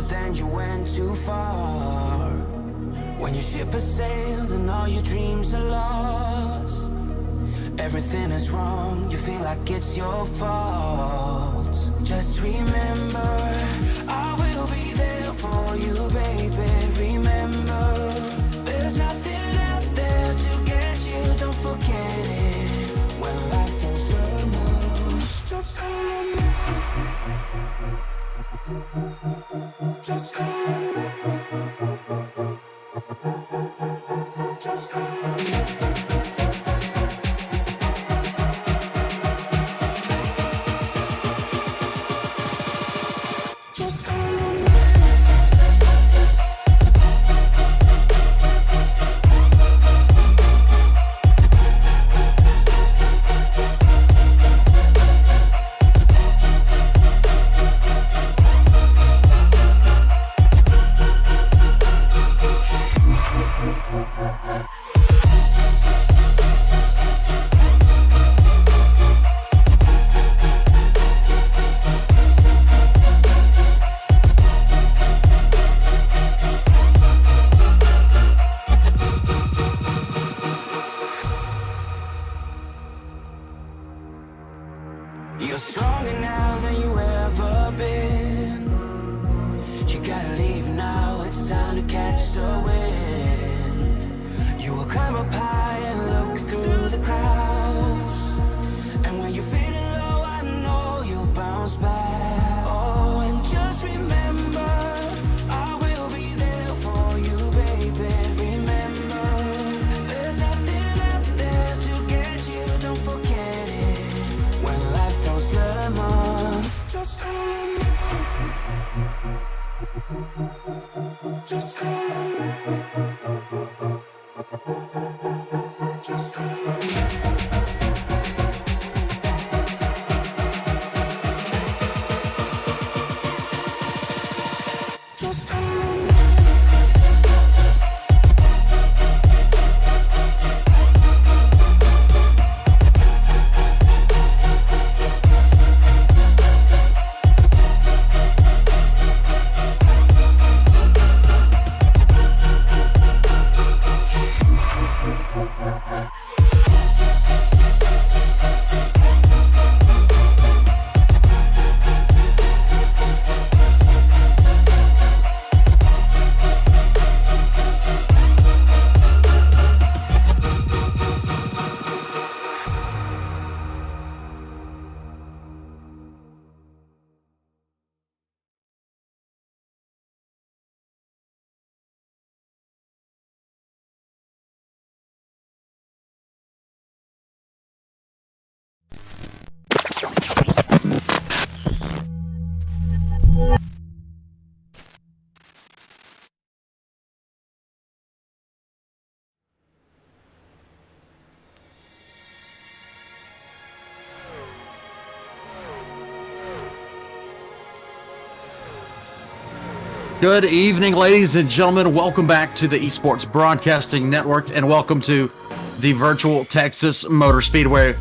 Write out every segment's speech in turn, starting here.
but then you went too far. When your ship has sailed and all your dreams are lost, everything is wrong, you feel like it's your fault. Just remember, I will be there for you, baby. Remember, there's nothing out there to get you, don't forget it. When life throws lemons, just call me. Just call me. Just call me. You're stronger now than you ever been. You gotta leave now, it's time to catch the wind. You will climb up high and look through the clouds, and when you're feeling low, I know you'll bounce back. Oh, and just remember, I will be there for you, baby. Remember, there's nothing out there to get you, don't forget it. When life throws lemons, just call me. Just call me. Just call me. Just call me. Good evening, ladies and gentlemen. Welcome back to the Esports Broadcasting Network, and welcome to the virtual Texas Motor Speedway,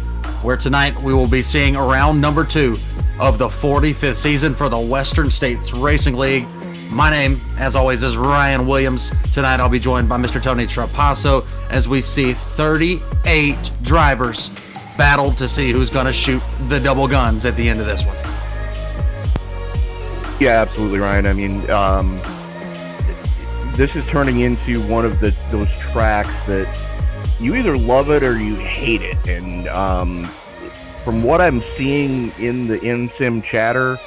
where tonight we will be seeing round number 2 of the 45th season for the Western States Racing League. My name, as always, is Ryan Williams. Tonight I'll be joined by Mr. Tony Trapasso as we see 38 drivers battle to see who's going to shoot the double guns at the end of this one. Yeah, absolutely, Ryan. I mean, this is turning into one of those tracks that you either love it or you hate it. And from what I'm seeing in the in-sim chatter,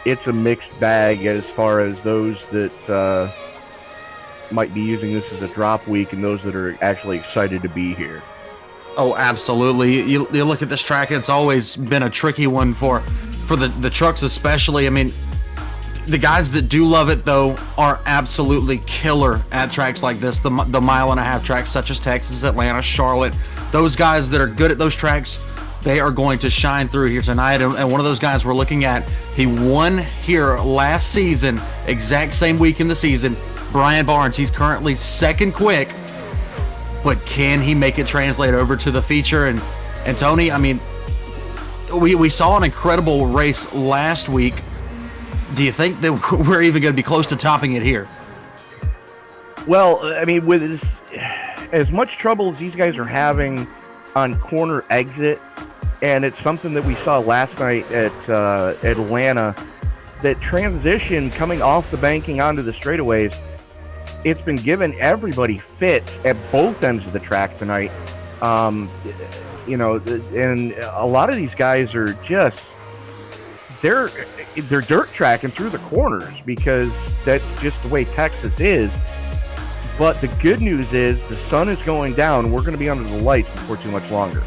it's a mixed bag as far as those that might be using this as a drop week and those that are actually excited to be here. Oh, absolutely. You look at this track, it's always been a tricky one for the trucks especially. I mean, the guys that do love it, though, are absolutely killer at tracks like this, the mile-and-a-half tracks such as Texas, Atlanta, Charlotte. Those guys that are good at those tracks, they are going to shine through here tonight. And one of those guys we're looking at, he won here last season, exact same week in the season, Brian Barnes. He's currently second quick, but can he make it translate over to the feature? And Tony, I mean, we saw an incredible race last week, Do you think that we're even going to be close to topping it here? Well, I mean, with as much trouble as these guys are having on corner exit, and it's something that we saw last night at Atlanta, that transition coming off the banking onto the straightaways, it's been giving everybody fits at both ends of the track tonight. You know, and a lot of these guys are just they're dirt tracking through the corners because that's just the way Texas is. But the good news is the sun is going down. We're going to be under the lights before too much longer.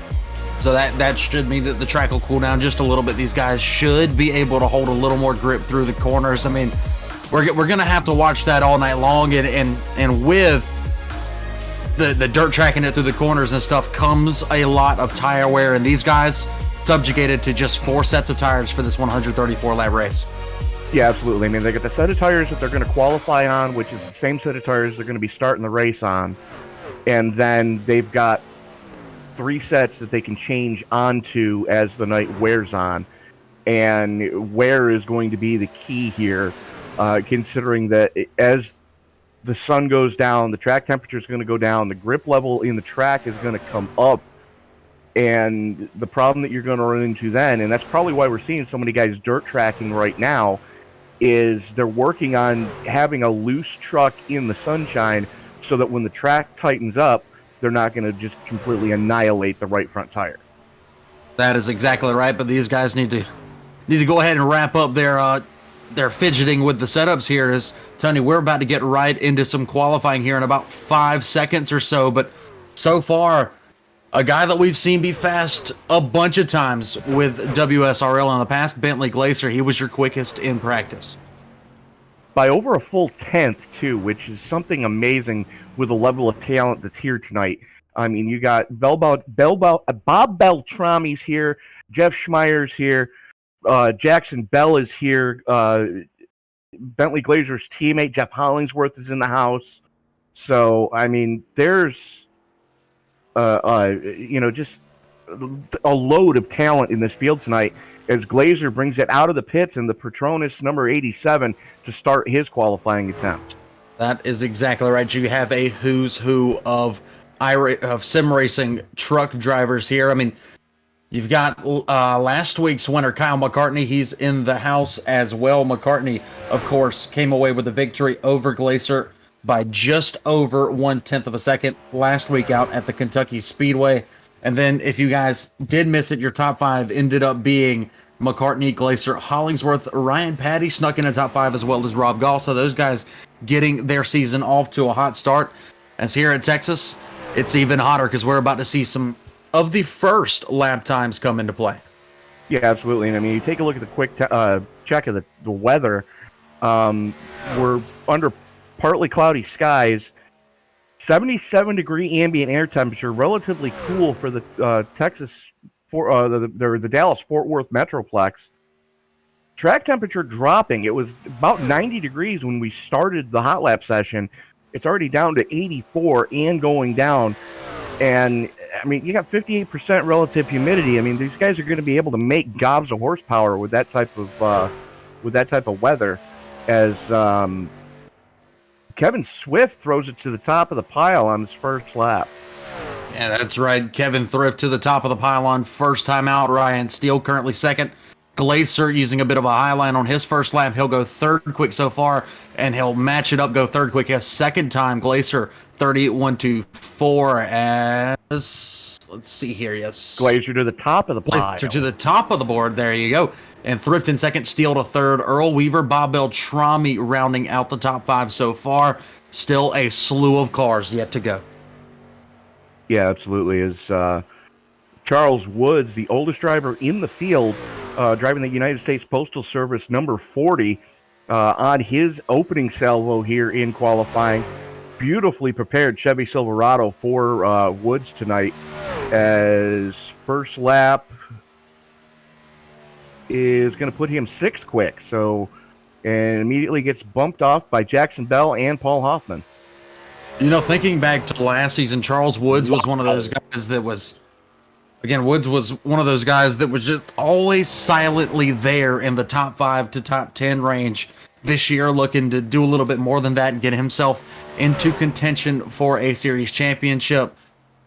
So that should mean that the track will cool down just a little bit. These guys should be able to hold a little more grip through the corners. I mean, we're going to have to watch that all night long. And with the dirt tracking it through the corners and stuff comes a lot of tire wear. And these guys subjugated to just 4 sets of tires for this 134 lap race. Yeah, absolutely. I mean, they got the set of tires that they're going to qualify on, which is the same set of tires they're going to be starting the race on. And then they've got 3 sets that they can change onto as the night wears on. And wear is going to be the key here, considering that as the sun goes down, the track temperature is going to go down, the grip level in the track is going to come up. And the problem that you're going to run into then, and that's probably why we're seeing so many guys dirt tracking right now, is they're working on having a loose truck in the sunshine so that when the track tightens up, they're not going to just completely annihilate the right front tire. That is exactly right, but these guys need to go ahead and wrap up their fidgeting with the setups here. As Tony, we're about to get right into some qualifying here in about 5 seconds or so, but so far, a guy that we've seen be fast a bunch of times with WSRL in the past, Bentley Glacier, he was your quickest in practice. By over a full tenth, too, which is something amazing with the level of talent that's here tonight. I mean, you got Bob Beltrami's here, Jeff Schmeier's here, Jackson Bell is here, Bentley Glazier's teammate, Jeff Hollingsworth, is in the house. So, I mean, there's just a load of talent in this field tonight as Glazer brings it out of the pits in the Petronas number 87 to start his qualifying attempt. That is exactly right. You have a who's who of sim racing truck drivers here. I mean, you've got last week's winner, Kyle McCartney. He's in the house as well. McCartney, of course, came away with a victory over Glazer by just over 1/10 of a second last week out at the Kentucky Speedway. And then if you guys did miss it, your top 5 ended up being McCartney, Glazer, Hollingsworth, Ryan Patty snuck in a top 5 as well as Rob Gall. So those guys getting their season off to a hot start. As here at Texas, it's even hotter because we're about to see some of the first lap times come into play. Yeah, absolutely. And I mean, you take a look at the quick check of the weather. We're under partly cloudy skies, 77-degree ambient air temperature, relatively cool for the the Dallas Fort Worth Metroplex. Track temperature dropping. It was about 90 degrees when we started the hot lap session. It's already down to 84 and going down. And I mean, you got 58% relative humidity. I mean, these guys are going to be able to make gobs of horsepower with that type of weather. As Kevin Swift throws it to the top of the pile on his first lap. Yeah, that's right. Kevin Thrift to the top of the pylon, first time out. Ryan Steele currently second. Glazer using a bit of a high line on his first lap. He'll go third quick so far, and he'll match it up, go third quick his second time. Glazer 38.124 as, let's see here, yes. Glazer to the top of the pile. Glazer to the top of the board, there you go. And Thrift in second, Steele to third. Earl Weaver, Bob Beltrami rounding out the top 5 so far. Still a slew of cars yet to go. Yeah, absolutely. As Charles Woods, the oldest driver in the field, driving the United States Postal Service number 40 on his opening salvo here in qualifying. Beautifully prepared Chevy Silverado for Woods tonight, as first lap is going to put him 6th quick. So, and immediately gets bumped off by Jackson Bell and Paul Hoffman. You know, thinking back to last season, Charles Woods was one of those guys that was Again, Woods was one of those guys that was just always silently there in the top 5 to top 10 range. This year, looking to do a little bit more than that and get himself into contention for a series championship.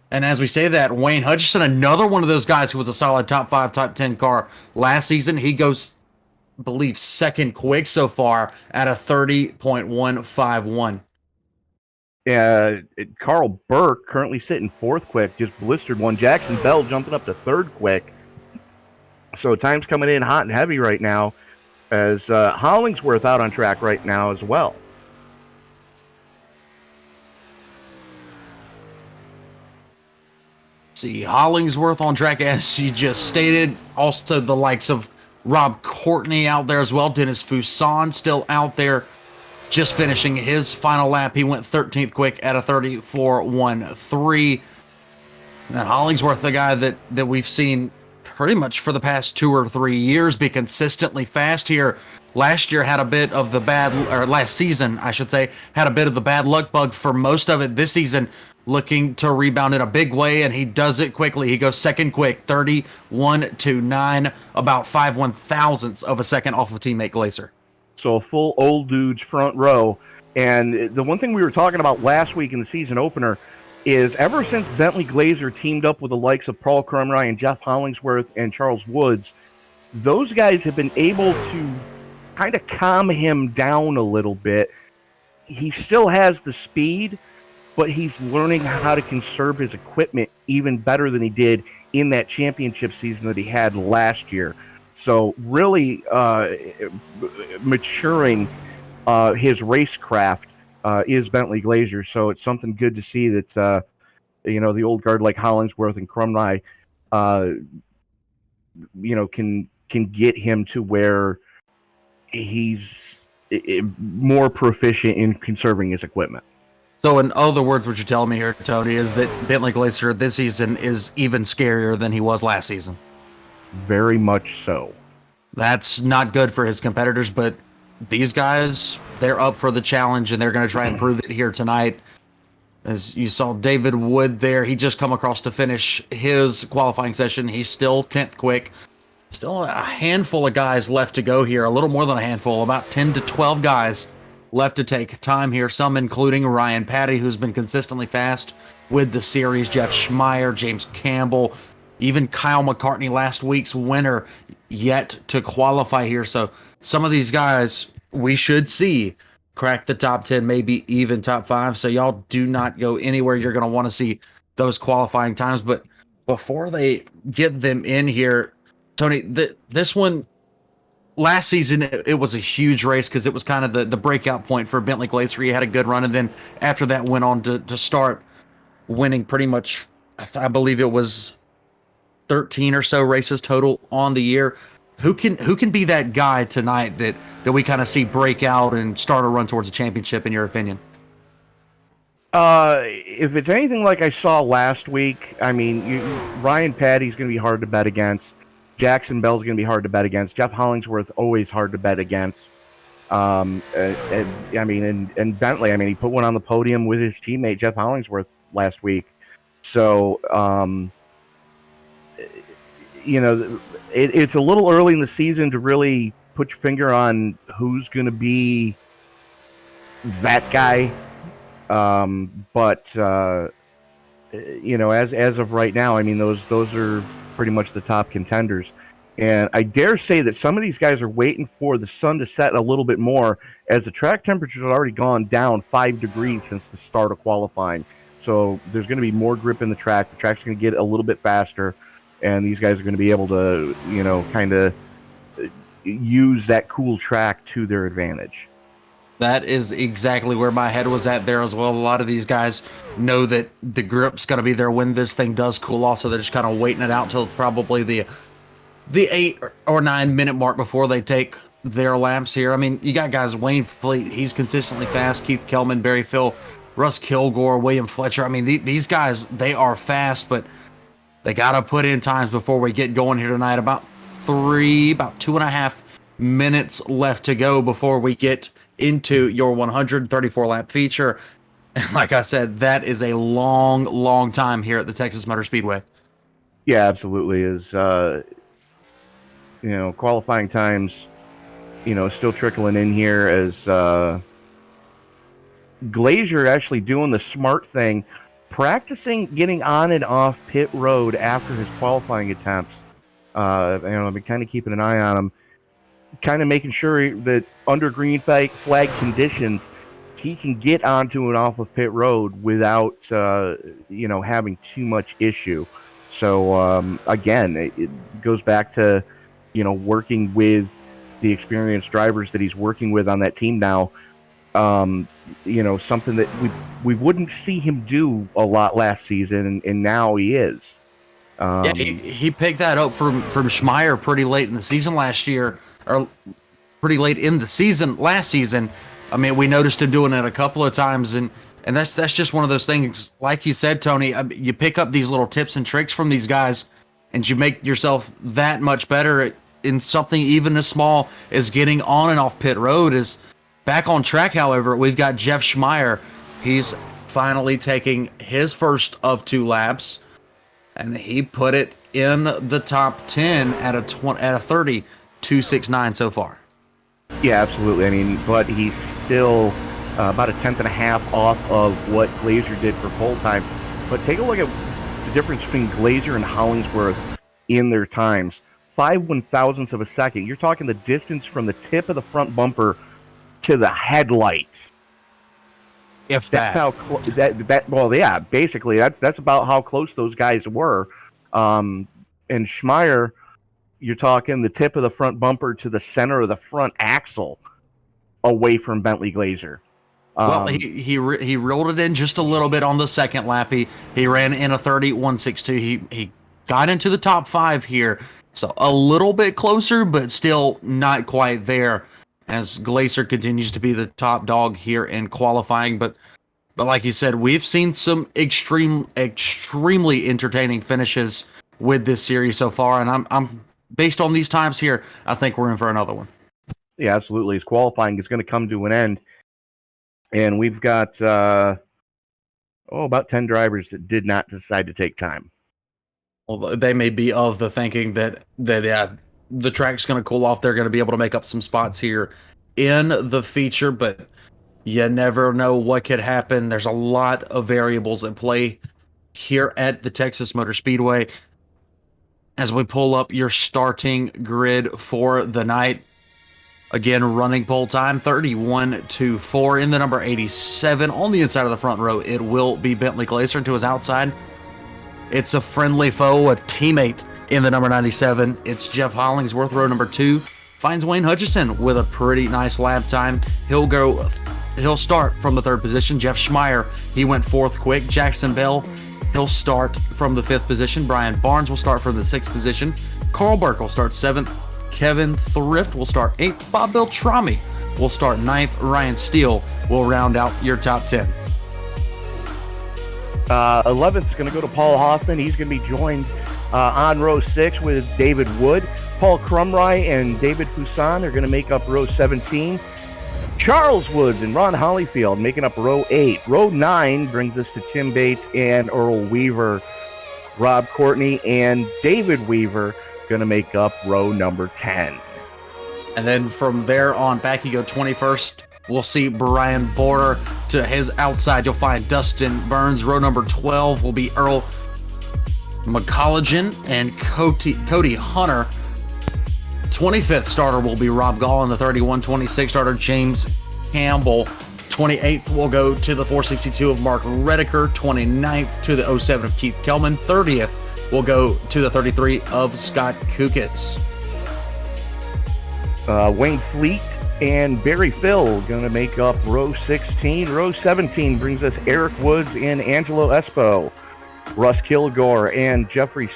And as we say that, Wayne Hutchinson, another one of those guys who was a solid top 5, top 10 car last season. He goes, I believe, second quick so far at a 30.151. Carl Burke currently sitting fourth quick, just blistered one. Jackson Bell jumping up to third quick. So time's coming in hot and heavy right now, as Hollingsworth out on track right now as well. See, Hollingsworth on track, as you just stated. Also, the likes of Rob Courtney out there as well. Dennis Fuson still out there, just finishing his final lap. He went 13th quick at a 34.13. And Hollingsworth, the guy that we've seen pretty much for the past 2 or 3 years be consistently fast here. Last year had a bit of the last season, I should say, had a bit of the bad luck bug for most of it. This season, looking to rebound in a big way, and he does it quickly. He goes second quick, 31.29, about 5/1000ths of a second off of teammate Glacier. So a full old dude's front row. And the one thing we were talking about last week in the season opener is ever since Bentley Glazer teamed up with the likes of Paul Crumry, Jeff Hollingsworth, and Charles Woods, those guys have been able to kind of calm him down a little bit. He still has the speed, but he's learning how to conserve his equipment even better than he did in that championship season that he had last year. So really maturing his racecraft is Bentley Glazer. So it's something good to see that, the old guard like Hollingsworth and Crumry, can get him to where he's more proficient in conserving his equipment. So in other words, what you're telling me here, Tony, is that Bentley Glazer this season is even scarier than he was last season. Very much so. That's not good for his competitors, but these guys, they're up for the challenge, and they're going to try and prove it here tonight. As you saw David Wood there, he just come across to finish his qualifying session. He's still 10th quick. Still a handful of guys left to go here, a little more than a handful, about 10 to 12 guys left to take time here, some including Ryan Patty, who's been consistently fast with the series, Jeff Schmeier, James Campbell, even Kyle McCartney, last week's winner, yet to qualify here. So some of these guys we should see crack the top 10, maybe even top 5. So y'all do not go anywhere. You're going to want to see those qualifying times. But before they get them in here, Tony, this one, last season, it was a huge race because it was kind of the breakout point for Bentley Glazer. He had a good run, and then after that went on to start winning pretty much, I believe it was 13 or so races total on the year. Who can be that guy tonight that we kind of see break out and start a run towards a championship, in your opinion? If it's anything like I saw last week, I mean, Ryan Patty's going to be hard to bet against. Jackson Bell's going to be hard to bet against. Jeff Hollingsworth, always hard to bet against. And Bentley, I mean, he put one on the podium with his teammate, Jeff Hollingsworth, last week. So, it's a little early in the season to really put your finger on who's going to be that guy. As of right now, I mean, those are pretty much the top contenders. And I dare say that some of these guys are waiting for the sun to set a little bit more, as the track temperature's already gone down 5 degrees since the start of qualifying. So there's going to be more grip in the track. The track's going to get a little bit faster, and these guys are going to be able to, kind of use that cool track to their advantage. That is exactly where my head was at there as well. A lot of these guys know that the grip's going to be there when this thing does cool off, so they're just kind of waiting it out till probably the 8 or 9 minute mark before they take their laps here. I mean, you got guys, Wayne Fleet, he's consistently fast, Keith Kellman, Barry Phil, Russ Kilgore, William Fletcher. I mean, these guys, they are fast, but they got to put in times before we get going here tonight. About 2.5 minutes left to go before we get into your 134 lap feature. And like I said, that is a long time here at the Texas Motor Speedway. Yeah, absolutely. Is qualifying times, still trickling in here as Glazier actually doing the smart thing, practicing getting on and off pit road after his qualifying attempts. I've been kind of keeping an eye on him, kind of making sure that under green flag conditions, he can get onto and off of pit road without, having too much issue. So again, it goes back to, working with the experienced drivers that he's working with on that team now. Something that we wouldn't see him do a lot last season, and now he is. Yeah, he picked that up from Schmeier pretty late in the season last year, or pretty late in the season last season. I mean, we noticed him doing it a couple of times, and that's just one of those things. Like you said, Tony, you pick up these little tips and tricks from these guys, and you make yourself that much better in something even as small as getting on and off pit road. Is back on track. However, we've got Jeff Schmeier. He's finally taking his first of 2 laps, and he put it in the top 10 at a 30.269 so far. Yeah, absolutely. I mean, but he's still about a tenth and a half off of what Glazier did for pole time. But take a look at the difference between Glazier and Hollingsworth in their times. 5/1000ths of a second. You're talking the distance from the tip of the front bumper to the headlights. If that's how basically that's about how close those guys were. And Schmeier, you're talking the tip of the front bumper to the center of the front axle away from Bentley Glazier. Well, he reeled it in just a little bit on the second lap. He ran in a 30.162. He got into the top 5 here, so a little bit closer, but still not quite there, as Glazier continues to be the top dog here in qualifying. But like you said, we've seen some extremely entertaining finishes with this series so far, and I'm based on these times here, I think we're in for another one. Yeah, absolutely. His qualifying is going to come to an end, and we've got about 10 drivers that did not decide to take time. Well, they may be of the thinking that the track's going to cool off. They're going to be able to make up some spots here in the feature, but you never know what could happen. There's a lot of variables at play here at the Texas Motor Speedway. As we pull up your starting grid for the night, again, running pole time 31.24 in the number 87 on the inside of the front row. It will be Bentley Glazier. To his outside, it's a friendly foe, a teammate in the number 97. It's Jeff Hollingsworth. Row number 2 finds Wayne Hutchison with a pretty nice lap time. He'll start from the 3rd position. Jeff Schmeier, he went 4th quick. Jackson Bell, he'll start from the 5th position. Brian Barnes will start from the 6th position. Carl Burke will start 7th. Kevin Thrift will start 8th. Bob Beltrami will start 9th. Ryan Steele will round out your top 10. 11th is going to go to Paul Hoffman. He's going to be joined on row 6 with David Wood. Paul Crumry and David Fuson are going to make up row 17. Charles Woods and Ron Hollyfield making up row 8. Row 9 brings us to Tim Bates and Earl Weaver. Rob Courtney and David Weaver going to make up row number 10. And then from there on back, you go 21st. We'll see Brian Border. To his outside, you'll find Dustin Burns. Row number 12 will be Earl McColligan and Cody Hunter. 25th starter will be Rob Gall, and the 31-26 starter James Campbell. 28th will go to the 462 of Mark Redeker. 29th to the 07 of Keith Kelman. 30th will go to the 33 of Scott Kukis. Wayne Fleet and Barry Phil going to make up row 16. Row 17 brings us Eric Woods and Angelo Espo. Russ Kilgore and Jeffrey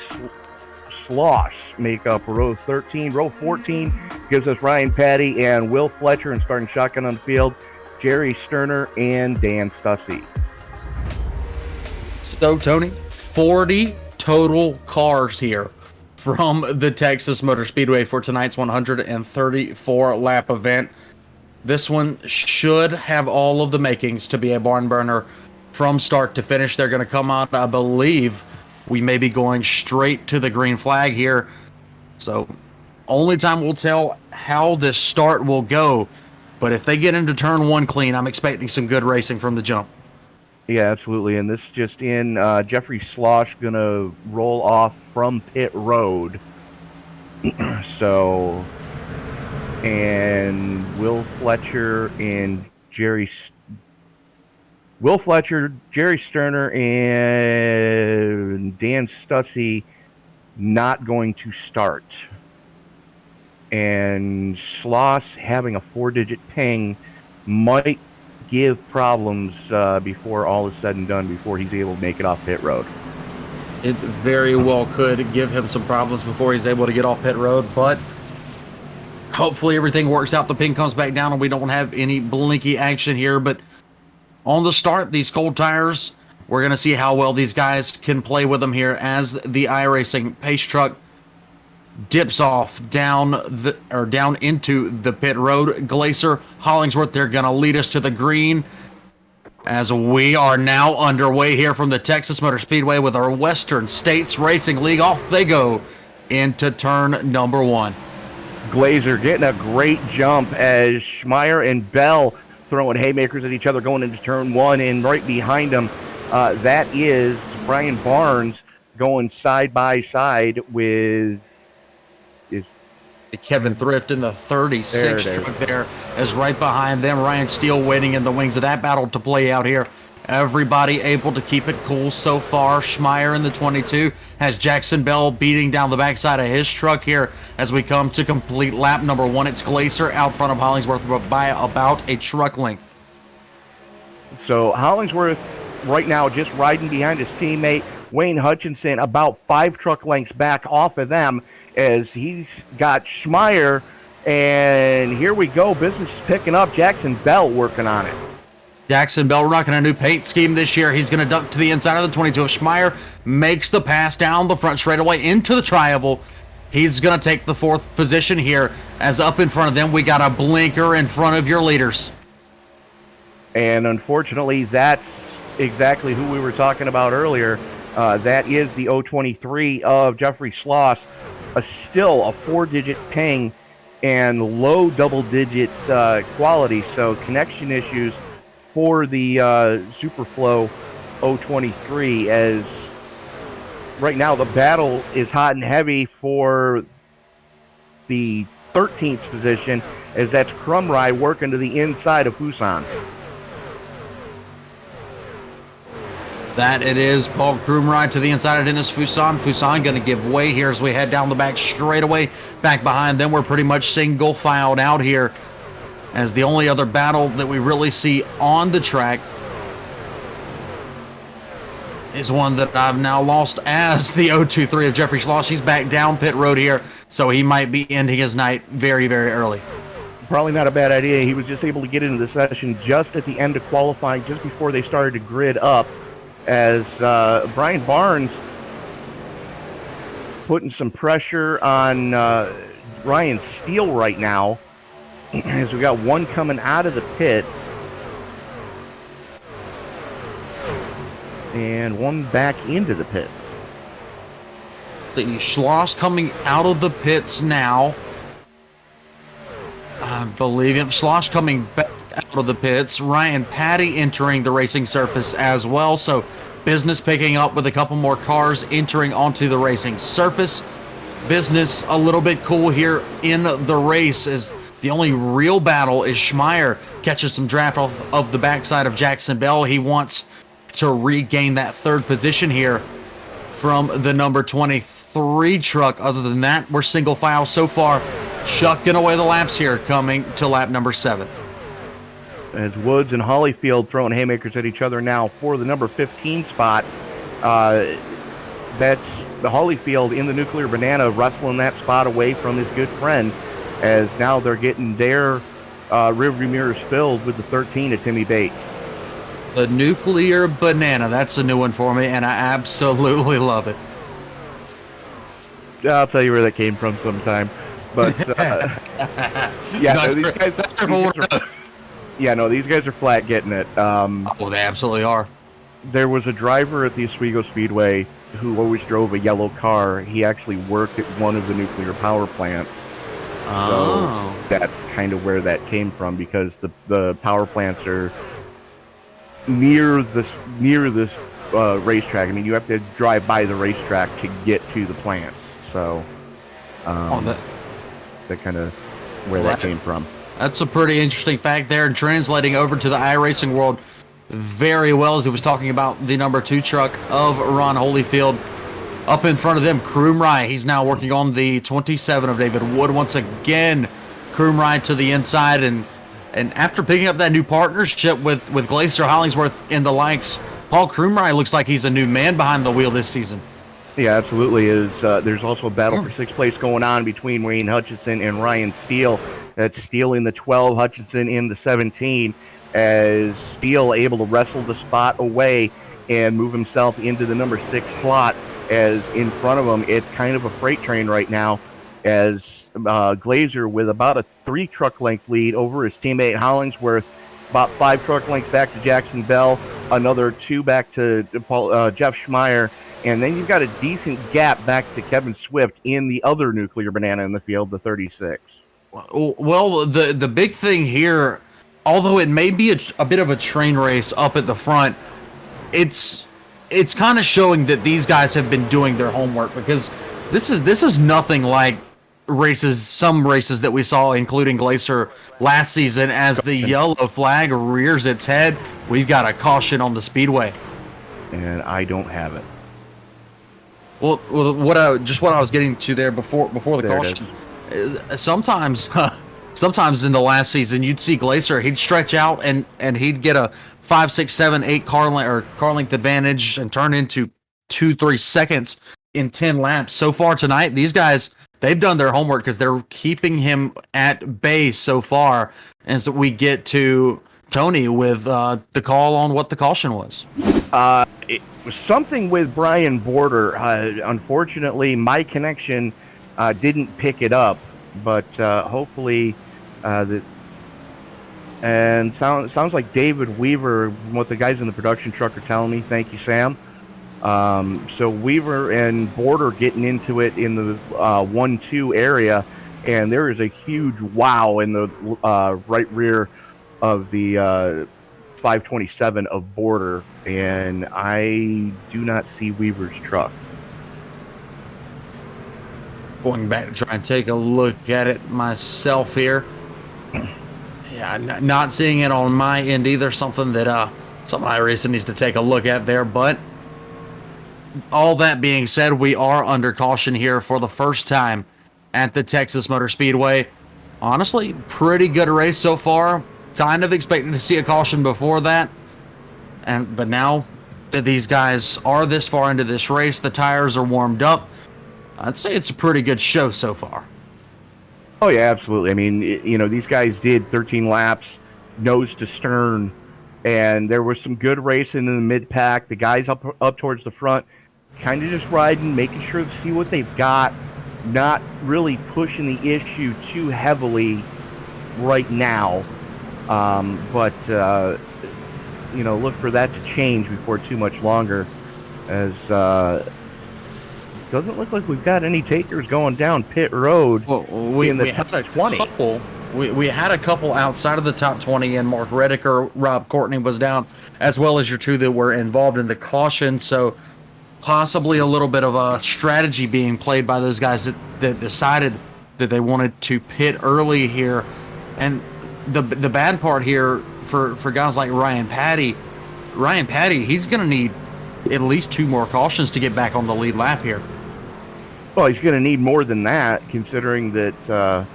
Sloss make up row 13. Row 14 gives us Ryan Patty and Will Fletcher, and starting shotgun on the field, Jerry Sterner and Dan Stussy. So, Tony, 40 total cars here from the Texas Motor Speedway for tonight's 134 lap event. This one should have all of the makings to be a barn burner from start to finish. They're going to come out, I believe, we may be going straight to the green flag here. So only time will tell how this start will go. But if they get into turn 1 clean, I'm expecting some good racing from the jump. Yeah, absolutely. And this just in, Jeffrey Slosh going to roll off from pit road. So, and Will Fletcher, Jerry Sterner, and Dan Stussy not going to start. And Sloss having a 4-digit ping might give problems before all is said and done, before he's able to make it off pit road. It very well could give him some problems before he's able to get off pit road, but hopefully everything works out. The ping comes back down and we don't have any blinky action here. But on the start, these cold tires, we're going to see how well these guys can play with them here as the iRacing pace truck dips off down into the pit road. Glacier, Hollingsworth, they're going to lead us to the green as we are now underway here from the Texas Motor Speedway with our Western States Racing League. Off they go into turn number 1. Glazer getting a great jump as Schmeier and Bell throwing haymakers at each other going into turn 1, and right behind them, that is Brian Barnes going side by side with Kevin Thrift in the 36 truck there, as right behind them Ryan Steele waiting in the wings of that battle to play out here. Everybody able to keep it cool so far. Schmeier in the 22 has Jackson Bell beating down the backside of his truck here as we come to complete lap number 1. It's Glacier out front of Hollingsworth by about a truck length. So Hollingsworth right now just riding behind his teammate Wayne Hutchinson, about 5 truck lengths back off of them, as he's got Schmeier, and here we go. Business is picking up. Jackson Bell working on it. Jackson Bell rocking a new paint scheme this year. He's going to duck to the inside of the 22. Schmeier makes the pass down the front straightaway into the tri-oval. He's going to take the 4th position here, as up in front of them we got a blinker in front of your leaders. And unfortunately, that's exactly who we were talking about earlier. That is the 023 of Jeffrey Sloss. Still a 4-digit ping and low double-digit quality, so connection issues for the Superflow 023, as right now the battle is hot and heavy for the 13th position, as that's Crumry working to the inside of Fuson. That it is Paul Krumride to the inside of Dennis Fuson. Fuson going to give way here as we head down the back straightaway. Back behind them, we're pretty much single filed out here, as the only other battle that we really see on the track is one that I've now lost, as the 023 of Jeffrey Schloss. He's back down pit road here, so he might be ending his night very, very early. Probably not a bad idea. He was just able to get into the session just at the end of qualifying, just before they started to grid up, as Brian Barnes putting some pressure on Ryan Steele right now, as we got one coming out of the pits and one back into the pits. The Schloss coming out of the pits now. I believe him. Schloss coming back out of the pits. Ryan Patty entering the racing surface as well. So business picking up with a couple more cars entering onto the racing surface. Business a little bit cool here in the race, as the only real battle is Schmeier catches some draft off of the backside of Jackson Bell. He wants to regain that 3rd position here from the number 23 truck. Other than that, we're single file so far, chucking away the laps here, coming to lap number 7. As Woods and Hollyfield throwing haymakers at each other now for the number 15 spot. That's the Hollyfield in the Nuclear Banana wrestling that spot away from his good friend, as now they're getting their rearview mirrors filled with the 13 of Timmy Bates. The Nuclear Banana, that's a new one for me, and I absolutely love it. I'll tell you where that came from sometime. But yeah, these guys are flat getting it. Oh, they absolutely are. There was a driver at the Oswego Speedway who always drove a yellow car, he actually worked at one of the nuclear power plants. Oh. So that's kind of where that came from, because the power plants are near this racetrack. I mean, you have to drive by the racetrack to get to the plants. So that kind of where that came from. That's a pretty interesting fact there, and translating over to the iRacing world very well, as he was talking about the number 2 truck of Ron Holyfield. Up in front of them, Kroomrij. He's now working on the 27 of David Wood. Once again, Kroomrij to the inside, and after picking up that new partnership with Glacier Hollingsworth and the likes, Paul Kroomrij looks like he's a new man behind the wheel this season. Yeah, absolutely. There's also a battle for 6th place going on between Wayne Hutchinson and Ryan Steele. That's Steele in the 12, Hutchinson in the 17, as Steele able to wrestle the spot away and move himself into the number 6 slot, as in front of him it's kind of a freight train right now, as Glazer with about a 3 truck length lead over his teammate Hollingsworth, about 5 truck lengths back to Jackson Bell, another 2 back to Jeff Schmeier, and then you've got a decent gap back to Kevin Swift in the other nuclear banana in the field, the 36. Well, the big thing here, although it may be a bit of a train race up at the front, it's kind of showing that these guys have been doing their homework, because this is nothing like some races that we saw, including Glacier last season. As the yellow flag rears its head, we've got a caution on the Speedway, and I don't have it. Well, what I was getting to there before the there caution. Sometimes in the last season, you'd see Glacier, he'd stretch out and he'd get a 5, 6, 7, 8 car length advantage and turn into 2-3 seconds in 10 laps. So far tonight, these guys, they've done their homework, because they're keeping him at bay so far. As we get to Tony with the call on what the caution was. It was something with Brian Border. Unfortunately, my connection didn't pick it up, but hopefully sounds like David Weaver, what the guys in the production truck are telling me. Thank you, Sam. So Weaver and Border getting into it in the 1-2 area, and there is a huge wow in the right rear of the 527 of Border, and I do not see Weaver's truck. Going back to try and take a look at it myself here. Yeah, not seeing it on my end either. Something that iRacing needs to take a look at there. But all that being said, we are under caution here for the first time at the Texas Motor Speedway. Honestly, pretty good race so far. Kind of expected to see a caution before that, but now that these guys are this far into this race, the tires are warmed up, I'd say it's a pretty good show so far. Oh yeah, absolutely. I mean, these guys did 13 laps, nose to stern, and there was some good racing in the mid pack. The guys up towards the front, kind of just riding, making sure to see what they've got, not really pushing the issue too heavily right now. But look for that to change before too much longer, as it doesn't look like we've got any takers going down pit road. Well, we top 20. We had a couple outside of the top 20, and Mark Rediker, Rob Courtney was down, as well as your 2 that were involved in the caution. So possibly a little bit of a strategy being played by those guys that decided that they wanted to pit early here. And the bad part here for guys like Ryan Patty, he's going to need at least 2 more cautions to get back on the lead lap here. Well, he's going to need more than that, considering that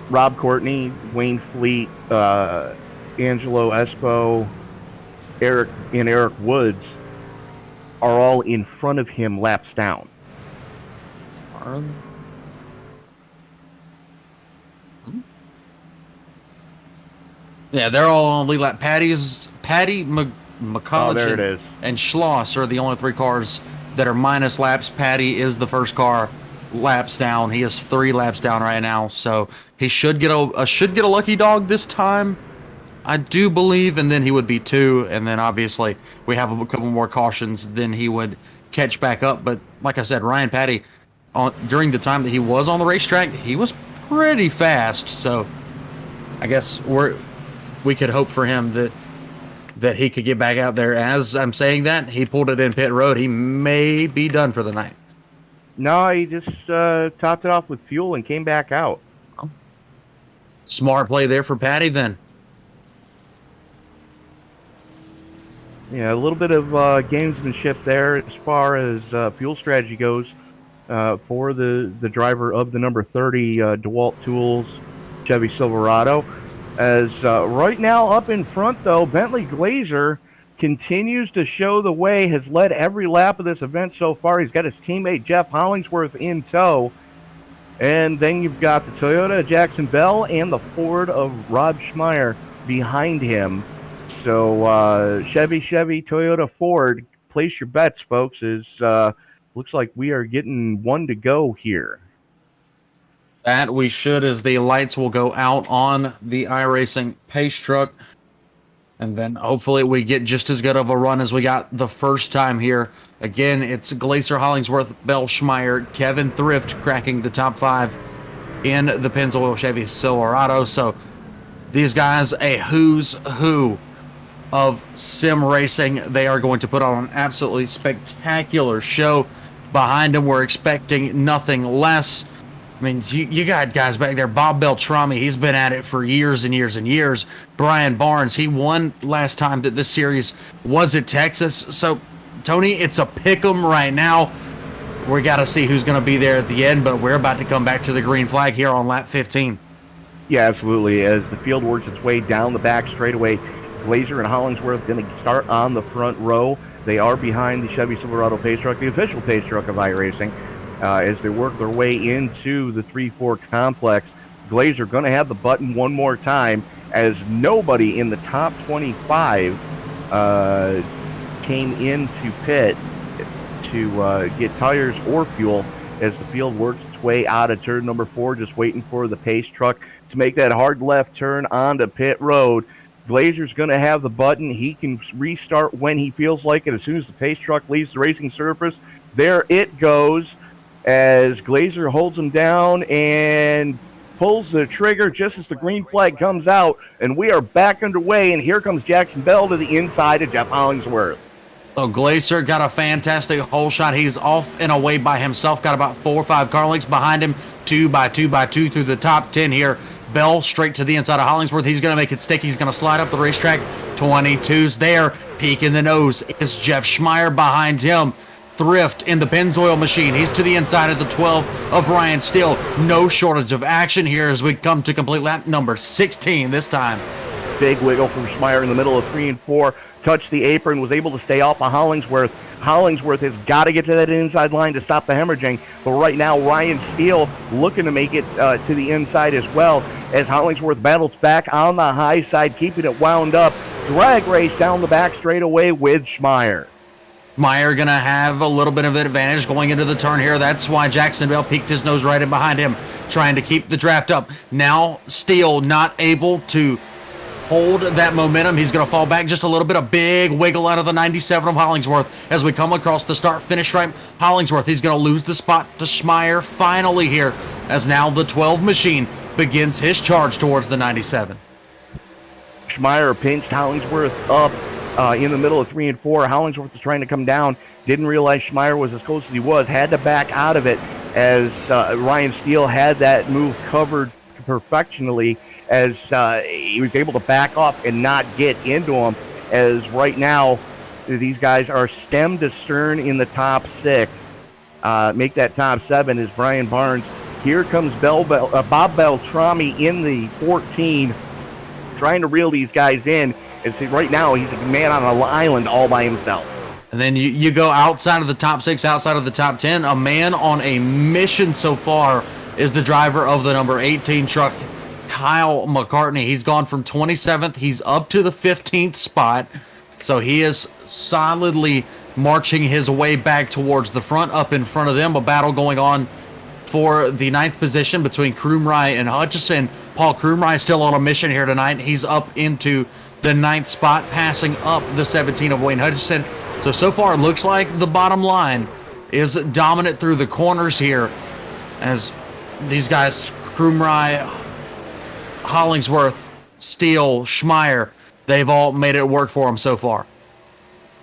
Rob Courtney, Wayne Fleet, Angelo Espo, Eric Woods are all in front of him laps down. Yeah, they're all on lead lap. Patty, McCulloch, there it is, and Schloss are the only 3 cars that are minus laps. Patty is the first car laps down. He is 3 laps down right now, so he should get a lucky dog this time, I do believe, and then he would be 2, and then obviously we have a couple more cautions, then he would catch back up. But like I said, Ryan Patty, during the time that he was on the racetrack, he was pretty fast. So I guess we could hope for him that he could get back out there. As I'm saying that, he pulled it in pit road. He may be done for the night. No, he just topped it off with fuel and came back out. Smart play there for Patty then. Yeah, a little bit of gamesmanship there as far as fuel strategy goes for the driver of the number 30 DeWalt Tools Chevy Silverado. As right now up in front, though, Bentley Glazer continues to show the way, has led every lap of this event so far. He's got his teammate Jeff Hollingsworth in tow. And then you've got the Toyota of Jackson Bell and the Ford of Rob Schmeier behind him. So Chevy, Toyota, Ford, place your bets, folks. Looks like we are getting one to go here. That we should, as the lights will go out on the iRacing pace truck. And then hopefully we get just as good of a run as we got the first time here. Again, it's Glazer, Hollingsworth, Bell, Schmeier, Kevin Thrift cracking the top 5 in the Pennzoil Chevy Silverado. So these guys, a who's who of sim racing. They are going to put on an absolutely spectacular show. Behind them, we're expecting nothing less. I mean, you got guys back there. Bob Beltrami, he's been at it for years and years and years. Brian Barnes, he won last time that this series was at Texas. So, Tony, it's a pick 'em right now. We got to see who's going to be there at the end, but we're about to come back to the green flag here on lap 15. Yeah, absolutely. As the field works its way down the back straightaway, Glazer and Hollingsworth going to start on the front row. They are behind the Chevy Silverado pace truck, the official pace truck of iRacing, as they work their way into the 3-4 complex. Glazer going to have the button one more time, as nobody in the top 25 came into pit to get tires or fuel, as the field works its way out of turn number 4, just waiting for the pace truck to make that hard left turn onto pit road. Glazer's going to have the button. He can restart when he feels like it. As soon as the pace truck leaves the racing surface, there it goes, as Glazer holds him down and pulls the trigger just as the green flag comes out, and we are back underway, and here comes Jackson Bell to the inside of Jeff Hollingsworth. So Glazer got a fantastic hole shot. He's off and away by himself. Got about 4 or 5 car lengths behind him. 2 by 2 by 2 through the top 10 here. Bell straight to the inside of Hollingsworth. He's going to make it stick. He's going to slide up the racetrack. 22's there. Peek in the nose is Jeff Schmeier behind him. Thrift in the Pennzoil machine. He's to the inside of the 12 of Ryan Steele. No shortage of action here as we come to complete lap number 16 this time. Big wiggle from Schmeier in the middle of 3 and 4. Touched the apron, was able to stay off of Hollingsworth. Hollingsworth has got to get to that inside line to stop the hemorrhaging. But right now, Ryan Steele looking to make it to the inside as well, as Hollingsworth battles back on the high side, keeping it wound up. Drag race down the back straightaway with Schmeier. Schmeier going to have a little bit of an advantage going into the turn here. That's why Jackson Bell peeked his nose right in behind him, trying to keep the draft up. Now Steele not able to hold that momentum. He's going to fall back just a little bit. A big wiggle out of the 97 of Hollingsworth as we come across the start-finish stripe. Hollingsworth, he's going to lose the spot to Schmeier finally here, as now the 12 machine begins his charge towards the 97. Schmeier pinched Hollingsworth up in the middle of 3 and 4. Hollingsworth was trying to come down. Didn't realize Schmeier was as close as he was. Had to back out of it, as Ryan Steele had that move covered perfectionly, as he was able to back off and not get into him, as right now these guys are stem to stern in the top 6. Make that top 7 is Brian Barnes. Here comes Bob Beltrami in the 14, trying to reel these guys in. And see, right now he's a man on an island all by himself. And then you go outside of the top 6, outside of the top 10. A man on a mission so far is the driver of the number 18 truck, Kyle McCartney. He's gone from 27th. He's up to the 15th spot. So he is solidly marching his way back towards the front. Up in front of them, a battle going on for the 9th position between Krumrye and Hutchison. Paul Krumrye still on a mission here tonight. He's up into the 9th spot, passing up the 17 of Wayne Hutchison. So far it looks like the bottom line is dominant through the corners here as these guys, Krumrei, Hollingsworth, Steele, Schmeier, they've all made it work for them so far.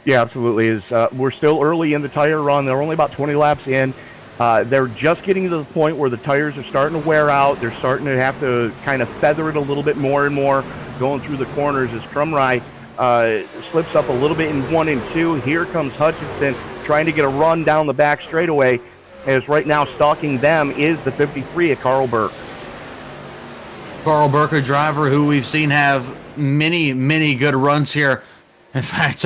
Yeah, absolutely. We're still early in the tire run. They're only about 20 laps in. They're just getting to the point where the tires are starting to wear out. They're starting to have to kind of feather it a little bit more and more going through the corners as Krumrei slips up a little bit in 1 and 2. Here comes Hutchinson trying to get a run down the back straightaway, as right now stalking them is the 53 at Carl Burke. Carl Burke, a driver who we've seen have many good runs here. In fact,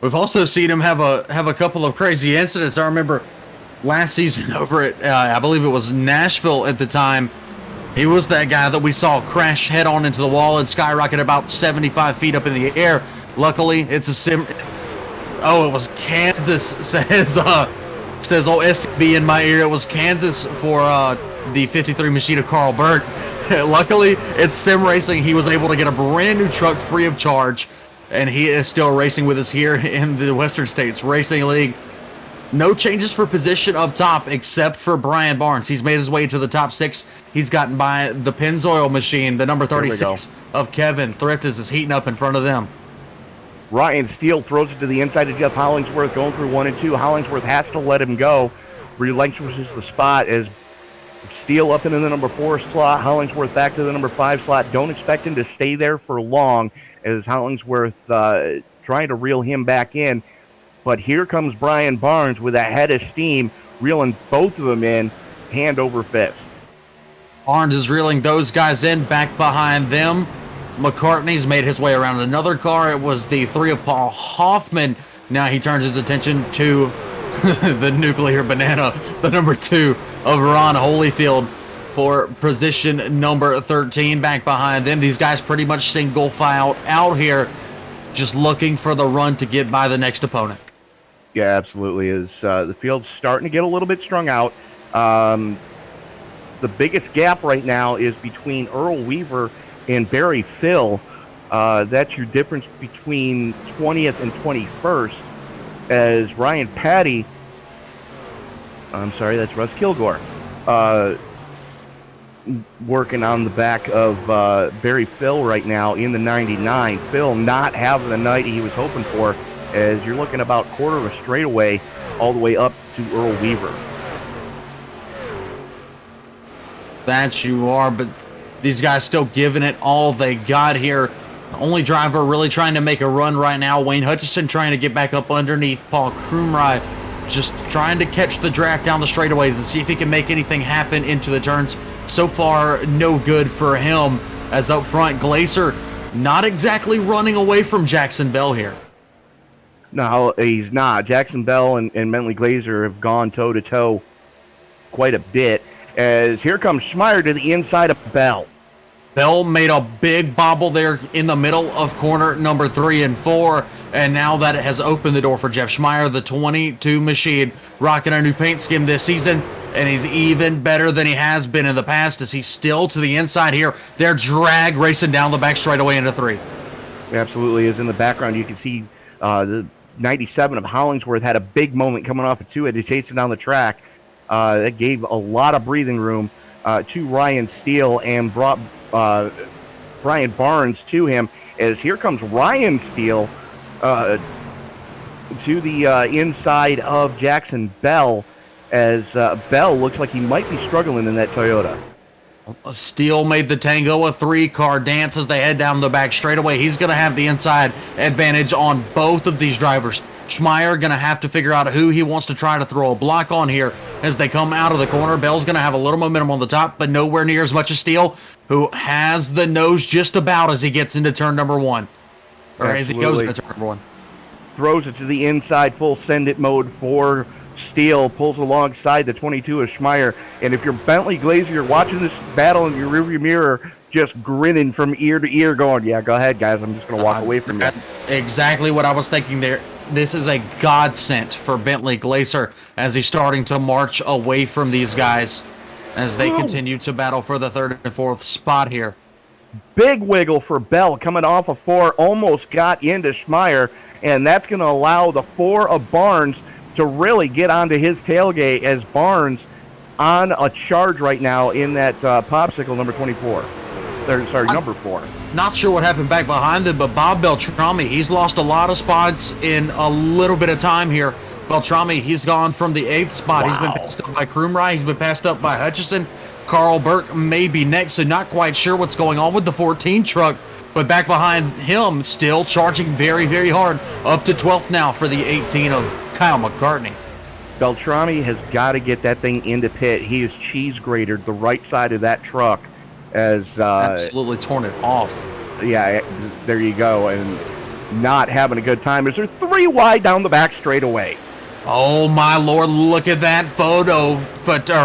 we've also seen him have a couple of crazy incidents. I remember last season over at, I believe it was Nashville at the time, he was that guy that we saw crash head on into the wall and skyrocket about 75 feet up in the air. Luckily, it's a sim. Oh, it was Kansas, says old SCB in my ear. It was Kansas for the 53 machine of Carl Burke. Luckily, it's sim racing. He was able to get a brand new truck free of charge, and he is still racing with us here in the Western States Racing League. No changes for position up top except for Brian Barnes. He's made his way to the top 6. He's gotten by the Pennzoil machine, the number 36 of Kevin Thrift is heating up in front of them. Ryan Steele throws it to the inside of Jeff Hollingsworth going through 1 and 2. Hollingsworth has to let him go. Relinquishes the spot as Steele up into the number 4 slot. Hollingsworth back to the number 5 slot. Don't expect him to stay there for long as Hollingsworth trying to reel him back in. But here comes Brian Barnes with a head of steam, reeling both of them in, hand over fist. Barnes is reeling those guys in. Back behind them, McCartney's made his way around another car. It was the 3 of Paul Hoffman. Now he turns his attention to the nuclear banana, the number 2 of Ron Holyfield for position number 13. Back behind them, these guys pretty much single file out here, just looking for the run to get by the next opponent. Yeah, absolutely. The field's starting to get a little bit strung out. The biggest gap right now is between Earl Weaver and Barry Phil. That's your difference between 20th and 21st, as Ryan Patty, I'm sorry, that's Russ Kilgore, working on the back of Barry Phil right now in the 99. Phil not having the night he was hoping for, as you're looking about quarter of a straightaway all the way up to Earl Weaver. That you are, but these guys still giving it all they got here. The only driver really trying to make a run right now, Wayne Hutchison, trying to get back up underneath Paul Krumrei, just trying to catch the draft down the straightaways and see if he can make anything happen into the turns. So far, no good for him, as up front, Glaser not exactly running away from Jackson Bell here. No, he's not. Jackson Bell and Bentley Glaser have gone toe-to-toe quite a bit, as here comes Schmeier to the inside of Bell. Bell made a big bobble there in the middle of corner number 3 and 4, and now that it has opened the door for Jeff Schmeier, the 22 machine, rocking a new paint scheme this season, and he's even better than he has been in the past, as he's still to the inside here. They're drag racing down the back straightaway into 3. Absolutely is. In the background, you can see the 97 of Hollingsworth had a big moment coming off of 2, had to chase it down the track. That gave a lot of breathing room to Ryan Steele and brought Brian Barnes to him, as here comes Ryan Steele to the inside of Jackson Bell, as Bell looks like he might be struggling in that Toyota. Steele made the Tango a 3-car dance as they head down the back straightaway. He's going to have the inside advantage on both of these drivers. Schmeier going to have to figure out who he wants to try to throw a block on here as they come out of the corner. Bell's going to have a little momentum on the top, but nowhere near as much as Steele, who has the nose just about as he gets into turn number 1. Or Absolutely. as he goes into turn number 1. Throws it to the inside, full send-it mode for Steele, pulls alongside the 22 of Schmeier. And if you're Bentley Glaser, you're watching this battle in your rearview mirror, just grinning from ear to ear, going, yeah, go ahead, guys, I'm just going to walk away from you. Exactly what I was thinking there. This is a godsend for Bentley Glaser as he's starting to march away from these guys as they continue to battle for the 3rd and 4th spot here. Big wiggle for Bell coming off of 4, almost got into Schmeier, and that's going to allow the 4 of Barnes to really get onto his tailgate, as Barnes on a charge right now in that popsicle number 24. Number 4. Not sure what happened back behind him, but Bob Beltrami, he's lost a lot of spots in a little bit of time here. Beltrami, he's gone from the 8th spot. Wow. He's been passed up by Krumrei. He's been passed up by Hutchison. Carl Burke may be next, so not quite sure what's going on with the 14 truck. But back behind him, still charging very, very hard. Up to 12th now for the 18 of Kyle McCartney. Beltrami has got to get that thing into pit. He has cheese grated the right side of that truck as absolutely torn it off. Yeah, there you go, and not having a good time. Is there 3 wide down the back straightaway? Oh my Lord! Look at that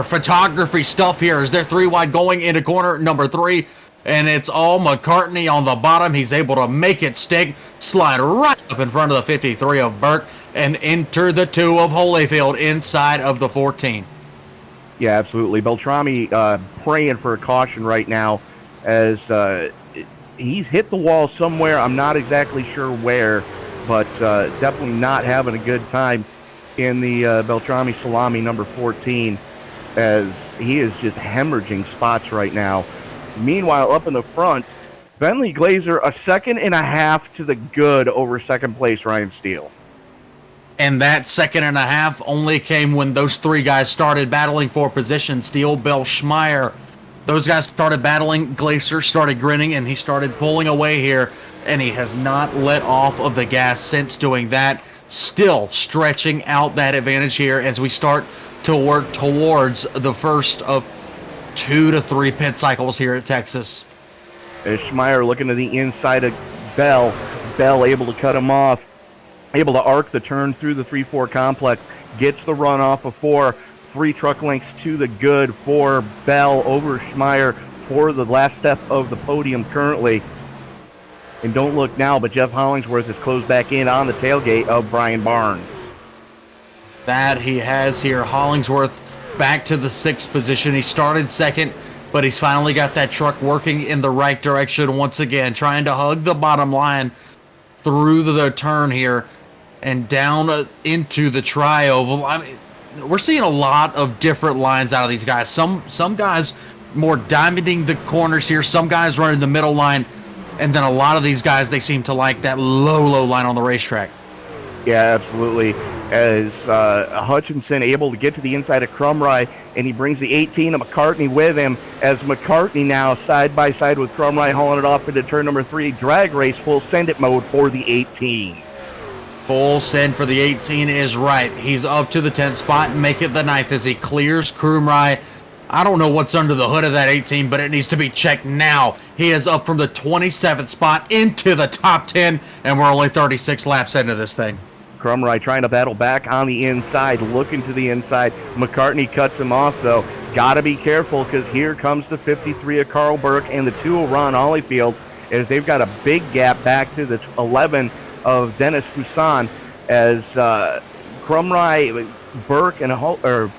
photography stuff here. Is there 3 wide going into corner number 3? And it's all McCartney on the bottom. He's able to make it stick, slide right up in front of the 53 of Burke, and enter the 2 of Holyfield inside of the 14. Yeah, absolutely. Beltrami praying for a caution right now, as he's hit the wall somewhere. I'm not exactly sure where, but definitely not having a good time in the Beltrami Salami number 14, as he is just hemorrhaging spots right now. Meanwhile, up in the front, Bentley Glazer, a 2.5 seconds to the good over second place Ryan Steele. And that 2.5 seconds only came when those 3 guys started battling for position. Steele, Bell, Schmeier. Those guys started battling. Glazer started grinning, and he started pulling away here. And he has not let off of the gas since doing that. Still stretching out that advantage here as we start to work towards the first of 2 to 3 pit cycles here at Texas. As Schmeier looking to the inside of Bell. Bell able to cut him off. Able to arc the turn through the 3-4 complex. Gets the run off of 4. 3 truck lengths to the good for Bell over Schmeier for the last step of the podium currently. And don't look now, but Jeff Hollingsworth has closed back in on the tailgate of Brian Barnes. That he has here. Hollingsworth back to the 6th position. He started 2nd, but he's finally got that truck working in the right direction once again, trying to hug the bottom line through the turn here and down into the tri-oval. I mean, we're seeing a lot of different lines out of these guys. Some guys more diamonding the corners here. Some guys running the middle line. And then a lot of these guys, they seem to like that low line on the racetrack. Yeah, absolutely. As Hutchinson able to get to the inside of Krumrei, and he brings the 18 of McCartney with him, as McCartney now side by side with Krumrei hauling it off into turn number 3. Drag race, full send it mode for the 18. Full send for the 18 is right. He's up to the 10th spot and make it the 9th as he clears Krumrei. I don't know what's under the hood of that 18, but it needs to be checked now. He is up from the 27th spot into the top 10, and we're only 36 laps into this thing. Krumrei trying to battle back on the inside, looking to the inside. McCartney cuts him off, though. Got to be careful, because here comes the 53 of Carl Burke and the 2 of Ron Holyfield, as they've got a big gap back to the 11 of Dennis Fuson, as Krumrei, Burke, and Holyfield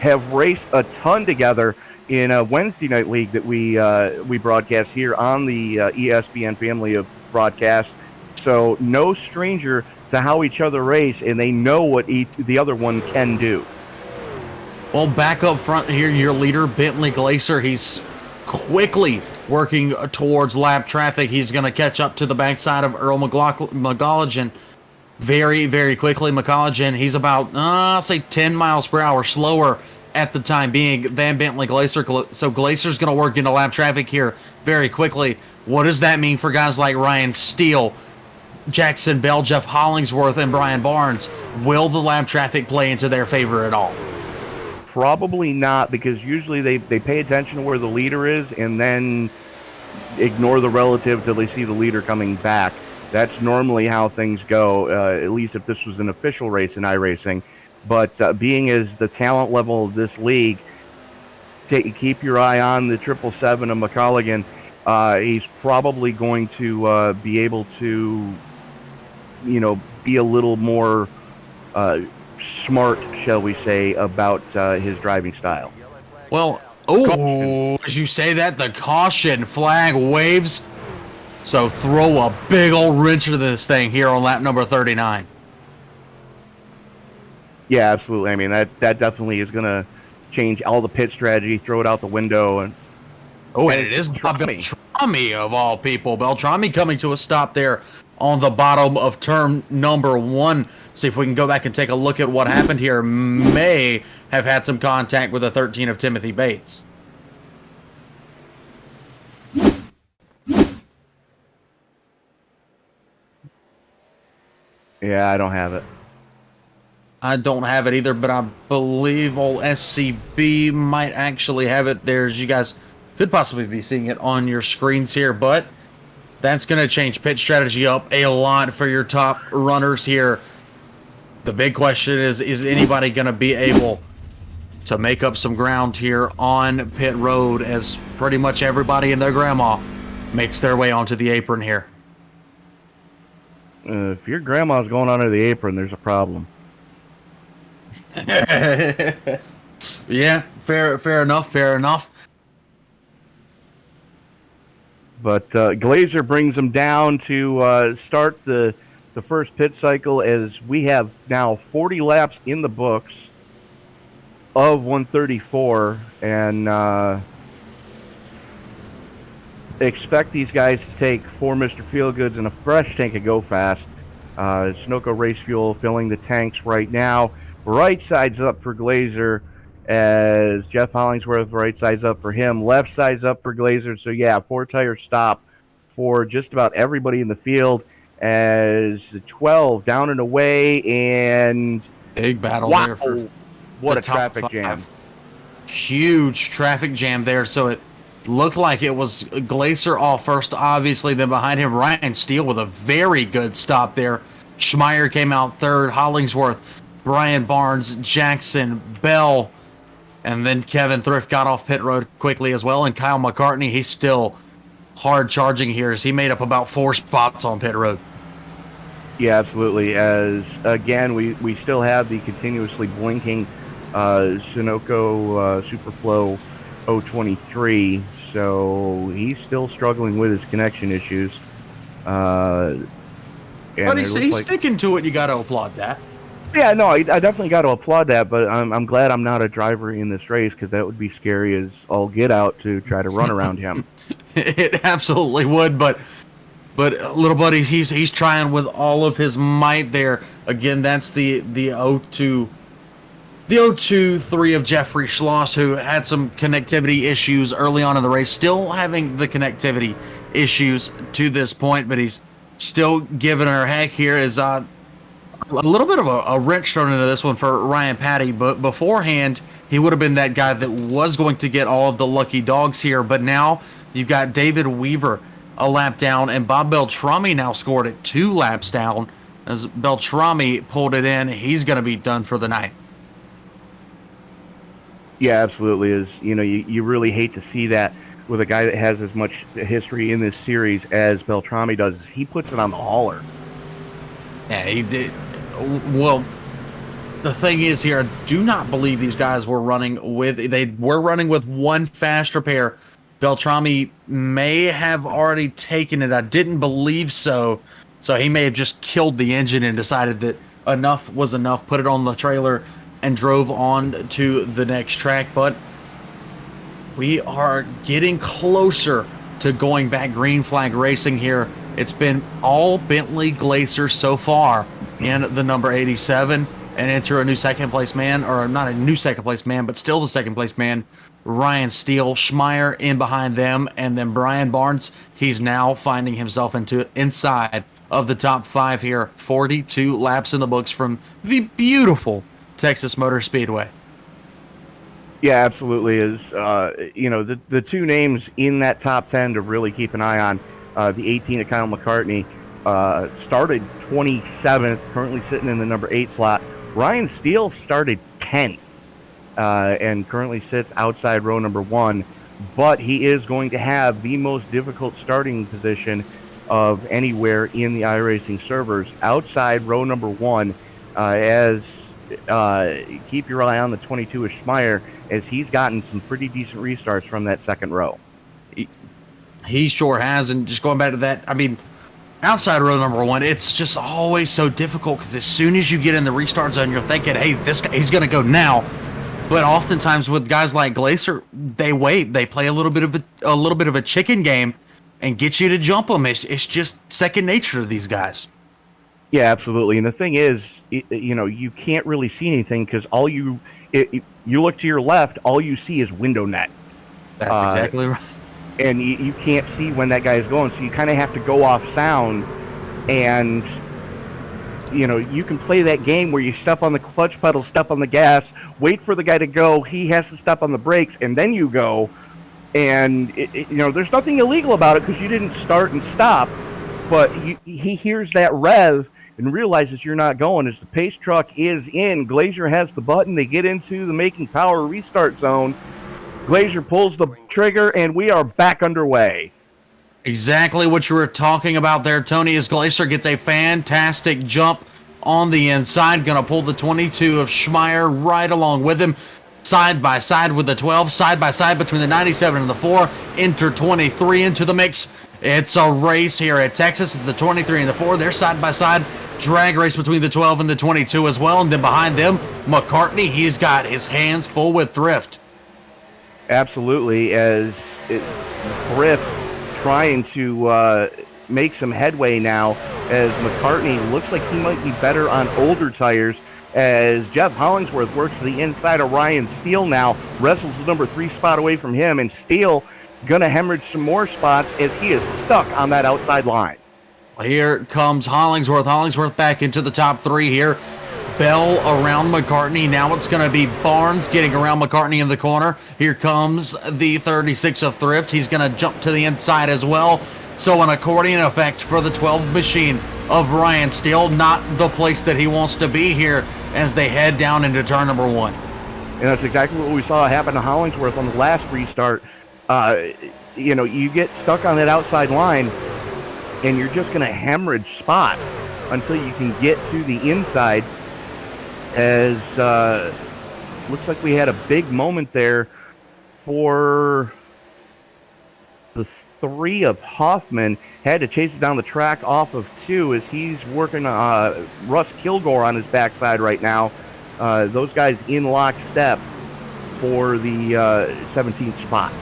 have raced a ton together in a Wednesday night league that we broadcast here on the ESPN family of broadcasts. So no stranger to how each other race, and they know what the other one can do. Well, back up front here, your leader, Bentley Glazer, he's quickly working towards lap traffic. He's going to catch up to the backside of Earl McGolligan very, very quickly. McColligan, he's about, I'll say 10 miles per hour slower at the time being than Bentley Glazer. So Glazer's going to work into lap traffic here very quickly. What does that mean for guys like Ryan Steele, Jackson Bell, Jeff Hollingsworth, and Brian Barnes? Will the lap traffic play into their favor at all? Probably not, because usually they pay attention to where the leader is and then ignore the relative till they see the leader coming back. That's normally how things go, at least if this was an official race in iRacing. But being as the talent level of this league, keep your eye on the 777 of McColligan. He's probably going to be able to, be a little more smart, shall we say, about his driving style. Well, Oh, as you say that, the caution flag waves. So throw a big old wrench into this thing here on lap number 39. Yeah, absolutely. I mean, that definitely is going to change all the pit strategy, throw it out the window. And it is Beltrami of all people. Beltrami coming to a stop there on the bottom of turn number 1. See if we can go back and take a look at what happened here. May have had some contact with the 13 of Timothy Bates. Yeah, I don't have it. I don't have it either, but I believe old SCB might actually have it. There's, you guys could possibly be seeing it on your screens here, but that's going to change pit strategy up a lot for your top runners here. The big question is anybody going to be able to make up some ground here on pit road, as pretty much everybody and their grandma makes their way onto the apron here? If your grandma's going under the apron, there's a problem. Yeah, fair enough. But Glazer brings them down to start the first pit cycle, as we have now 40 laps in the books of 134, and expect these guys to take 4 Mr. Feelgoods and a fresh tank of Go Fast. Sunoco Race Fuel filling the tanks right now. Right side's up for Glazer, as Jeff Hollingsworth, right side's up for him. Left side's up for Glazer. So, yeah, 4-tire stop for just about everybody in the field, as the 12 down and away, and big battle wow, there for what a top traffic 5. jam. Huge traffic jam there. So it looked like it was Glazer off first, obviously. Then behind him, Ryan Steele with a very good stop there. Schmeier came out third. Hollingsworth, Brian Barnes, Jackson, Bell, and then Kevin Thrift got off pit road quickly as well. And Kyle McCartney, he's still hard charging here, as he made up about 4 spots on pit road. Yeah, absolutely. As again, we still have the continuously blinking Sunoco Superflow 023, so he's still struggling with his connection issues. But he's sticking to it. You got to applaud that. Yeah, no, I definitely got to applaud that, but I'm glad I'm not a driver in this race, because that would be scary as all get out to try to run around him. It absolutely would, but little buddy, he's trying with all of his might there. Again, that's the 023 of Jeffrey Schloss, who had some connectivity issues early on in the race, still having the connectivity issues to this point, but he's still giving her heck here. Is a little bit of a wrench thrown into this one for Ryan Patty, but beforehand, he would have been that guy that was going to get all of the lucky dogs here, but now you've got David Weaver a lap down, and Bob Beltrami now scored at 2 laps down. As Beltrami pulled it in, he's going to be done for the night. Yeah, absolutely. You really hate to see that with a guy that has as much history in this series as Beltrami does. He puts it on the hauler. Yeah, he did. Well, the thing is here, I do not believe these guys were running with... They were running with 1 fast repair. Beltrami may have already taken it. I didn't believe so. So he may have just killed the engine and decided that enough was enough, put it on the trailer, and drove on to the next track. But we are getting closer to going back green flag racing here. It's been all Bentley Glazer so far in the number 87, and enter a new second place man, or not a new second place man, but still the second place man, Ryan Steele. Schmeier in behind them, and then Brian Barnes, he's now finding himself inside of the top 5 here. 42 laps in the books from the beautiful Texas Motor Speedway. Yeah, absolutely. Is the 2 names in that top 10 to really keep an eye on. The 18 of Kyle McCartney started 27th, currently sitting in the number 8 slot. Ryan Steele started 10th. And currently sits outside row number 1, but he is going to have the most difficult starting position of anywhere in the iRacing servers, outside row number 1, as keep your eye on the 22 of Schmeier, as he's gotten some pretty decent restarts from that second row. He sure has. And just going back to that, I mean, outside row number one, it's just always so difficult because as soon as you get in the restart zone, you're thinking, hey, this guy, he's going to go now. But oftentimes with guys like Glacier, they wait. They play a little bit of a chicken game and get you to jump them. It's just second nature to these guys. Yeah, absolutely. And the thing is, you can't really see anything because you look to your left, all you see is window net. That's exactly right. And you can't see when that guy is going, so you kind of have to go off sound. And you can play that game where you step on the clutch pedal, step on the gas, wait for the guy to go, he has to step on the brakes, and then you go. And there's nothing illegal about it because you didn't start and stop, but he hears that rev and realizes you're not going. As the pace truck is in, Glacier has the button, they get into the making power restart zone. Glacier pulls the trigger, and we are back underway. Exactly what you were talking about there, Tony, as Glacier gets a fantastic jump on the inside. Going to pull the 22 of Schmeier right along with him. Side by side with the 12. Side by side between the 97 and the 4. Enter 23 into the mix. It's a race here at Texas. It's the 23 and the 4. They're side by side. Drag race between the 12 and the 22 as well. And then behind them, McCartney. He's got his hands full with Thrift. Absolutely, as Thrift trying to make some headway now, as McCartney looks like he might be better on older tires, as Jeff Hollingsworth works to the inside of Ryan Steele now, wrestles the number 3 spot away from him, and Steele gonna hemorrhage some more spots as he is stuck on that outside line. Here comes Hollingsworth. Hollingsworth back into the top 3 here. Bell around McCartney. Now it's going to be Barnes getting around McCartney in the corner. Here comes the 36 of Thrift. He's going to jump to the inside as well. So an accordion effect for the 12 machine of Ryan Steele. Not the place that he wants to be here as they head down into turn number 1. And that's exactly what we saw happen to Hollingsworth on the last restart. You get stuck on that outside line, and you're just going to hemorrhage spots until you can get to the inside. As looks like we had a big moment there for the 3 of Hoffman. Had to chase it down the track off of 2 as he's working Russ Kilgore on his backside right now. Those guys in lockstep for the 17th spot.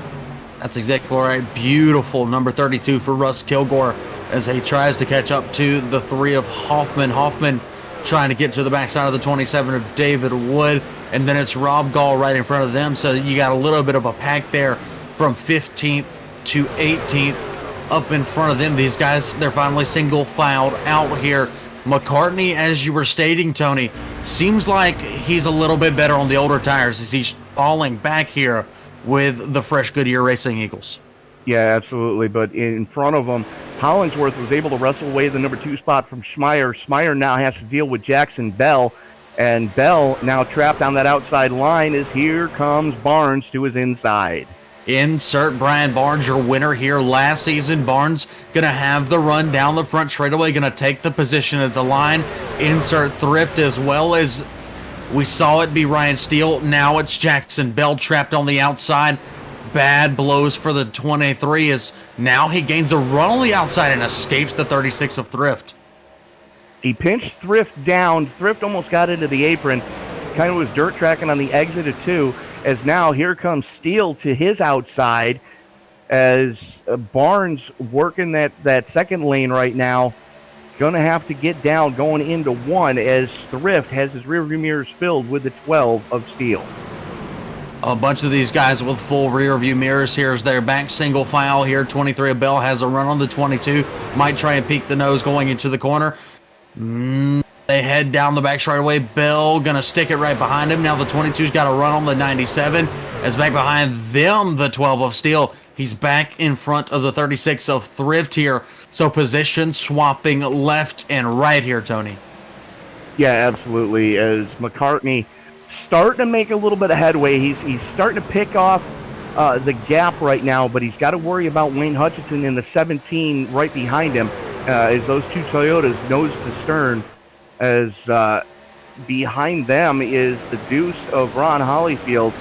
That's exactly right. Beautiful number 32 for Russ Kilgore as he tries to catch up to the 3 of Hoffman. Hoffman trying to get to the backside of the 27 of David Wood, and then it's Rob Gall right in front of them, so you got a little bit of a pack there from 15th to 18th up in front of them. These guys, they're finally single filed out here. McCartney, as you were stating, Tony, seems like he's a little bit better on the older tires as he's falling back here with the fresh Goodyear Racing Eagles. Yeah, absolutely. But in front of him, Hollingsworth was able to wrestle away the number 2 spot from Schmeier. Schmeier now has to deal with Jackson Bell, and Bell now trapped on that outside line as here comes Barnes to his inside. Insert Brian Barnes, your winner here last season. Barnes going to have the run down the front straightaway, going to take the position at the line. Insert Thrift as well, as we saw it be Ryan Steele. Now it's Jackson Bell trapped on the outside. Bad blows for the 23 as now he gains a run on the outside and escapes the 36 of Thrift. He pinched Thrift down. Thrift almost got into the apron. Kind of was dirt tracking on the exit of 2. As now here comes Steele to his outside as Barnes working that second lane right now. Going to have to get down going into 1 as Thrift has his rear view mirrors filled with the 12 of Steele. A bunch of these guys with full rear view mirrors here as they're back single file here. 23 of Bell has a run on the 22. Might try and peek the nose going into the corner. They head down the back straight away. Bell going to stick it right behind him. Now the 22's got a run on the 97. As back behind them, the 12 of Steele. He's back in front of the 36 of Thrift here. So position swapping left and right here, Tony. Yeah, absolutely. As McCartney starting to make a little bit of headway. He's starting to pick off the gap right now, but he's got to worry about Wayne Hutchinson in the 17 right behind him as those 2 Toyotas nose to stern as behind them is the deuce of Ron Hollyfield.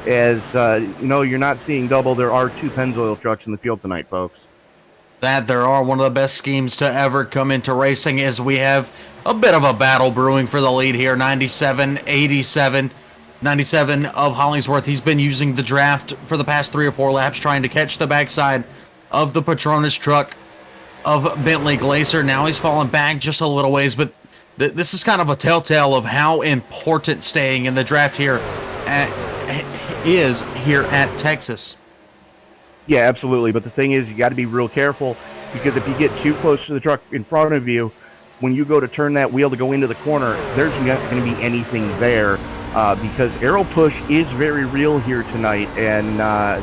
As you're not seeing double. There are 2 Pennzoil trucks in the field tonight, folks. That there are one of the best schemes to ever come into racing, as we have a bit of a battle brewing for the lead here. 97, 87. 97 of Hollingsworth. He's been using the draft for the past 3 or 4 laps, trying to catch the backside of the Patronus truck of Bentley Glacier. Now he's fallen back just a little ways, but this is kind of a telltale of how important staying in the draft here is here at Texas. Yeah, absolutely. But the thing is, you got to be real careful, because if you get too close to the truck in front of you, when you go to turn that wheel to go into the corner, there's not going to be anything there, because aero push is very real here tonight. And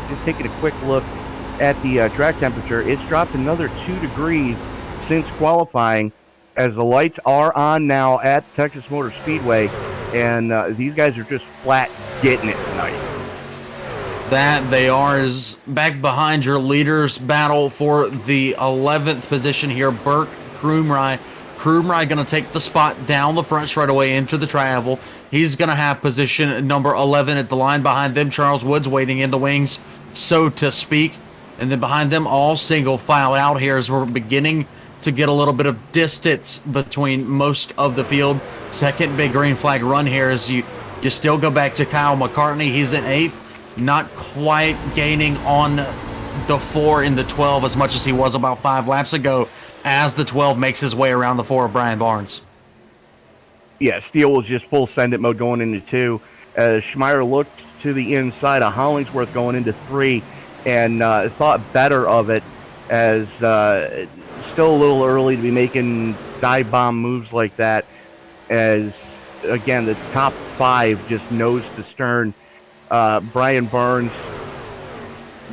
just taking a quick look at the track temperature, it's dropped another 2 degrees since qualifying, as the lights are on now at Texas Motor Speedway, and these guys are just flat getting it tonight. That they are is back behind your leaders battle for the 11th position here. Burke Krumrye. Krumrye going to take the spot down the front straight away into the travel. He's going to have position number 11 at the line. Behind them, Charles Woods waiting in the wings, so to speak. And then behind them, all single file out here as we're beginning to get a little bit of distance between most of the field. Second big green flag run here as you still go back to Kyle McCartney. He's in 8th. Not quite gaining on the 4 in the 12 as much as he was about 5 laps ago, as the 12 makes his way around the 4 of Brian Barnes. Yeah, Steele was just full send-it mode going into 2. As Schmeier looked to the inside of Hollingsworth going into 3 and thought better of it, as still a little early to be making dive bomb moves like that, as, again, the top 5 just nose to stern. Brian Barnes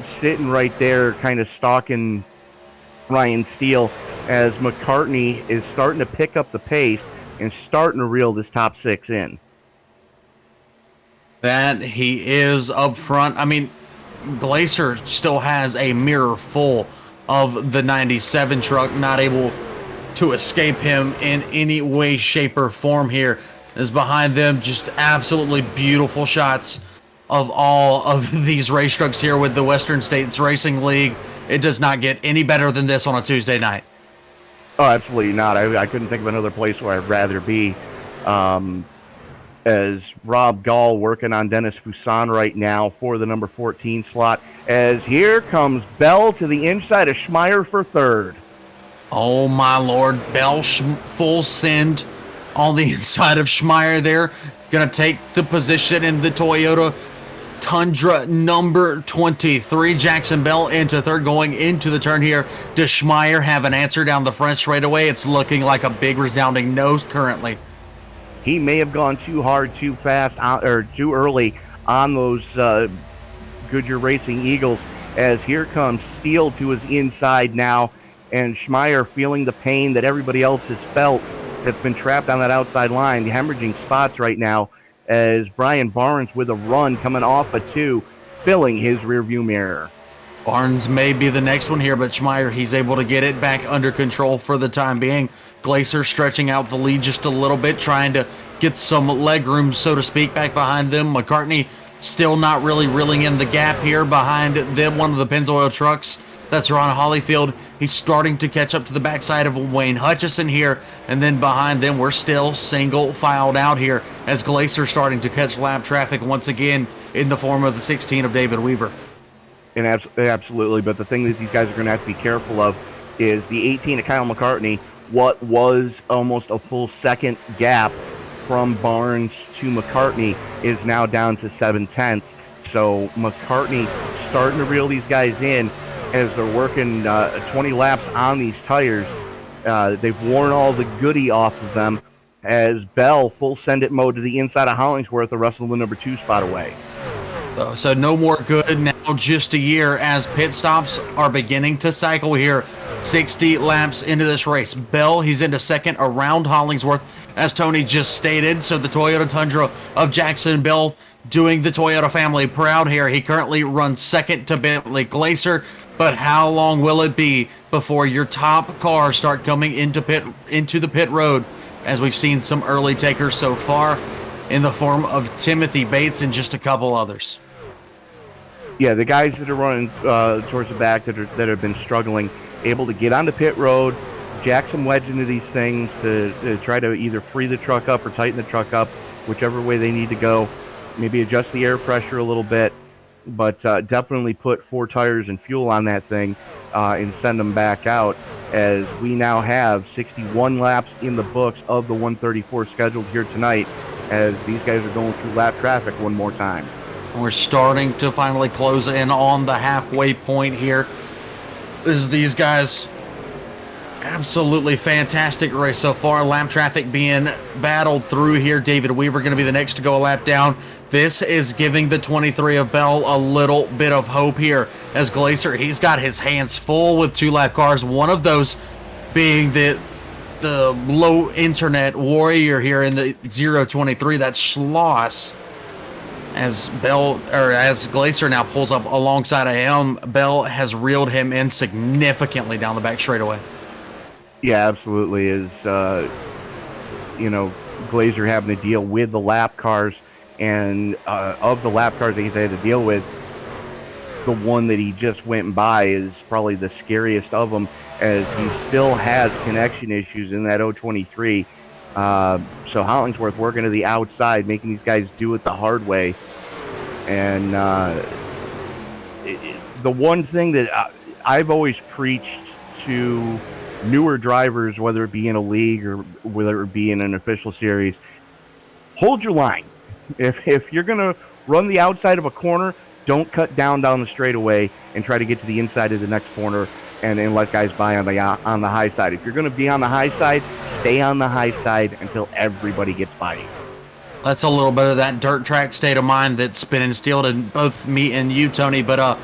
sitting right there, kind of stalking Ryan Steele, as McCartney is starting to pick up the pace and starting to reel this top 6 in. That he is up front. I mean, Glacier still has a mirror full of the 97 truck, not able to escape him in any way, shape, or form here. Is behind them just absolutely beautiful shots of all of these race trucks here with the Western States Racing League. It does not get any better than this on a Tuesday night. Oh, absolutely not. I couldn't think of another place where I'd rather be. As Rob Gall working on Dennis Fuson right now for the number 14 slot. As here comes Bell to the inside of Schmeier for 3rd. Oh my Lord, Bell full send on the inside of Schmeier there. Gonna take the position in the Toyota Tundra number 23. Jackson Bell into 3rd, going into the turn here. Does Schmeier have an answer down the front straightaway? It's looking like a big resounding no currently. He may have gone too hard, too fast, or too early on those Goodyear Racing Eagles, as here comes Steele to his inside now, and Schmeier feeling the pain that everybody else has felt that's been trapped on that outside line, hemorrhaging spots right now, as Brian Barnes with a run coming off a 2, filling his rearview mirror. Barnes may be the next one here, but Schmeier, he's able to get it back under control for the time being. Glacier stretching out the lead just a little bit, trying to get some leg room, so to speak, back behind them. McCartney still not really reeling in the gap here behind them. One of the Pennzoil trucks, that's Ron Hollyfield. He's starting to catch up to the backside of Wayne Hutchison here, and then behind them, we're still single filed out here as Glacier starting to catch lap traffic once again in the form of the 16 of David Weaver. And absolutely, but the thing that these guys are going to have to be careful of is the 18 of Kyle McCartney. What was almost a full second gap from Barnes to McCartney is now down to 7/10. So McCartney starting to reel these guys in as they're working 20 laps on these tires. They've worn all the goodie off of them, as Bell full send it mode to the inside of Hollingsworth, the rest of the number 2 spot away. So no more good now, just a year as pit stops are beginning to cycle here. 60 laps into this race. Bell, he's into 2nd around Hollingsworth, as Tony just stated. So the Toyota Tundra of Jackson Bell doing the Toyota family proud here. He currently runs 2nd to Bentley Glacier, but how long will it be before your top cars start coming into the pit road as we've seen some early takers so far in the form of Timothy Bates and just a couple others. Yeah, the guys that are running towards the back that have been struggling, able to get onto pit road, jack some wedge into these things to try to either free the truck up or tighten the truck up, whichever way they need to go. Maybe adjust the air pressure a little bit, but definitely put 4 tires and fuel on that thing and send them back out, as we now have 61 laps in the books of the 134 scheduled here tonight, as these guys are going through lap traffic one more time. We're starting to finally close in on the halfway point here. As these guys, absolutely fantastic race so far. Lap traffic being battled through here. David Weaver going to be the next to go a lap down. This is giving the 23 of Bell a little bit of hope here, as Glacier, he's got his hands full with 2-lap cars. One of those being the low internet warrior here in the 023, that's Schloss. As Glacier now pulls up alongside of him, Bell has reeled him in significantly down the back straightaway. Yeah, absolutely. Glacier having to deal with the lap cars, and of the lap cars that he's had to deal with, the one that he just went by is probably the scariest of them, as he still has connection issues in that 023. So Hollingsworth working to the outside, making these guys do it the hard way. And the one thing that I've always preached to newer drivers, whether it be in a league or whether it be in an official series, hold your line. If you're going to run the outside of a corner, don't cut down the straightaway and try to get to the inside of the next corner and then let guys by on the high side. If you're going to be on the high side, stay on the high side until everybody gets by you. That's a little bit of that dirt track state of mind that's been instilled in both me and you, Tony. But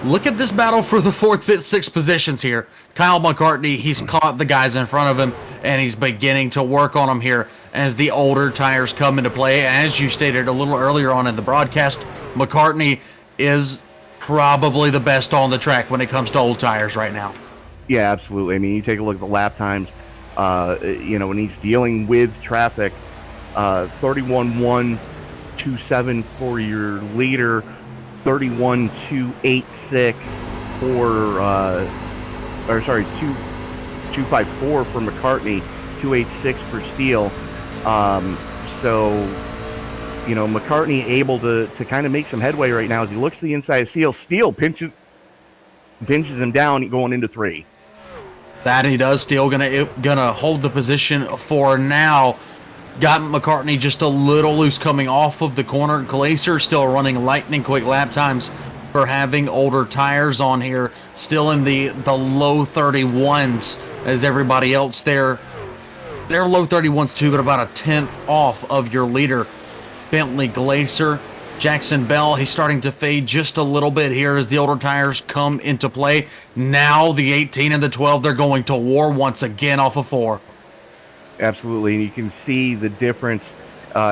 look at this battle for the 4th, 5th, 6th positions here. Kyle McCartney, he's caught the guys in front of him, and he's beginning to work on them here as the older tires come into play. As you stated a little earlier on in the broadcast, McCartney is probably the best on the track when it comes to old tires right now. Yeah, absolutely. I mean, you take a look at the lap times, when he's dealing with traffic, 31.127 for your leader, 31.286 254 for McCartney, 286 for Steele. McCartney able to kind of make some headway right now as he looks to the inside of Steele. Steele pinches him down going into 3. That he does. Steele gonna hold the position for now. Got McCartney just a little loose coming off of the corner. Glacier still running lightning quick lap times for having older tires on here. Still in the low 31s as everybody else there. They're low 31s too, but about a 10th off of your leader. Bentley, Glacier, Jackson Bell, he's starting to fade just a little bit here as the older tires come into play. Now the 18 and the 12, they're going to war once again off of 4. Absolutely, and you can see the difference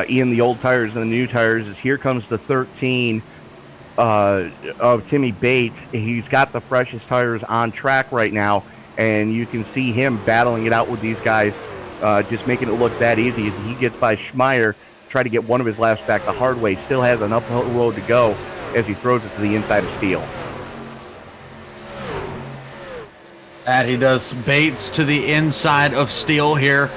in the old tires and the new tires. As here comes the 13 of Timmy Bates. He's got the freshest tires on track right now, and you can see him battling it out with these guys, just making it look that easy as he gets by Schmeier, try to get one of his laps back the hard way. Still has an uphill road to go as he throws it to the inside of Steele. That he does. Bates to the inside of Steele here.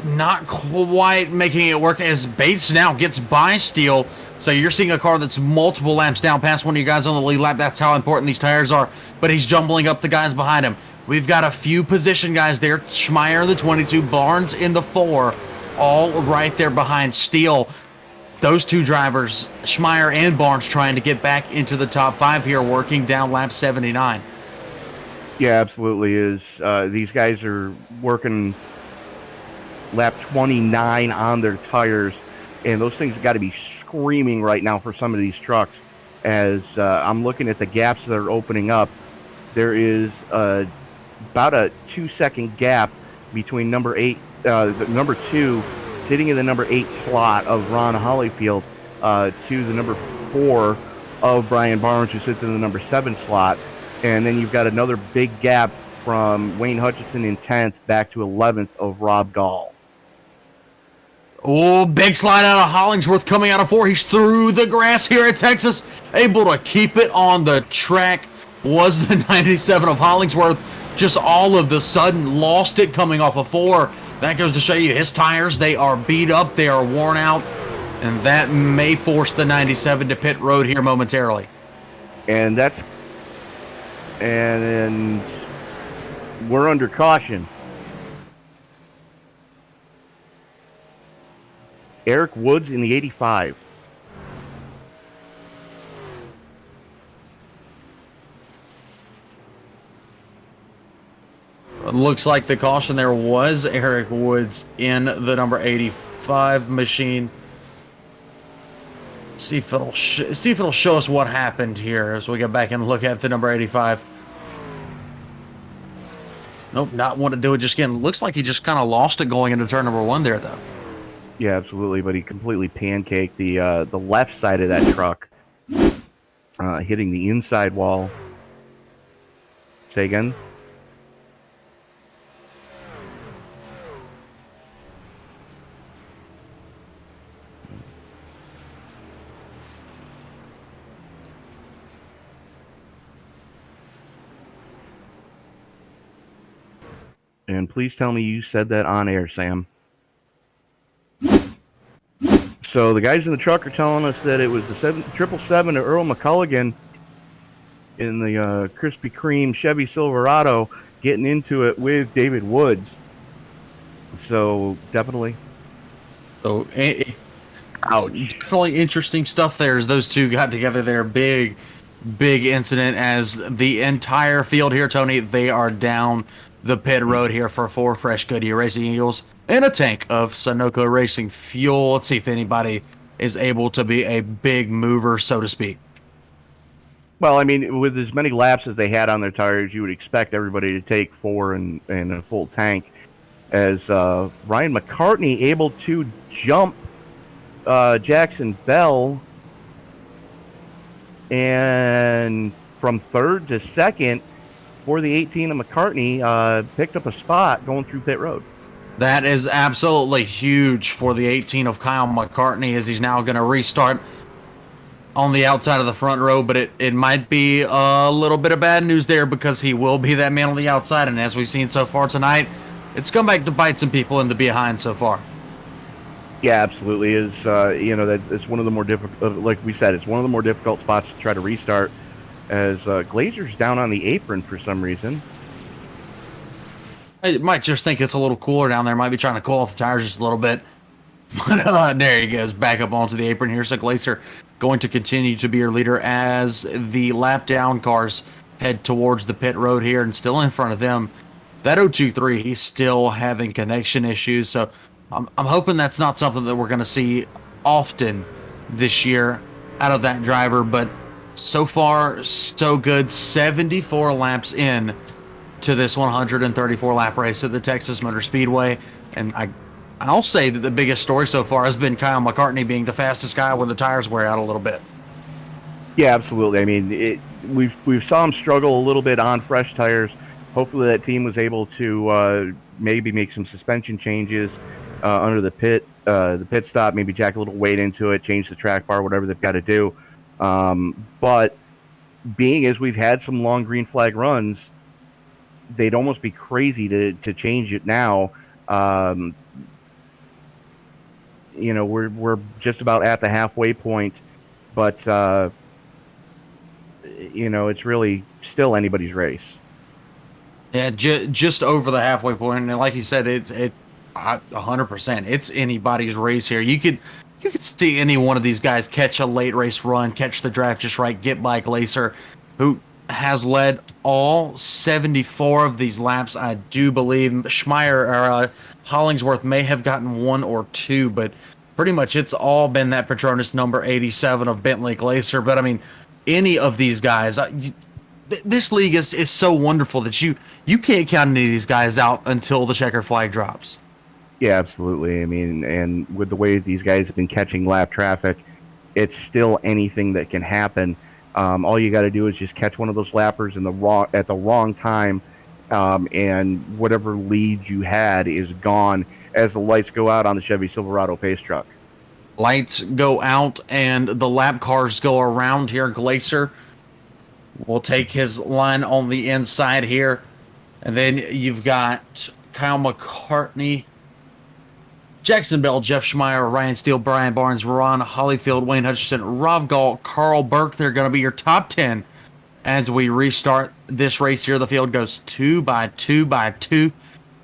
Not quite making it work as Bates now gets by Steele. So you're seeing a car that's multiple laps down past one of you guys on the lead lap. That's how important these tires are. But he's jumbling up the guys behind him. We've got a few position guys there. Schmeier, the 22, Barnes in the 4, all right there behind Steele. Those two drivers, Schmeier and Barnes, trying to get back into the top 5 here, working down lap 79. Yeah, absolutely. These guys are working lap 29 on their tires, and those things have got to be screaming right now for some of these trucks. As I'm looking at the gaps that are opening up, there is about a 2-second gap between number 2 sitting in the number 8 slot of Ron Hollyfield to the number 4 of Brian Barnes, who sits in the number 7 slot. And then you've got another big gap from Wayne Hutchinson in 10th back to 11th of Rob Gall. Oh, big slide out of Hollingsworth coming out of 4. He's through the grass here at Texas. Able to keep it on the track was the 97 of Hollingsworth. Just all of the sudden lost it coming off of 4. That goes to show you his tires, they are beat up, they are worn out. And that may force the 97 to pit road here momentarily. And we're under caution. Eric Woods in the 85. Looks like the caution there was Eric Woods in the number 85 machine. See if it'll show us what happened here as we go back and look at the number 85. Nope, not want to do it just again. Looks like he just kind of lost it going into turn number 1 there, though. Yeah, absolutely. But he completely pancaked the left side of that truck, hitting the inside wall. Say again. And please tell me you said that on air, Sam. So the guys in the truck are telling us that it was the 777 of Earl McCulligan in the Krispy Kreme Chevy Silverado getting into it with David Woods. So definitely. So, ouch. Definitely interesting stuff there as those two got together there. Big incident as the entire field here, Tony, they are down the pit road here for 4 fresh Goodyear Racing Eagles and a tank of Sunoco Racing fuel. Let's see if anybody is able to be a big mover, so to speak. Well, I mean, with as many laps as they had on their tires, you would expect everybody to take 4 and a full tank. As Ryan McCartney able to jump Jackson Bell, and from 3rd to 2nd for the 18 of McCartney, picked up a spot going through pit road. That is absolutely huge for the 18 of Kyle McCartney, as he's now going to restart on the outside of the front row, but it might be a little bit of bad news there because he will be that man on the outside, and as we've seen so far tonight, it's come back to bite some people in the behind so far. Yeah, absolutely. It's one of the more difficult, like we said, it's one of the more difficult spots to try to restart, as Glazer's down on the apron for some reason. I might just think it's a little cooler down there. Might be trying to cool off the tires just a little bit. But there he goes, back up onto the apron here. So Glazer going to continue to be your leader as the lap down cars head towards the pit road here, and still in front of them. That 023, he's still having connection issues. So I'm hoping that's not something that we're going to see often this year out of that driver. But so far, so good. 74 laps in to this 134 lap race at the Texas Motor Speedway, and I'll say that the biggest story so far has been Kyle McCartney being the fastest guy when the tires wear out a little bit. Yeah, absolutely. I mean, we've saw him struggle a little bit on fresh tires. Hopefully that team was able to maybe make some suspension changes under the pit stop, maybe jack a little weight into it, change the track bar, whatever they've got to do. But being as we've had some long green flag runs, they'd almost be crazy to change it now. We're just about at the halfway point, but it's really still anybody's race. Yeah, just over the halfway point, and like you said, it's 100%. It's anybody's race here. You could see any one of these guys catch a late race run, catch the draft just right, get by Glazer, who has led all 74 of these laps, I do believe. Schmeier or Hollingsworth may have gotten 1 or 2, but pretty much it's all been that Petronas number 87 of Bentley Glazer. But I mean, any of these guys, this league is so wonderful that you can't count any of these guys out until the checker flag drops. Yeah, absolutely. I mean, and with the way these guys have been catching lap traffic, it's still anything that can happen. All you got to do is just catch one of those lappers at the wrong time, and whatever lead you had is gone as the lights go out on the Chevy Silverado pace truck. Lights go out and the lap cars go around here. Glacier will take his line on the inside here. And then you've got Kyle McCartney, Jackson Bell, Jeff Schmeier, Ryan Steele, Brian Barnes, Ron Hollyfield, Wayne Hutchinson, Rob Galt, Carl Burke. They're going to be your top 10 as we restart this race here. The field goes 2 by 2 by 2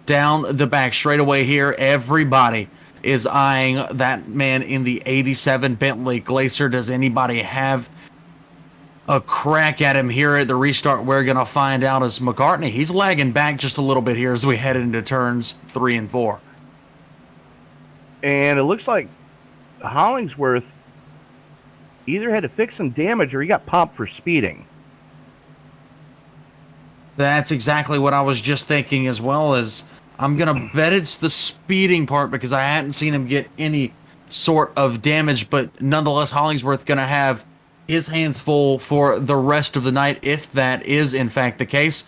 down the back straightaway here. Everybody is eyeing that man in the 87 Bentley Glacier. Does anybody have a crack at him here at the restart? We're going to find out as McCartney. He's lagging back just a little bit here as we head into turns 3 and 4. And it looks like Hollingsworth either had to fix some damage or he got popped for speeding. That's exactly what I was just thinking, as well as I'm going to bet it's the speeding part because I hadn't seen him get any sort of damage, but nonetheless, Hollingsworth going to have his hands full for the rest of the night, if that is in fact the case,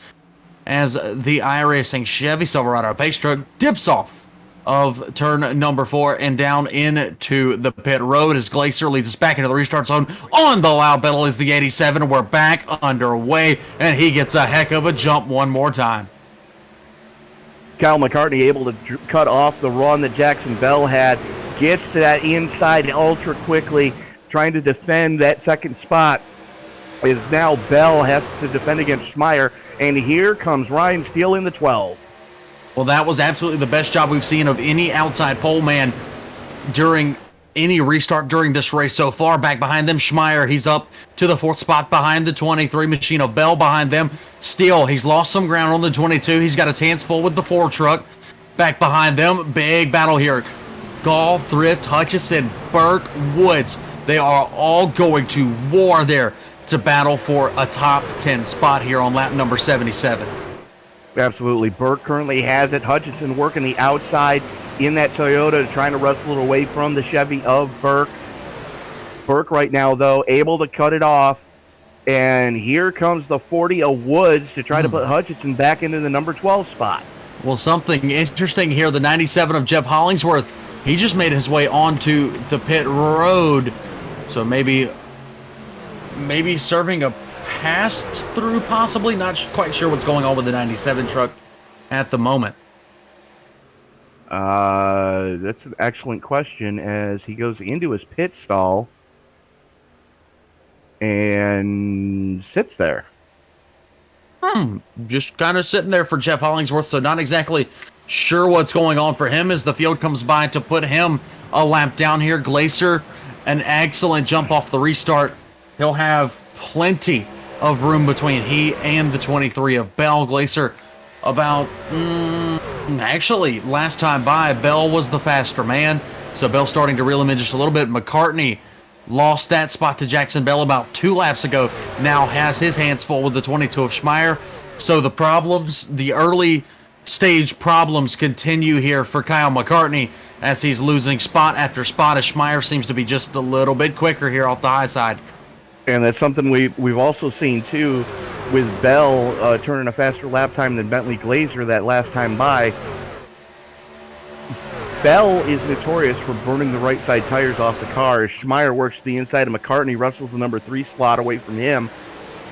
as the iRacing Chevy Silverado pace truck dips off of turn number 4 and down into the pit road as Glacier leads us back into the restart zone. On the loud pedal is the 87. We're back underway, and he gets a heck of a jump one more time. Kyle McCartney able to cut off the run that Jackson Bell had, gets to that inside ultra quickly, trying to defend that second spot. Is now Bell has to defend against Schmeier, and here comes Ryan Steele in the 12. Well, that was absolutely the best job we've seen of any outside pole man during any restart during this race so far. Back behind them, Schmeier, he's up to the 4th spot behind the 23. Machino Bell behind them. Steele, he's lost some ground on the 22. He's got his hands full with the 4 truck. Back behind them, big battle here. Gall, Thrift, Hutchison, Burke, Woods. They are all going to war there to battle for a top 10 spot here on lap number 77. Absolutely. Burke currently has it. Hutchinson working the outside in that Toyota, trying to wrestle it away from the Chevy of Burke. Burke right now, though, able to cut it off. And here comes the 40 of Woods to try to put Hutchinson back into the number 12 spot. Well, something interesting here. The 97 of Jeff Hollingsworth, he just made his way onto the pit road. So maybe serving a pass through, possibly. Not quite sure what's going on with the 97 truck at the moment. That's an excellent question as he goes into his pit stall and sits there. Just kind of sitting there for Jeff Hollingsworth, so not exactly sure what's going on for him as the field comes by to put him a lap down here. Glacier, an excellent jump off the restart. He'll have plenty of room between he and the 23 of Bell. Glacier about, actually, last time by, Bell was the faster man, so Bell starting to reel him in just a little bit. McCartney lost that spot to Jackson Bell about 2 laps ago, now has his hands full with the 22 of Schmeier. So the problems, the early stage problems continue here for Kyle McCartney as he's losing spot after spot, as Schmeier seems to be just a little bit quicker here off the high side. And that's something we've also seen, too, with Bell turning a faster lap time than Bentley Glacier that last time by. Bell is notorious for burning the right side tires off the car. As Schmeier works to the inside of McCartney, wrestles the number 3 slot away from him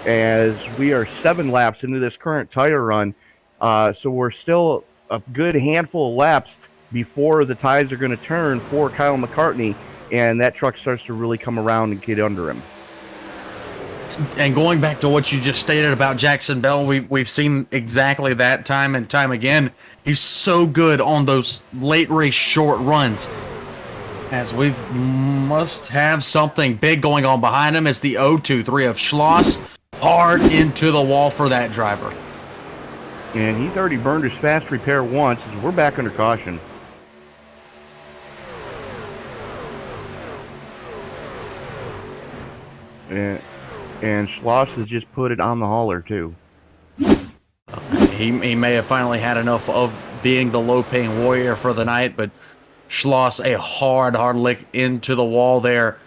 as we are 7 laps into this current tire run. So we're still a good handful of laps before the tides are going to turn for Kyle McCartney, and that truck starts to really come around and get under him. And going back to what you just stated about Jackson Bell, we've seen exactly that time and time again. He's so good on those late race short runs. As we must have something big going on behind him as the 023 of Schloss hard into the wall for that driver. And he's already burned his fast repair once as we're back under caution. And Schloss has just put it on the hauler, too. He may have finally had enough of being the low-paying warrior for the night, but Schloss, a hard lick into the wall there,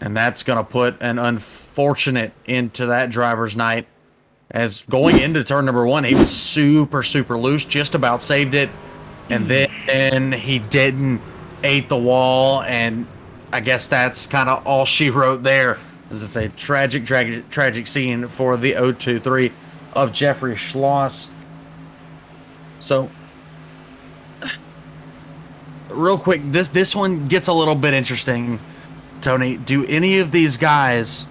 and that's going to put an unfortunate into that driver's night As going into turn number 1, he was super, super loose, just about saved it. And then he didn't, ate the wall, and I guess that's kind of all she wrote there. As I say, tragic scene for the 023 of Jeffrey Schloss. So, real quick, this one gets a little bit interesting. Tony, do any of these guys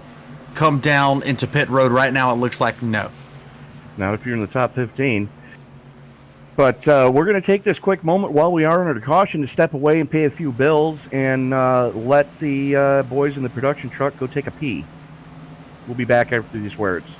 come down into pit road right now? It looks like no. Not if you're in the top 15. But we're going to take this quick moment while we are under caution to step away and pay a few bills and let the boys in the production truck go take a pee. We'll be back after these words.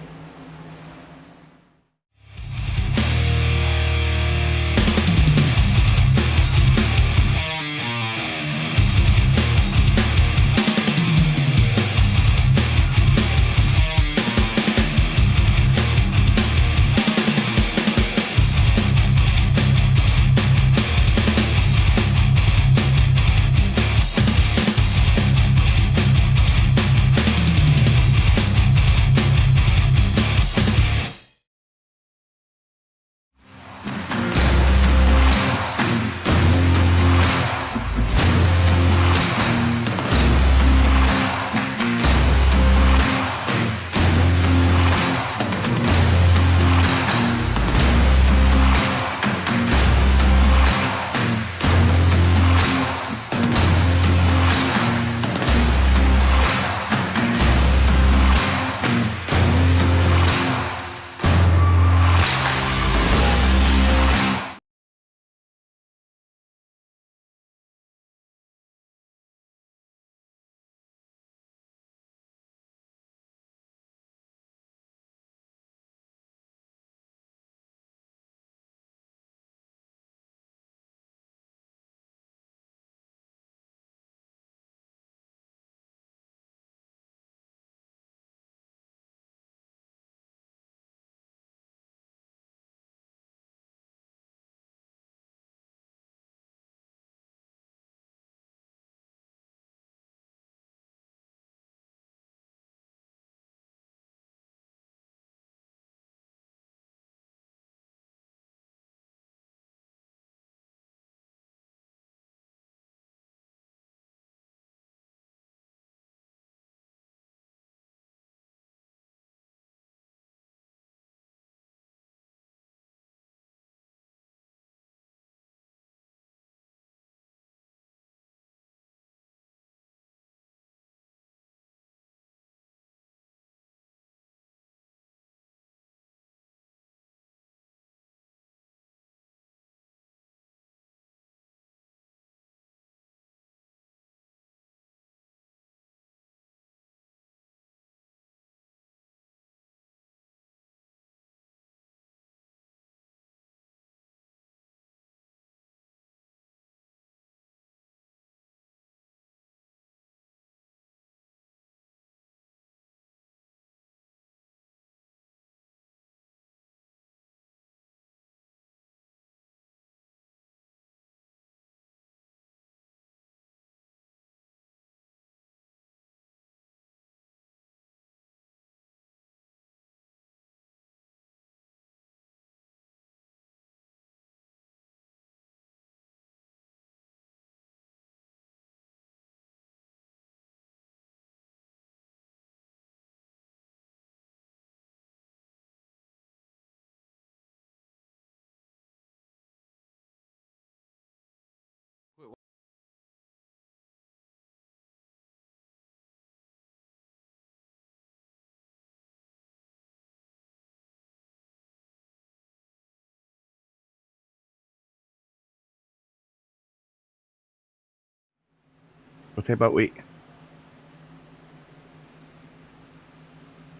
What's that about wait?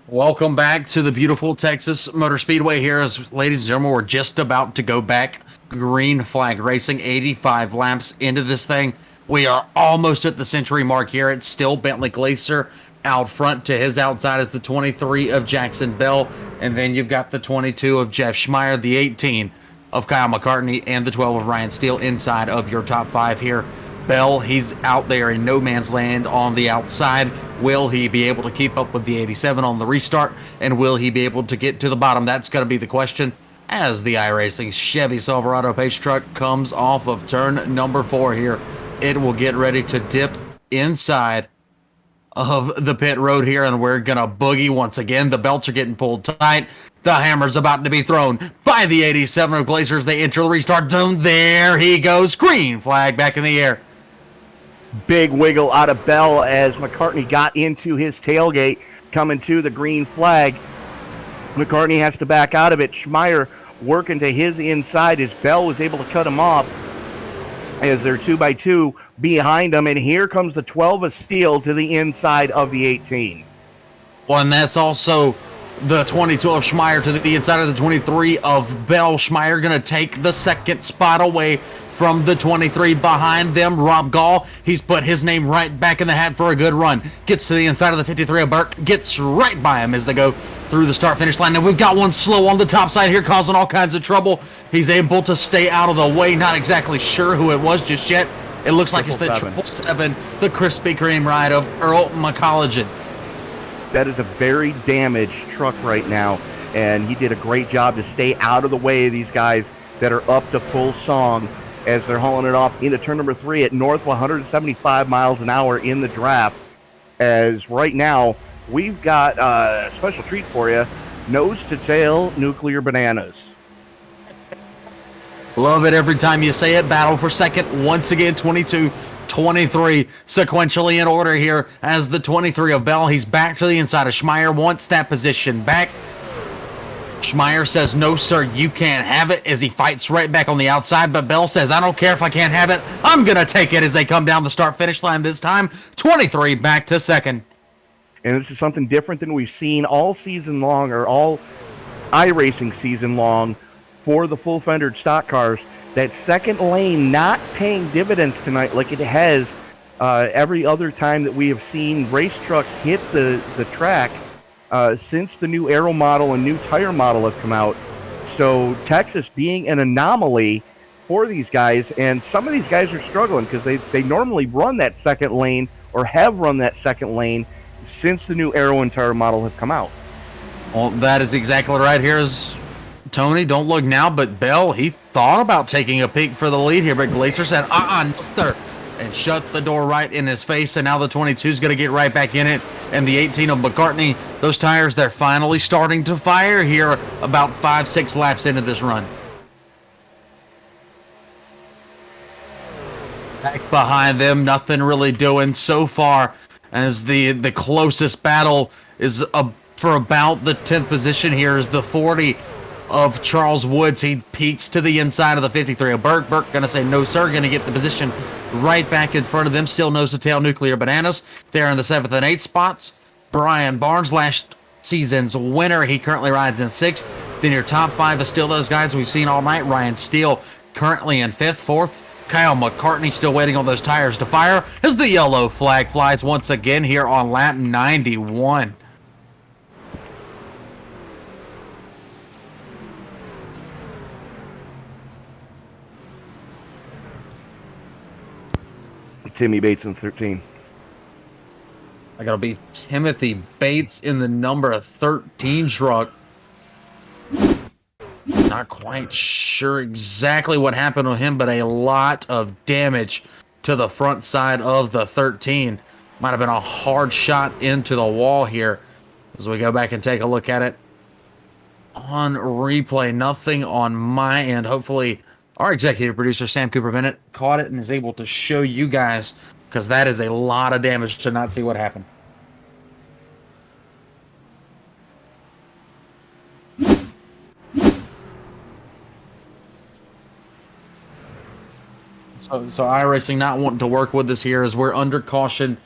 Welcome back to the beautiful Texas Motor Speedway here. As ladies and gentlemen, we're just about to go back green flag racing, 85 laps into this thing. We are almost at the century mark here. It's still Bentley Glacier out front. To his outside is the 23 of Jackson Bell, and then you've got the 22 of Jeff Schmeier, the 18 of Kyle McCartney, and the 12 of Ryan Steele inside of your top 5 here. Bell, he's out there in no man's land on the outside. Will he be able to keep up with the 87 on the restart? And will he be able to get to the bottom? That's going to be the question as the iRacing Chevy Silverado Pace truck comes off of turn number 4 here. It will get ready to dip inside of the pit road here, and we're gonna boogie once again. The belts are getting pulled tight. The hammer's about to be thrown by the 87 of Glazers. They enter the restart zone. There he goes. Green flag back in the air. Big wiggle out of Bell as McCartney got into his tailgate, coming to the green flag. McCartney has to back out of it. Schmeier working to his inside as Bell was able to cut him off as they're 2x2 behind him. And here comes the 12 of Steel to the inside of the 18. Well, and that's also the 22 of Schmeier to the inside of the 23 of Bell. Schmeier going to take the second spot away from the 23 behind them. Rob Gall, he's put his name right back in the hat for a good run. Gets to the inside of the 53 of Burke, gets right by him as they go through the start-finish line. Now we've got one slow on the top side here, causing all kinds of trouble. He's able to stay out of the way. Not exactly sure who it was just yet. It looks like it's the 777, the Krispy Kreme ride of Earl McColligan. That is a very damaged truck right now, and he did a great job to stay out of the way of these guys that are up to full song as they're hauling it off into turn number 3 at north of 175 miles an hour in the draft. As right now, we've got a special treat for you, nose-to-tail nuclear bananas. Love it every time you say it. Battle for second. Once again, 22, 23 sequentially in order here as the 23 of Bell. He's back to the inside of Schmeier. Wants that position back. Schmeier says, no, sir, you can't have it, as he fights right back on the outside. But Bell says, I don't care if I can't have it. I'm going to take it as they come down the start-finish line this time. 23 back to second. And this is something different than we've seen all season long, or all iRacing season long, for the full-fendered stock cars. That second lane not paying dividends tonight like it has every other time that we have seen race trucks hit the track since the new aero model and new tire model have come out. So Texas being an anomaly for these guys, and some of these guys are struggling because they normally run that second lane, or have run that second lane, since the new aero and tire model have come out. Well, that is exactly right. Here's Tony, don't look now, but Bell, he thought about taking a peek for the lead here, but Glacier said, no, sir, and shut the door right in his face, and now the 22 is going to get right back in it, and the 18 of McCartney, those tires, they're finally starting to fire here about 5-6 laps into this run. Back behind them, nothing really doing so far, as the closest battle is for about the 10th position here is the 40 of Charles Woods. He peeks to the inside of the 53 of Burke. Burke gonna say no, sir. Gonna get the position right back in front of them. Still nose to tail nuclear bananas. They're in the 7th and 8th spots. Brian Barnes, last season's winner. He currently rides in 6th. Then your top 5 is still those guys we've seen all night. Ryan Steele currently in 5th. 4th, Kyle McCartney still waiting on those tires to fire as the yellow flag flies once again here on lap 91. Timmy Bates in 13. I gotta be Timothy Bates in the number 13 truck. Not quite sure exactly what happened with him, but a lot of damage to the front side of the 13. Might have been a hard shot into the wall here as we go back and take a look at it on replay. Nothing on my end. Hopefully our executive producer, Sam Cooper Bennett, caught it and is able to show you guys, because that is a lot of damage to not see what happened. So iRacing not wanting to work with us here as we're under caution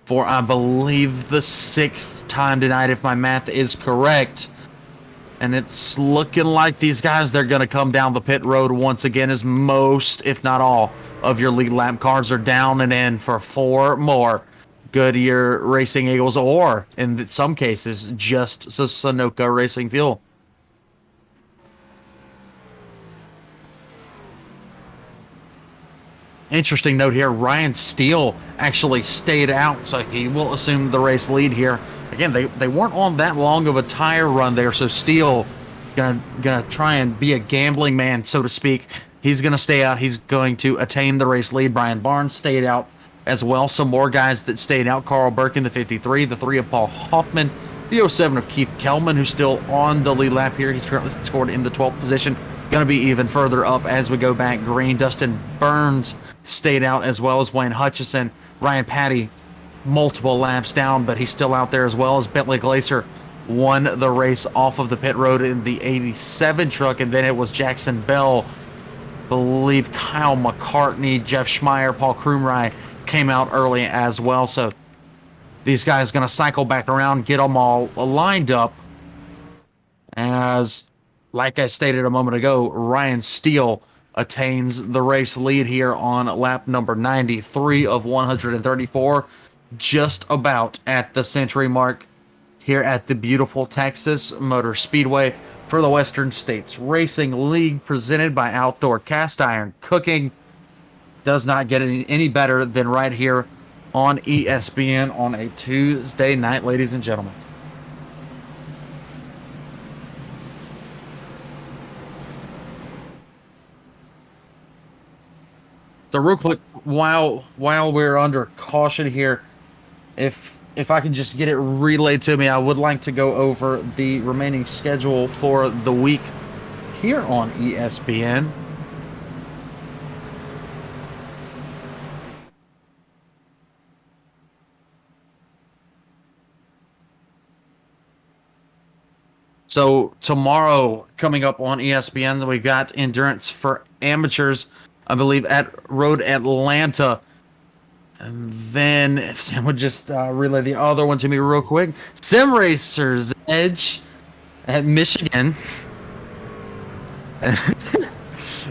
for, I believe, the 6th time tonight, if my math is correct. And it's looking like these guys, they're going to come down the pit road once again, as most, if not all, of your lead lap cars are down and in for 4 more Goodyear Racing Eagles, or in some cases, just Sunoco Racing Fuel. Interesting note here, Ryan Steele actually stayed out, so he will assume the race lead here. Again, they weren't on that long of a tire run there, so Steele gonna try and be a gambling man, so to speak. He's gonna stay out. He's going to attain the race lead. Brian Barnes stayed out as well. Some more guys that stayed out. Carl Burke in the 53, the 3 of Paul Hoffman, the 07 of Keith Kellman, who's still on the lead lap here. He's currently scored in the 12th position. Going to be even further up as we go back green. Dustin Burns stayed out, as well as Wayne Hutchison. Ryan Patty, multiple laps down, but he's still out there, as well as Bentley Glacier won the race off of the pit road in the 87 truck, and then it was Jackson Bell, believe Kyle McCartney, Jeff Schmeier, Paul Krumrei came out early as well. So these guys going to cycle back around, get them all lined up, as, like I stated a moment ago, Ryan Steele attains the race lead here on lap number 93 of 134, just about at the century mark here at the beautiful Texas Motor Speedway for the Western States Racing League, presented by Outdoor Cast Iron Cooking. Does not get any better than right here on ESPN on a Tuesday night, ladies and gentlemen. So real quick, while we're under caution here, if I can just get it relayed to me, I would like to go over the remaining schedule for the week here on ESPN. So tomorrow, coming up on ESPN, we've got Endurance for Amateurs, I believe, at Road Atlanta. And then, if Sam would just relay the other one to me real quick. Sim Racers Edge at Michigan.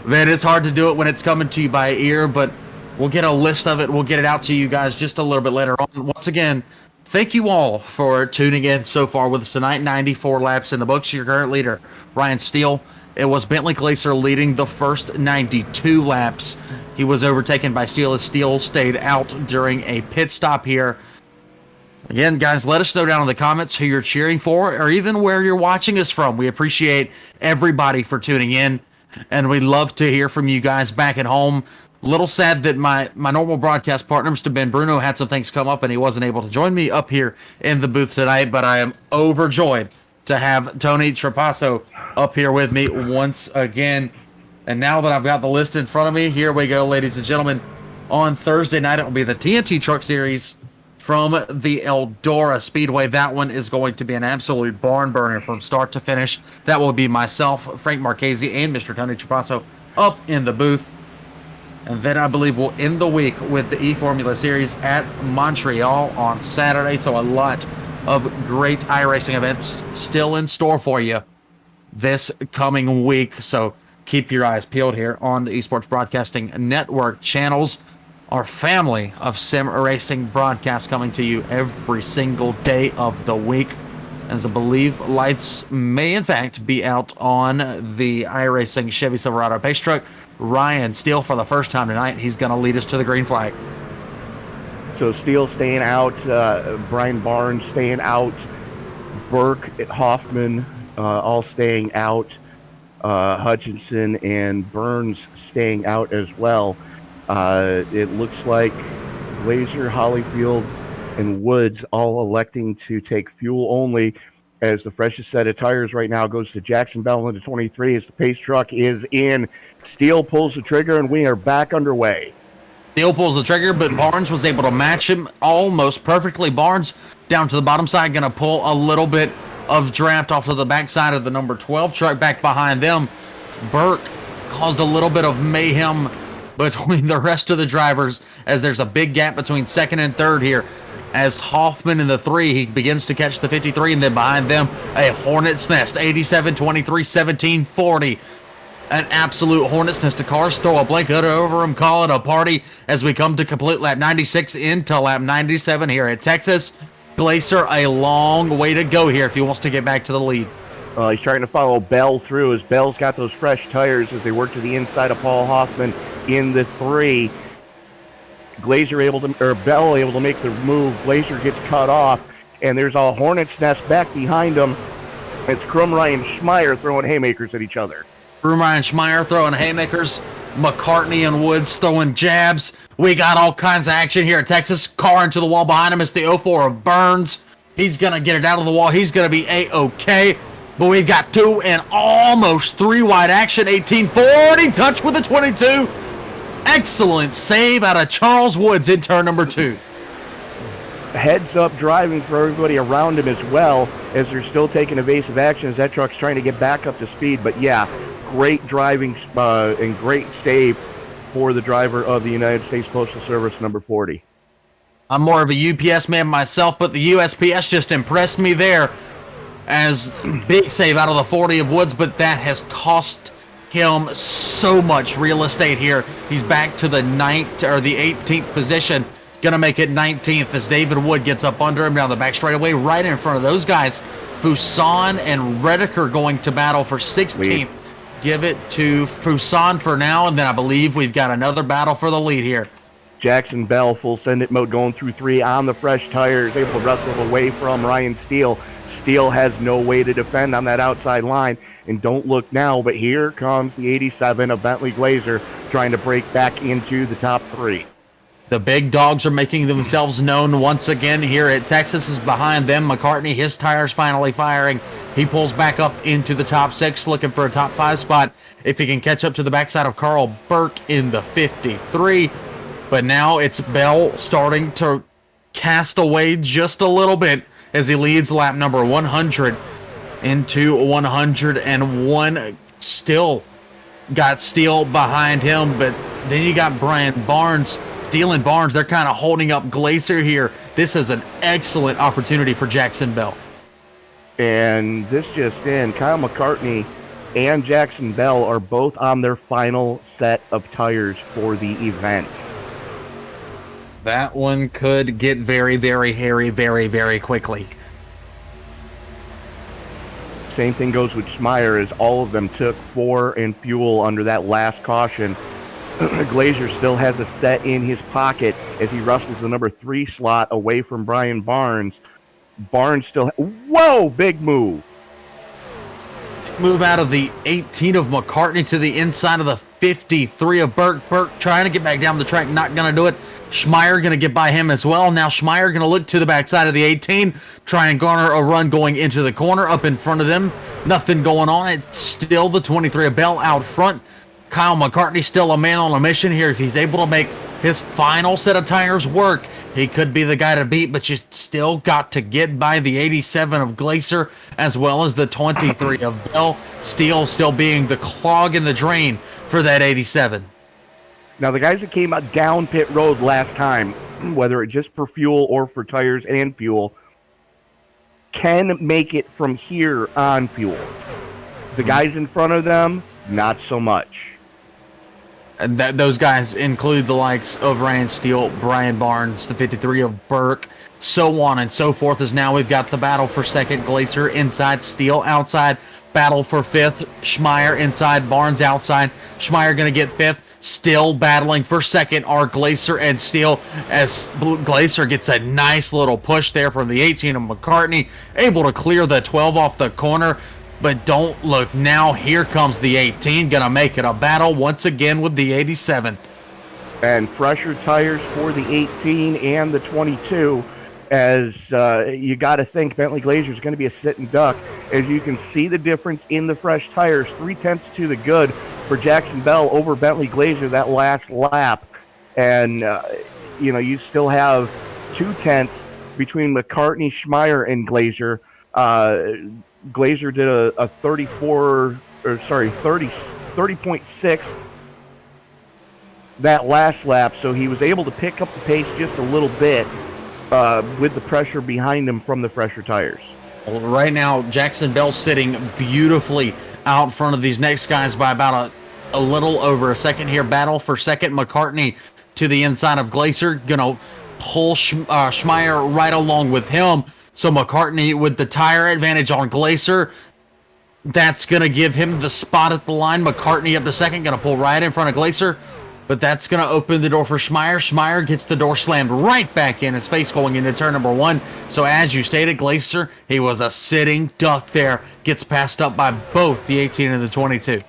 Man, it's hard to do it when it's coming to you by ear, but we'll get a list of it. We'll get it out to you guys just a little bit later on. Once again, thank you all for tuning in so far with us tonight. 94 laps in the books. Your current leader, Ryan Steele. It was Bentley Glacier leading the first 92 laps. He was overtaken by Steele as Steele stayed out during a pit stop here. Again, guys, let us know down in the comments who you're cheering for, or even where you're watching us from. We appreciate everybody for tuning in, and we love to hear from you guys back at home. A little sad that my normal broadcast partner, Mr. Ben Bruno, had some things come up and he wasn't able to join me up here in the booth tonight, but I am overjoyed to have Tony Trapasso up here with me once again. And now that I've got the list in front of me, here we go, ladies and gentlemen. On Thursday night, it will be the TNT Truck Series from the Eldora Speedway. That one is going to be an absolute barn burner from start to finish. That will be myself, Frank Marchese, and Mr. Tony Trapasso up in the booth. And then I believe we'll end the week with the E-Formula Series at Montreal on Saturday. So a lot of great iRacing events still in store for you this coming week. So keep your eyes peeled here on the Esports Broadcasting Network channels. Our family of sim racing broadcasts coming to you every single day of the week. As I believe lights may in fact be out on the iRacing Chevy Silverado pace truck. Ryan Steele, for the first time tonight, he's going to lead us to the green flag. So Steele staying out, Brian Barnes staying out, Burke, Hoffman all staying out, Hutchinson and Burns staying out as well. It looks like Glazer, Hollyfield, and Woods all electing to take fuel only, as the freshest set of tires right now goes to Jackson Bell into 23 as the pace truck is in. Steele pulls the trigger, and we are back underway. Steele pulls the trigger, but Barnes was able to match him almost perfectly. Barnes down to the bottom side, going to pull a little bit of draft off to the backside of the number 12 truck back behind them. Burke caused a little bit of mayhem between the rest of the drivers, as there's a big gap between second and third here. As Hoffman in the 3, he begins to catch the 53, and then behind them, a hornet's nest, 87, 23, 17, 40. An absolute hornet's nest. The cars throw a blanket over him, call it a party, as we come to complete lap 96 into lap 97 here at Texas. Glacier, a long way to go here if he wants to get back to the lead. He's trying to follow Bell through, as Bell's got those fresh tires as they work to the inside of Paul Hoffman in the 3. Bell able to make the move. Glazer gets cut off, and there's a hornet's nest back behind him. It's Krumrei and Schmeier throwing haymakers at each other. Krumrei and Schmeier throwing haymakers. McCartney and Woods throwing jabs. We got all kinds of action here at Texas. Car into the wall behind him. It's the 04 of Burns. He's going to get it out of the wall. He's going to be A-OK. But we've got 2 and almost 3 wide action. 1840. Touch with the 22. Excellent save out of Charles Woods in turn number 2. Heads up driving for everybody around him as well, as they're still taking evasive action as that truck's trying to get back up to speed. But yeah, great driving and great save for the driver of the United States Postal Service, number 40. I'm more of a UPS man myself, but the USPS just impressed me there as big save out of the 40 of Woods, but that has cost him so much real estate here. He's back to the 18th position. Gonna make it 19th as David Wood gets up under him down the back straightaway, right in front of those guys. Fuson and Redeker going to battle for 16th. Lead. Give it to Fuson for now, and then I believe we've got another battle for the lead here. Jackson Bell, full send-it mode, going through 3 on the fresh tires, able to wrestle away from Ryan Steele. Steele has no way to defend on that outside line, and don't look now, but here comes the 87 of Bentley Glazer trying to break back into the top 3. The big dogs are making themselves known once again here at Texas. Is behind them. McCartney, his tires finally firing. He pulls back up into the top 6, looking for a top 5 spot if he can catch up to the backside of Carl Burke in the 53. But now it's Bell starting to cast away just a little bit as he leads lap number 100 into 101. Still got Steele behind him, but then you got Brian Barnes. Steele and Barnes, they're kind of holding up Glazer here. This is an excellent opportunity for Jackson Bell. And this just in, Kyle McCartney and Jackson Bell are both on their final set of tires for the event. That one could get very, very hairy very, very quickly. Same thing goes with Schmeier, as all of them took 4 in fuel under that last caution. Glazer still has a set in his pocket as he wrestles the number 3 slot away from Brian Barnes. Barnes still... Whoa! Big move. Move out of the 18 of McCartney to the inside of the 53 of Burke. Burke trying to get back down the track, not going to do it. Schmeier going to get by him as well. Now Schmeier going to look to the backside of the 18, try and garner a run going into the corner up in front of them. Nothing going on. It's still the 23 of Bell out front. Kyle McCartney still a man on a mission here. If he's able to make his final set of tires work, he could be the guy to beat, but you still got to get by the 87 of Glazer as well as the 23 of Bell. Steele still being the clog in the drain for that 87. Now, the guys that came down pit road last time, whether it's just for fuel or for tires and fuel, can make it from here on fuel. The guys in front of them, not so much. And those guys include the likes of Ryan Steele, Brian Barnes, the 53 of Burke, so on and so forth, as now we've got the battle for second. Glazer inside, Steele outside, battle for 5th. Schmeier inside, Barnes outside. Schmeier going to get 5th. Still battling for second are Glazer and Steele, as Glazer gets a nice little push there from the 18 of McCartney, able to clear the 12 off the corner. But don't look now, here comes the 18, gonna make it a battle once again with the 87. And fresher tires for the 18 and the 22, as you got to think Bentley Glazer is going to be a sitting duck. As you can see the difference in the fresh tires, 3/10 to the good for Jackson Bell over Bentley Glazer that last lap. And, you still have 2/10 between McCartney, Schmeier, and Glazer. Glazer did a 30.6 that last lap, so he was able to pick up the pace just a little bit with the pressure behind him from the fresher tires. Well, right now, Jackson Bell sitting beautifully out front of these next guys by about a little over a second here. Battle for second. McCartney to the inside of Glazer, gonna pull Schmeier right along with him. So McCartney with the tire advantage on Glazer. That's going to give him the spot at the line. McCartney up to second, going to pull right in front of Glazer. but that's going to open the door for Schmeier. Schmeier gets the door slammed right back in his face going into turn number 1. So as you stated, Glacier, he was a sitting duck there, gets passed up by both the 18 and the 22.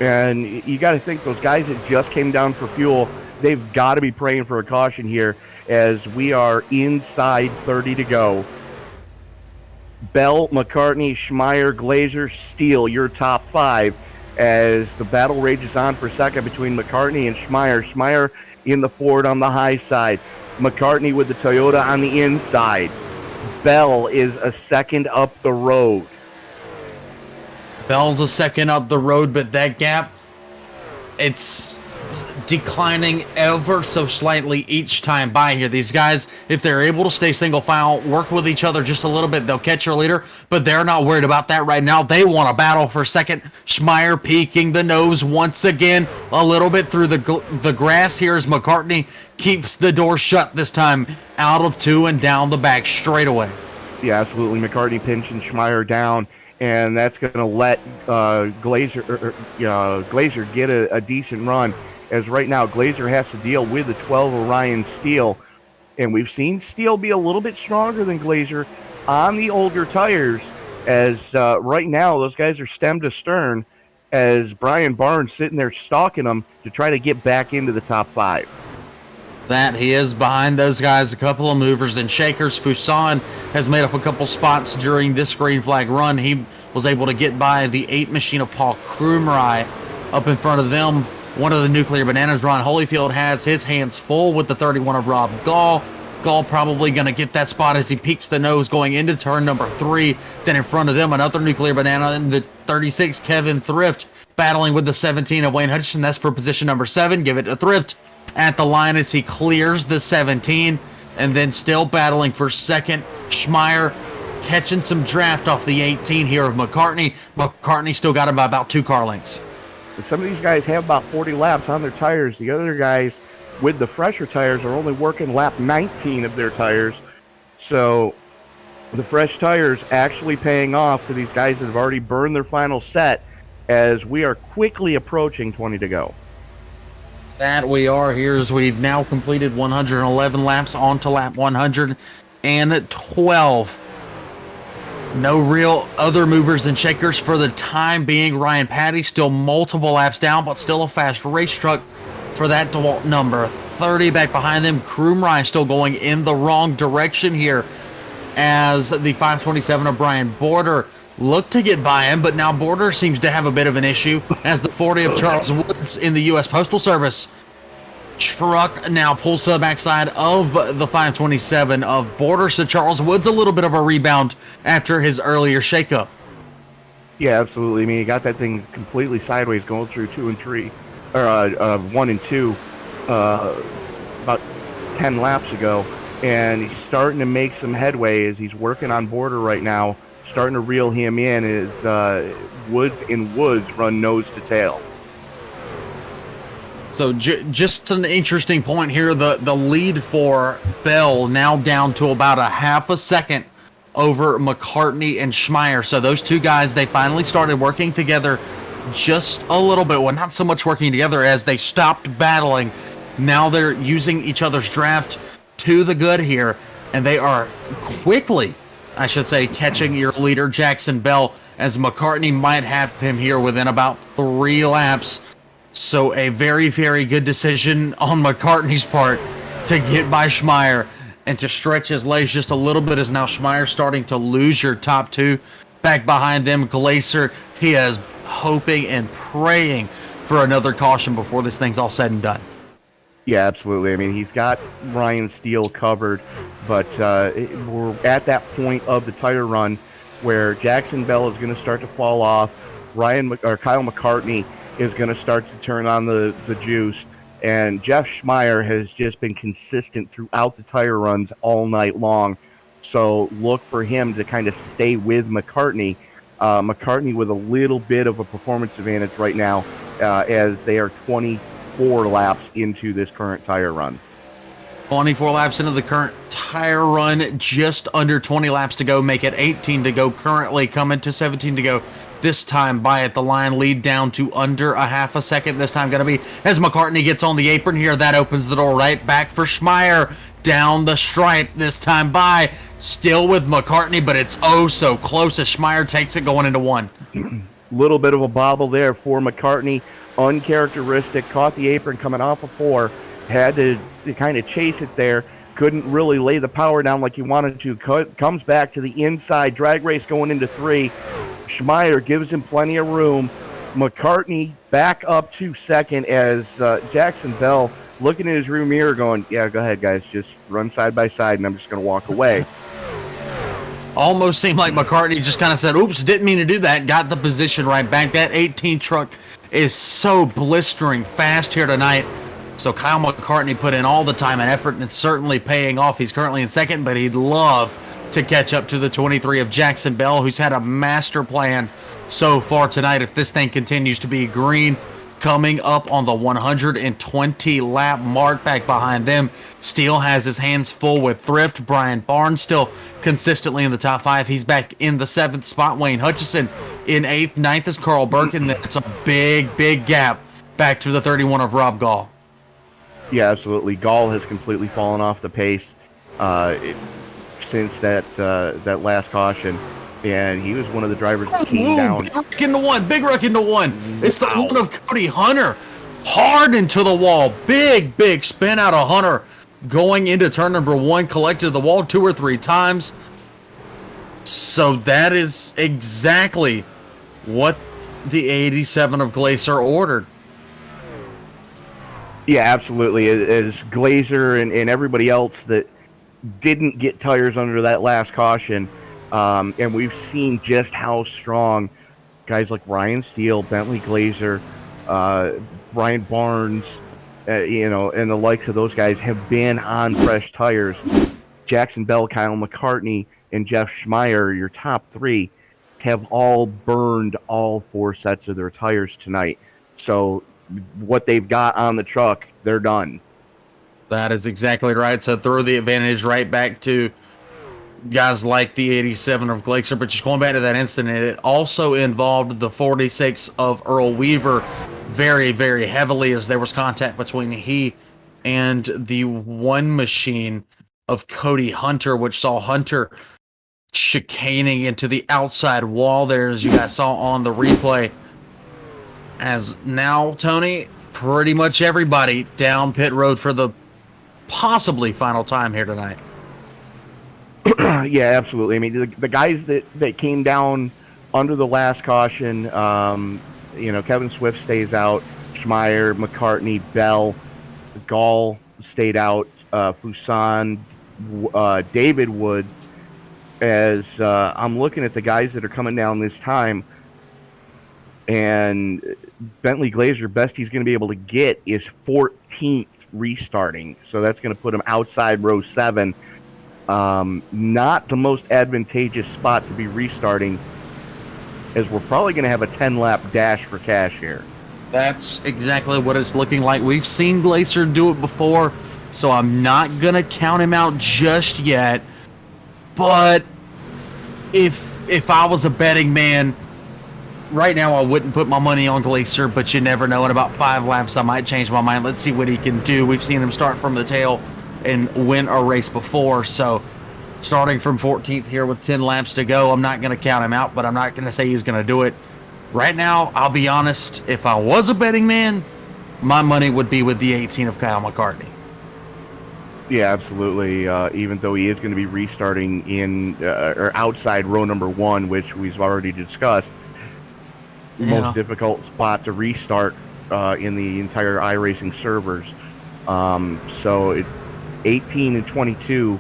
And you got to think those guys that just came down for fuel, they've got to be praying for a caution here as we are inside 30 to go. Bell, McCartney, Schmeier, Glazer, Steele, your top 5 as the battle rages on for second between McCartney and Schmeier. Schmeier in the Ford on the high side. McCartney with the Toyota on the inside. Bell is a second up the road. Bell's a second up the road, but that gap, it's declining ever so slightly each time by here. These guys, if they're able to stay single file, work with each other just a little bit, they'll catch your leader, but they're not worried about that right now. They want to battle for second. Schmeier peeking the nose once again, a little bit through the grass here as McCartney keeps the door shut this time, out of 2 and down the back straight away. Yeah, absolutely. McCartney pinching Schmeier down, and that's going to let Glazer get a decent run, as right now Glazer has to deal with the 12 Orion Steele, and we've seen Steele be a little bit stronger than Glazer on the older tires, as right now those guys are stem to stern, as Brian Barnes sitting there stalking them to try to get back into the top 5. That he is behind those guys, a couple of movers and shakers. Fuson has made up a couple spots during this green flag run. He was able to get by the 8 machine of Paul Krumrei up in front of them. One of the nuclear bananas, Ron Holyfield, has his hands full with the 31 of Rob Gall. Gall probably going to get that spot as he peeks the nose going into turn number 3. Then in front of them, another nuclear banana in the 36, Kevin Thrift, battling with the 17 of Wayne Hutchinson. That's for position number 7. Give it to Thrift at the line as he clears the 17, and then still battling for second. Schmeier catching some draft off the 18 here of McCartney. McCartney still got him by about 2 car lengths. Some of these guys have about 40 laps on their tires. The other guys with the fresher tires are only working lap 19 of their tires. So the fresh tires actually paying off for these guys that have already burned their final set, as we are quickly approaching 20 to go. That we are here as we've now completed 111 laps on to lap 112. No real other movers and shakers for the time being. Ryan Patty still multiple laps down, but still a fast race truck for that DeWalt number 30. Back behind them, Krumrei still going in the wrong direction here as the 527 of Brian Border looked to get by him, but now Border seems to have a bit of an issue as the 40 of Charles Woods in the U.S. Postal Service truck now pulls to the backside of the 527 of Border. So Charles Woods a little bit of a rebound after his earlier shakeup. Yeah, absolutely. I mean, he got that thing completely sideways going through 2 and 3, or 1 and 2, about 10 laps ago, and he's starting to make some headway as he's working on Border right now, starting to reel him in as Woods and Woods run nose to tail. So just an interesting point here. The lead for Bell now down to about a half a second over McCartney and Schmeier. So those two guys, they finally started working together just a little bit. Well, not so much working together as they stopped battling. Now they're using each other's draft to the good here, and they are quickly, I should say, catching your leader, Jackson Bell, as McCartney might have him here within about 3 laps. So a very, very good decision on McCartney's part to get by Schmeier and to stretch his legs just a little bit, as now Schmeier starting to lose your top 2. Back behind them, Glacier, he is hoping and praying for another caution before this thing's all said and done. Yeah, absolutely. I mean, he's got Ryan Steele covered, but we're at that point of the tire run where Jackson Bell is going to start to fall off. Kyle McCartney is going to start to turn on the juice, and Jeff Schmeier has just been consistent throughout the tire runs all night long. So look for him to kind of stay with McCartney. McCartney with a little bit of a performance advantage right now, as they are 24 laps into this current tire run. 24 laps into the current tire run, just under 20 laps to go, make it 18 to go currently, coming to 17 to go this time by at the line, lead down to under a half a second. This time going to be as McCartney gets on the apron here. That opens the door right back for Schmeier down the stripe. This time by still with McCartney, but it's oh so close as Schmeier takes it going into one. Little bit of a bobble there for McCartney. Uncharacteristic. Caught the apron coming off of 4. Had to kind of chase it there. Couldn't really lay the power down like he wanted to. Comes back to the inside. Drag race going into 3. Schmeier gives him plenty of room. McCartney back up to second as Jackson Bell looking in his rear mirror going, yeah, go ahead, guys. Just run side by side, and I'm just going to walk away. Almost seemed like McCartney just kind of said, oops, didn't mean to do that. Got the position right back. That 18 truck is so blistering fast here tonight. So Kyle McCartney put in all the time and effort, and it's certainly paying off. He's currently in second, but he'd love to catch up to the 23 of Jackson Bell, who's had a master plan so far tonight. If this thing continues to be green, coming up on the 120 lap mark. Back behind them, Steele has his hands full with Thrift. Brian Barnes still consistently in the top 5. He's back in the 7th spot. Wayne Hutchison in 8th. 9th is Carl Birkin. That's a big gap back to the 31 of Rob Gall. Yeah, absolutely. Gall has completely fallen off the pace since that last caution, and he was one of the drivers that came down. Big wreck into one. It's the one of Cody Hunter, hard into the wall. Big spin out of Hunter going into turn number 1, collected the wall 2 or 3 times. So that is exactly what the 87 of Glacier ordered. Yeah, absolutely. As Glazer and everybody else that didn't get tires under that last caution, and we've seen just how strong guys like Ryan Steele, Bentley Glazer, Brian Barnes, and the likes of those guys have been on fresh tires. Jackson Bell, Kyle McCartney, and Jeff Schmeier, your top 3, have all burned all 4 sets of their tires tonight. So what they've got on the truck, they're done. That is exactly right. So throw the advantage right back to guys like the 87 of Glacier. But just going back to that incident, it also involved the 46 of Earl Weaver very heavily, as there was contact between he and the one machine of Cody Hunter, which saw Hunter chicaning into the outside wall there, as you guys saw on the replay. As now, Tony, pretty much everybody down pit road for the possibly final time here tonight. Yeah, absolutely. I mean, the guys that came down under the last caution, Kevin Swift stays out, Schmeier, McCartney, Bell, Gall stayed out, Fuson, David Woods. As I'm looking at the guys that are coming down this time, and Bentley Glazer, best he's going to be able to get is 14th restarting. So that's going to put him outside row 7. Not the most advantageous spot to be restarting, as we're probably going to have a 10-lap dash for cash here. That's exactly what it's looking like. We've seen Glazer do it before, so I'm not going to count him out just yet. But if I was a betting man, right now I wouldn't put my money on Glacier, but you never know. In about 5 laps, I might change my mind. Let's see what he can do. We've seen him start from the tail and win a race before. So starting from 14th here with 10 laps to go, I'm not going to count him out, but I'm not going to say he's going to do it. Right now, I'll be honest, if I was a betting man, my money would be with the 18 of Kyle McCartney. Yeah, absolutely. Even though he is going to be restarting in or outside row number 1, which we've already discussed. Yeah. Most difficult spot to restart in the entire iRacing servers. So 18 and 22,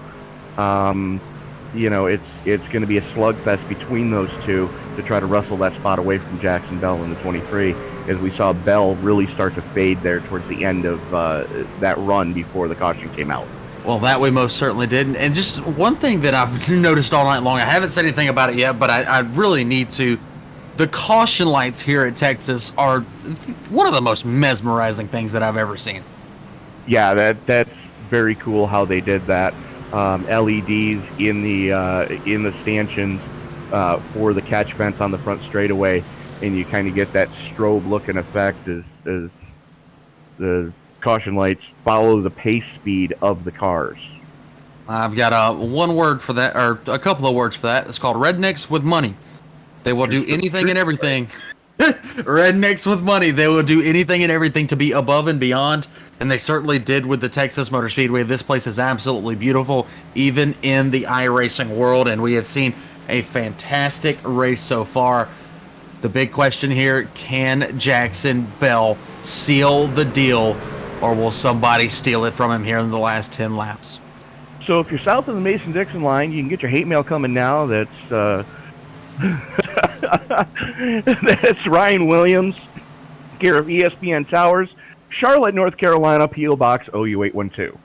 it's going to be a slugfest between those two to try to wrestle that spot away from Jackson Bell in the 23, as we saw Bell really start to fade there towards the end of that run before the caution came out. Well, that we most certainly did. And just one thing that I've noticed all night long, I haven't said anything about it yet, but I really need to. The caution lights here at Texas are one of the most mesmerizing things that I've ever seen. Yeah, that's very cool how they did that. LEDs in the stanchions, for the catch fence on the front straightaway, and you kind of get that strobe looking effect as the caution lights follow the pace speed of the cars. I've got one word for that, or a couple of words for that. It's called rednecks with money. They will do anything and everything. Rednecks with money. They will do anything and everything to be above and beyond, and they certainly did with the Texas Motor Speedway. This place is absolutely beautiful, even in the iRacing world, and we have seen a fantastic race so far. The big question here, can Jackson Bell seal the deal, or will somebody steal it from him here in the last 10 laps? So if you're south of the Mason-Dixon line, you can get your hate mail coming now. That's that's Ryan Williams, care of ESPN Towers, Charlotte, North Carolina, P.O. Box OU812.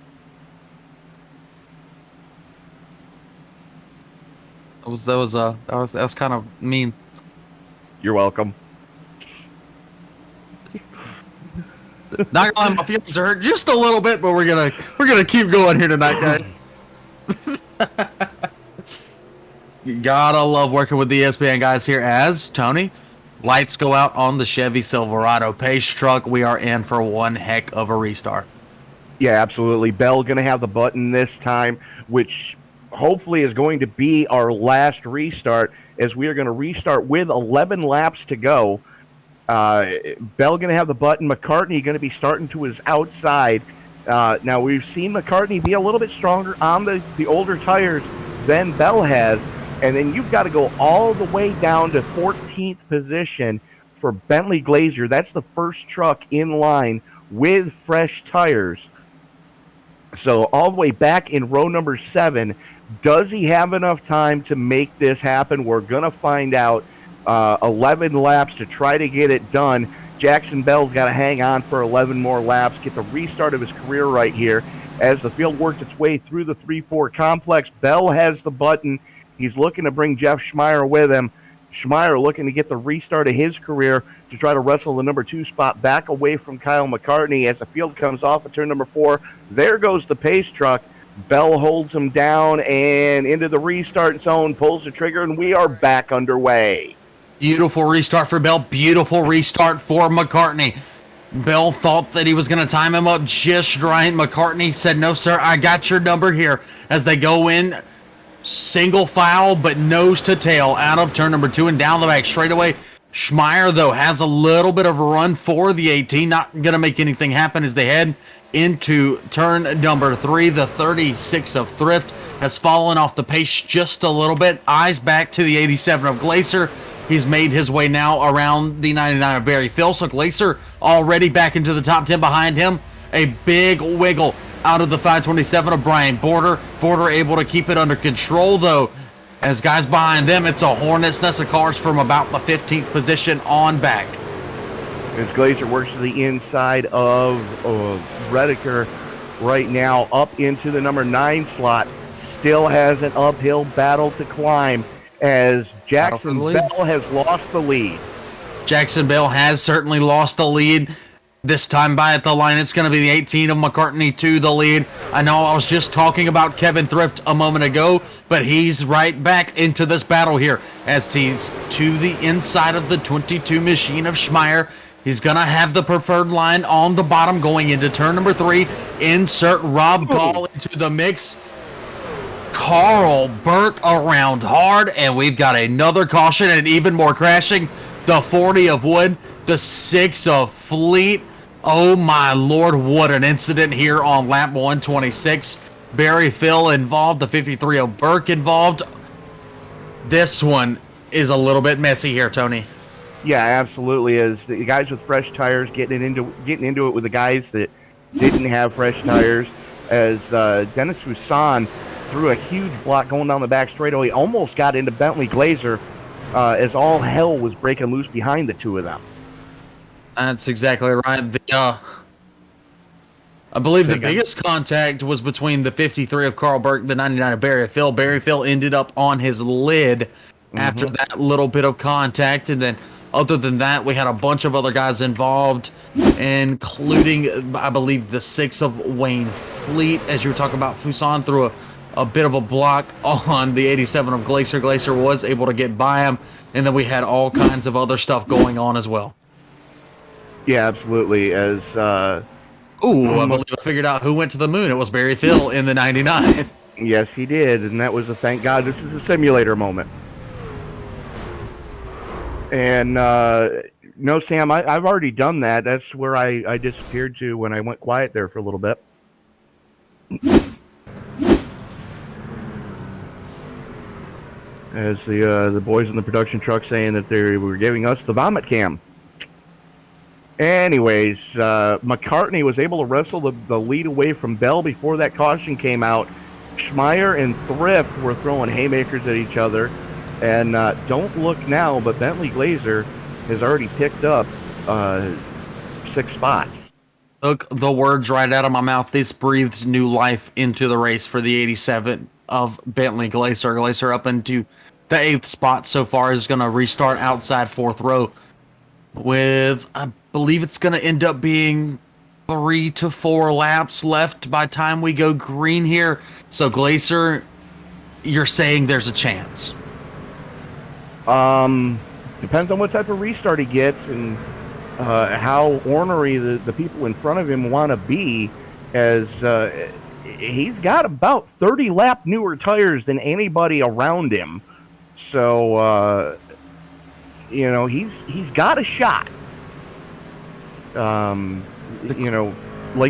That was kind of mean. You're welcome. Not gonna lie, my feelings are hurt just a little bit, but we're gonna keep going here tonight, guys. You gotta love working with the ESPN guys here. As Tony, lights go out on the Chevy Silverado pace truck. We are in for one heck of a restart. Yeah, absolutely. Bell going to have the button this time, which hopefully is going to be our last restart, as we are going to restart with 11 laps to go. Bell going to have the button. McCartney going to be starting to his outside. Now, we've seen McCartney be a little bit stronger on the older tires than Bell has. And then you've got to go all the way down to 14th position for Bentley Glazer. That's the first truck in line with fresh tires. So all the way back in row number 7, does he have enough time to make this happen? We're going to find out. 11 laps to try to get it done. Jackson Bell's got to hang on for 11 more laps, get the restart of his career right here. As the field works its way through the 3-4 complex, Bell has the button. He's looking to bring Jeff Schmeier with him. Schmeier looking to get the restart of his career to try to wrestle the number 2 spot back away from Kyle McCartney as the field comes off at turn number 4. There goes the pace truck. Bell holds him down and into the restart zone, pulls the trigger, and we are back underway. Beautiful restart for Bell. Beautiful restart for McCartney. Bell thought that he was going to time him up just right. McCartney said, no, sir, I got your number here, as they go in single file, but nose to tail out of turn number 2 and down the back straightaway. Schmeier, though, has a little bit of a run for the 18. Not going to make anything happen as they head into turn number 3. The 36 of Thrift has fallen off the pace just a little bit. Eyes back to the 87 of Glazer. He's made his way now around the 99 of Barry Phil. So Glazer already back into the top 10 behind him. A big wiggle out of the 527 of Brian Border. Border able to keep it under control, though, as guys behind them, it's a hornet's nest of cars from about the 15th position on back. As Glazer works to the inside of Rediker right now, up into the number 9 slot. Still has an uphill battle to climb as Jackson Bell has lost the lead. Jackson Bell has certainly lost the lead. This time by at the line, it's going to be the 18 of McCartney to the lead. I know I was just talking about Kevin Thrift a moment ago, but he's right back into this battle here as he's to the inside of the 22 machine of Schmeier. He's going to have the preferred line on the bottom going into turn number 3. Insert Rob Gall into the mix. Carl Burke around hard, and we've got another caution and even more crashing. The 40 of Wood, the 6 of Fleet. Oh my lord, what an incident here on lap 126. Barry Phil involved, the 53 of Burke involved. This one is a little bit messy here, Tony. Yeah, absolutely. As the guys with fresh tires getting into it with the guys that didn't have fresh tires. As Dennis Fuson threw a huge block going down the back straightaway, almost got into Bentley Glazer as all hell was breaking loose behind the two of them. That's exactly right. I believe the biggest contact was between the 53 of Carl Burke, the 99 of Barry Phil. Barry Phil ended up on his lid after that little bit of contact. And then other than that, we had a bunch of other guys involved, including, I believe, the 6 of Wayne Fleet. As you were talking about, Fuson threw a bit of a block on the 87 of Glacier. Glacier was able to get by him, and then we had all kinds of other stuff going on as well. Yeah, absolutely. As Ooh, I believe I figured out who went to the moon. It was Barry Phil in the 99. yes, he did, and that was a thank God this is a simulator moment. And no, Sam, I've already done that. That's where I disappeared to when I went quiet there for a little bit. As the boys in the production truck saying that they were giving us the vomit cam. Anyways, McCartney was able to wrestle the lead away from Bell before that caution came out. Schmeier and Thrift were throwing haymakers at each other. And don't look now, but Bentley Glazer has already picked up 6 spots. Took the words right out of my mouth. This breathes new life into the race for the 87 of Bentley Glazer. Glazer up into the 8th spot so far, is going to restart outside 4th row with, I believe it's going to end up being 3 to 4 laps left by time we go green here. So Glazer, you're saying there's a chance? Depends on what type of restart he gets and how ornery the people in front of him want to be, as he's got about 30 lap newer tires than anybody around him. So, he's got a shot. Like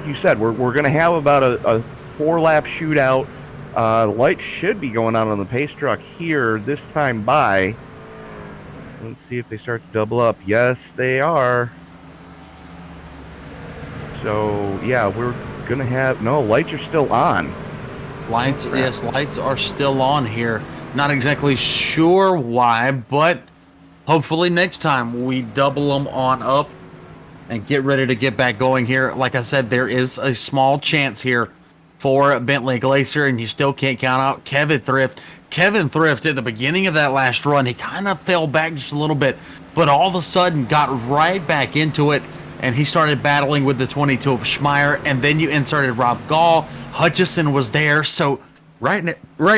you said, we're going to have about a 4-lap shootout. Lights should be going on the pace truck here this time by. Let's see if they start to double up. Yes, they are. So, yeah, we're going to have... No, lights are still on. Lights, yes, lights are still on here. Not exactly sure why, but hopefully next time we double them on up and get ready to get back going here. Like I said, there is a small chance here for Bentley Glazer, and you still can't count out Kevin Thrift. Kevin Thrift, at the beginning of that last run, he kind of fell back just a little bit, but all of a sudden got right back into it, and he started battling with the 22 of Schmeier, and then you inserted Rob Gall. Hutchison was there, so right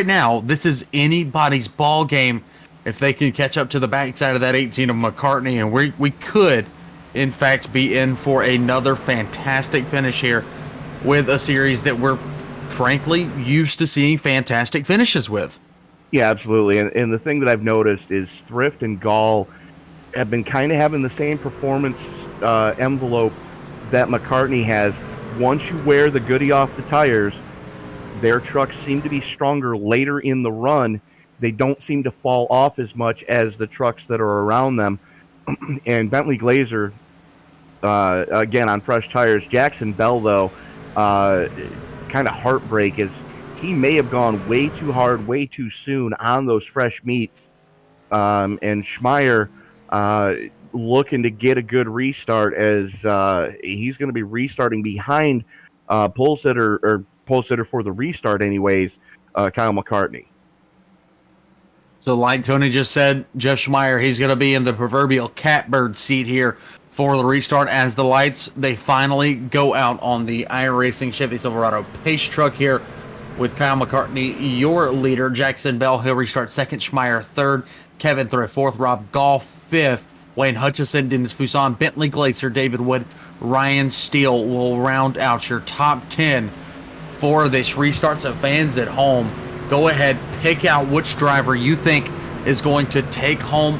now, this is anybody's ball game if they can catch up to the backside of that 18 of McCartney, and we could, in fact, be in for another fantastic finish here with a series that we're frankly used to seeing fantastic finishes with. Yeah, absolutely. And the thing that I've noticed is Thrift and Gall have been kind of having the same performance envelope that McCartney has. Once you wear the goodie off the tires, their trucks seem to be stronger later in the run. They don't seem to fall off as much as the trucks that are around them. And Bentley Glazer, again, on fresh tires. Jackson Bell, though, kind of heartbreak is he may have gone way too hard, way too soon on those fresh meats. And Schmeier looking to get a good restart, as he's going to be restarting behind pole sitter for the restart anyways, Kyle McCartney. So like Tony just said, Jeff Schmeier, he's going to be in the proverbial catbird seat here for the restart as the lights, they finally go out on the iRacing Chevy Silverado pace truck here with Kyle McCartney, your leader. Jackson Bell, he'll restart second. Schmeier third. Kevin Thrift fourth. Rob Gall fifth. Wayne Hutchison, Dennis Fuson, Bentley Glazer, David Wood, Ryan Steele will round out your top 10 for this restart. So fans at home, go ahead, pick out which driver you think is going to take home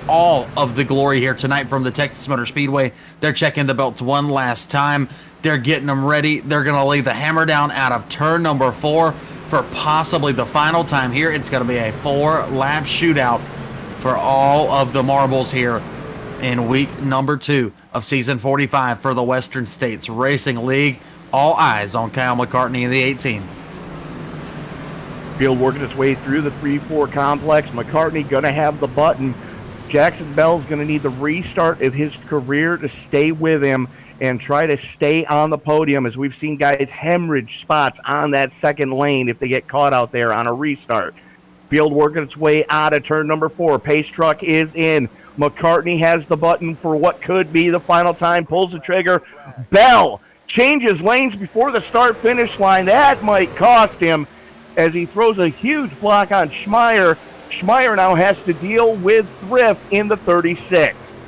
all of the glory here tonight from the Texas Motor Speedway. They're checking the belts one last time. They're getting them ready. They're going to lay the hammer down out of turn number 4 for possibly the final time here. It's going to be a 4-lap shootout for all of the marbles here in week number 2 of season 45 for the Western States Racing League. All eyes on Kyle McCartney in the 18. Field working its way through the 3-4 complex. McCartney going to have the button. Jackson Bell's going to need the restart of his career to stay with him and try to stay on the podium, as we've seen guys hemorrhage spots on that second lane if they get caught out there on a restart. Field working its way out of turn number 4. Pace truck is in. McCartney has the button for what could be the final time, pulls the trigger. Bell changes lanes before the start-finish line. That might cost him. as he throws a huge block on Schmeier. Schmeier now has to deal with Thrift in the 36.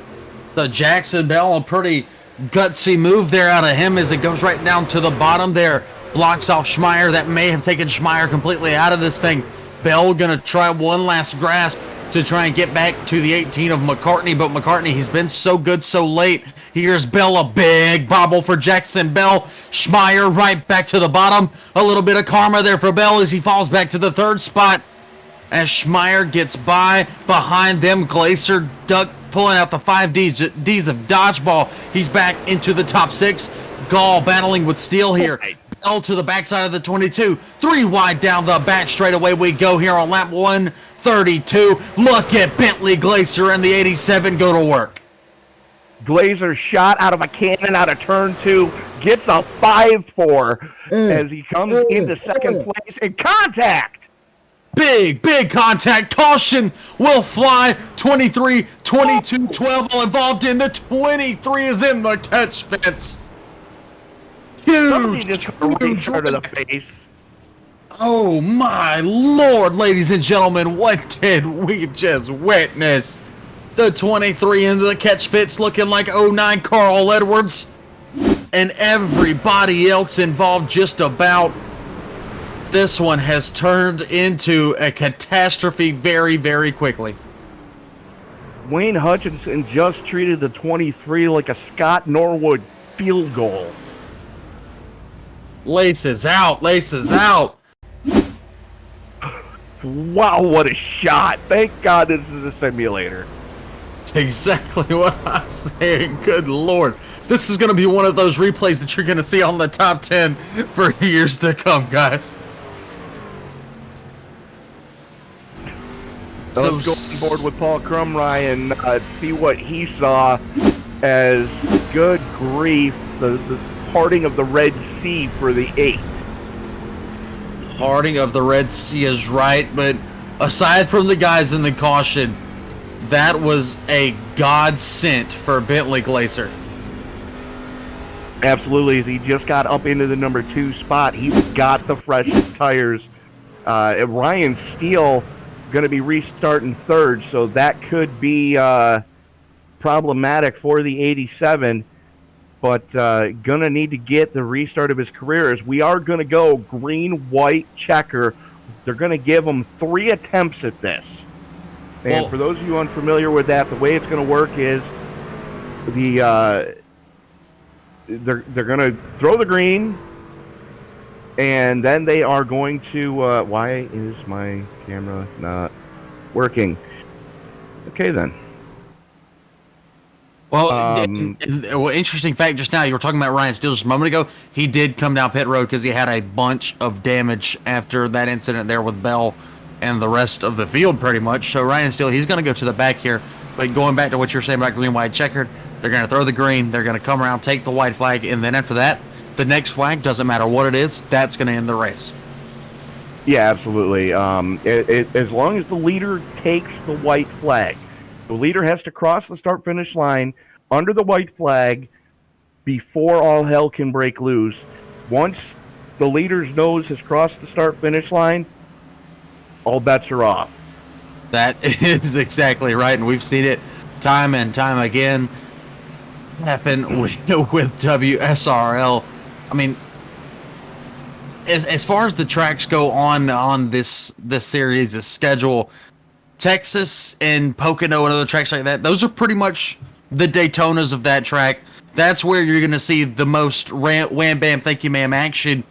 So Jackson Bell, a pretty gutsy move there out of him as it goes right down to the bottom there. Blocks off Schmeier. That may have taken Schmeier completely out of this thing. Bell gonna try one last grasp to try and get back to the 18 of McCartney, but McCartney, he's been so good so late. Here's Bell, a big bobble for Jackson Bell. Schmeier right back to the bottom. A little bit of karma there for Bell as he falls back to the third spot. As Schmeier gets by, behind them, Glacier duck pulling out the 5 Ds of dodgeball. He's back into the top 6. Gall battling with Steele here. Bell to the backside of the 22. 3 wide down the back straight away we go here on lap 132. Look at Bentley Glacier and the 87 go to work. Glazer shot out of a cannon out of turn 2, gets a 5-4 as he comes into second place in contact. Big contact. Caution will fly. 23, 22, 12 all involved in. The 23 is in the catch fence. Somebody Huge. just got a right to the face. Oh my lord, ladies and gentlemen, what did we just witness? The 23 into the catch fence looking like 09 Carl Edwards. And everybody else involved just about. This one has turned into a catastrophe very, very quickly. Wayne Hutchinson just treated the 23 like a Scott Norwood field goal. Laces out, laces out. Wow, what a shot. Thank God this is a simulator. Exactly what I'm saying. Good lord. This is going to be one of those replays that you're going to see on the top 10 for years to come, guys. So let's go on board with Paul Crumry and see what he saw as, good grief, the parting of the Red Sea for the 8th. Parting of the Red Sea is right, but aside from the guys in the caution, that was a godsend for Bentley Glacier. Absolutely. He just got up into the number 2 spot. He's got the freshest tires. Ryan Steele going to be restarting third, so that could be problematic for the 87, but going to need to get the restart of his career as we are going to go green, white, checker. They're going to give him 3 attempts at this. And for those of you unfamiliar with that, the way it's going to work is they're going to throw the green, and then they are going to why is my camera not working? Okay, then. Well, interesting fact just now, you were talking about Ryan Steele just a moment ago. He did come down pit road because he had a bunch of damage after that incident there with Bell and the rest of the field pretty much. So Ryan Steele, he's going to go to the back here. But going back to what you're saying about green, white, checkered, they're going to throw the green, they're going to come around, take the white flag, and then after that, the next flag, doesn't matter what it is, that's going to end the race. Yeah, absolutely. As long as the leader takes the white flag, the leader has to cross the start-finish line under the white flag before all hell can break loose. Once the leader's nose has crossed the start-finish line, all bets are off. That is exactly right, and we've seen it time and time again happen with WSRL. I mean, as far as the tracks go on this series, this schedule, Texas and Pocono and other tracks like that, those are pretty much the Daytonas of that track. That's where you're going to see the most wham bam thank you ma'am action,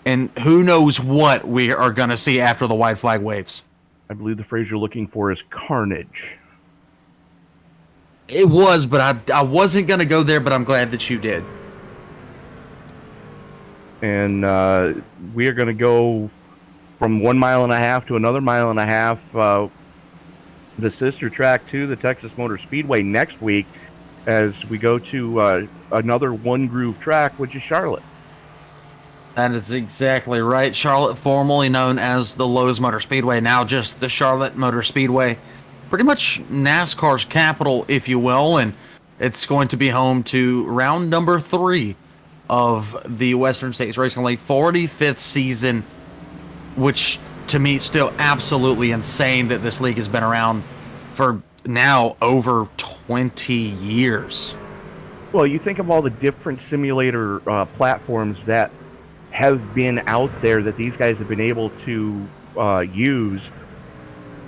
and who knows what we are going to see after the white flag waves. I believe the phrase you're looking for is carnage. It was, but I wasn't going to go there, but I'm glad that you did. And we are going to go from 1.5 miles to another 1.5 miles. The sister track to the Texas Motor Speedway next week as we go to another one groove track, which is Charlotte. That is exactly right. Charlotte, formerly known as the Lowe's Motor Speedway, now just the Charlotte Motor Speedway. Pretty much NASCAR's capital, if you will, and it's going to be home to round number 3 of the Western States Racing League 45th season, which to me, still absolutely insane that this league has been around for now over 20 years. Well, you think of all the different simulator platforms that have been out there that these guys have been able to use.